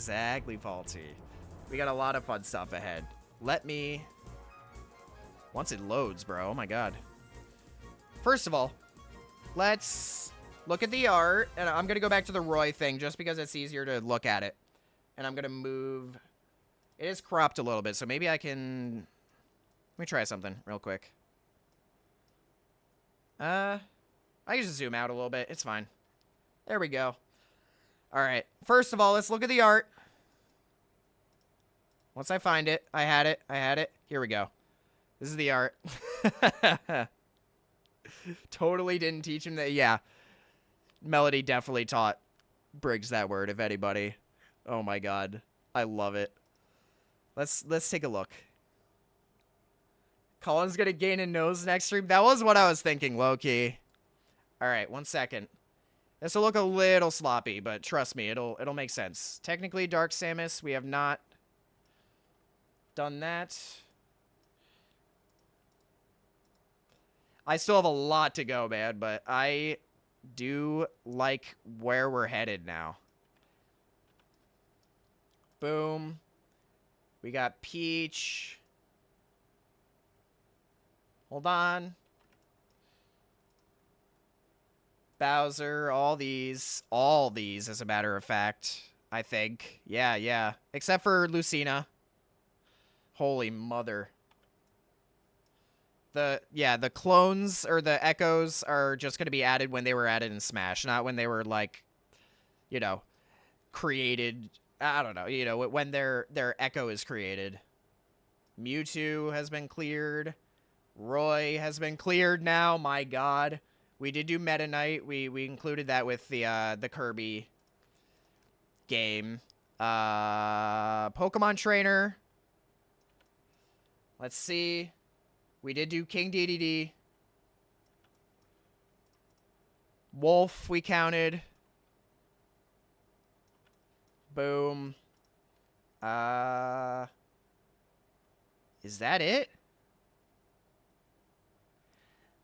Speaker 1: Faulty. We got a lot of fun stuff ahead. Let me... Once it loads, bro. Oh my god. First of all, let's look at the art. And I'm going to go back to the Roy thing just because it's easier to look at it. And I'm going to move... It is cropped a little bit, so maybe I can... Let me try something real quick. I can just zoom out a little bit. It's fine. There we go. All right. First of all, let's look at the art. Once I find it, I had it. Here we go. This is the art. Totally didn't teach him that. Yeah. Melody definitely taught Briggs that word, if anybody. Oh my god. I love it. Let's take a look. Colin's gonna gain a nose next stream. That was what I was thinking, low-key. All right, 1 second. This will look a little sloppy, but trust me, it'll make sense. Technically, Dark Samus, we have not done that. I still have a lot to go, man, but I do like where we're headed now. Boom. We got Peach. Hold on. Bowser, all these, as a matter of fact, I think. Yeah. Except for Lucina. Holy mother. The clones, or the echoes, are just going to be added when they were added in Smash, not when they were, like, you know, created. I don't know, you know, when their echo is created. Mewtwo has been cleared. Roy has been cleared now, my god. We did do Meta Knight. We included that with the Kirby game. Pokemon Trainer. Let's see. We did do King DDD. Wolf, we counted. Boom. Is that it?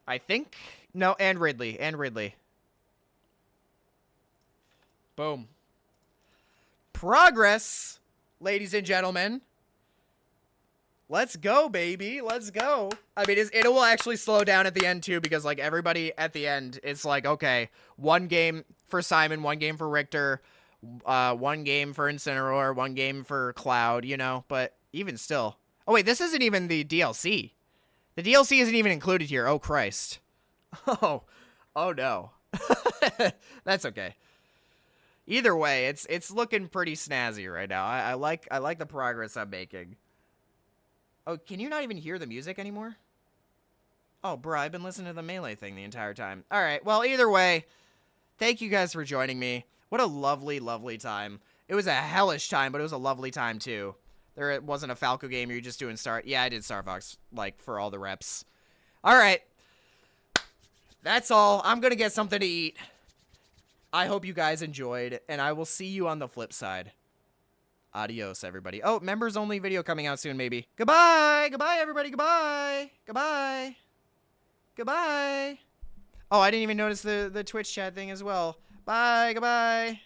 Speaker 1: I think... No, and Ridley. Boom. Progress, ladies and gentlemen. Let's go, baby. Let's go. I mean, it will actually slow down at the end, too, because, like, everybody at the end, it's like, okay, 1 game for Simon, 1 game for Richter, 1 game for Incineroar, 1 game for Cloud, you know, but even still. Oh, wait, this isn't even the DLC. The DLC isn't even included here. Oh, Christ. Oh no. That's okay. Either way, it's looking pretty snazzy right now. I like the progress I'm making. Oh, can you not even hear the music anymore? Oh, bro, I've been listening to the Melee thing the entire time. All right, well, either way, thank you guys for joining me. What a lovely, lovely time. It was a hellish time, but it was a lovely time, too. There wasn't a Falco game, you're just doing Star... Yeah, I did Star Fox, like, for all the reps. All right. That's all. I'm gonna get something to eat. I hope you guys enjoyed, and I will see you on the flip side. Adios, everybody. Oh, members only video coming out soon, maybe. Goodbye! Goodbye, everybody! Goodbye! Goodbye! Goodbye! Oh, I didn't even notice the Twitch chat thing as well. Bye! Goodbye!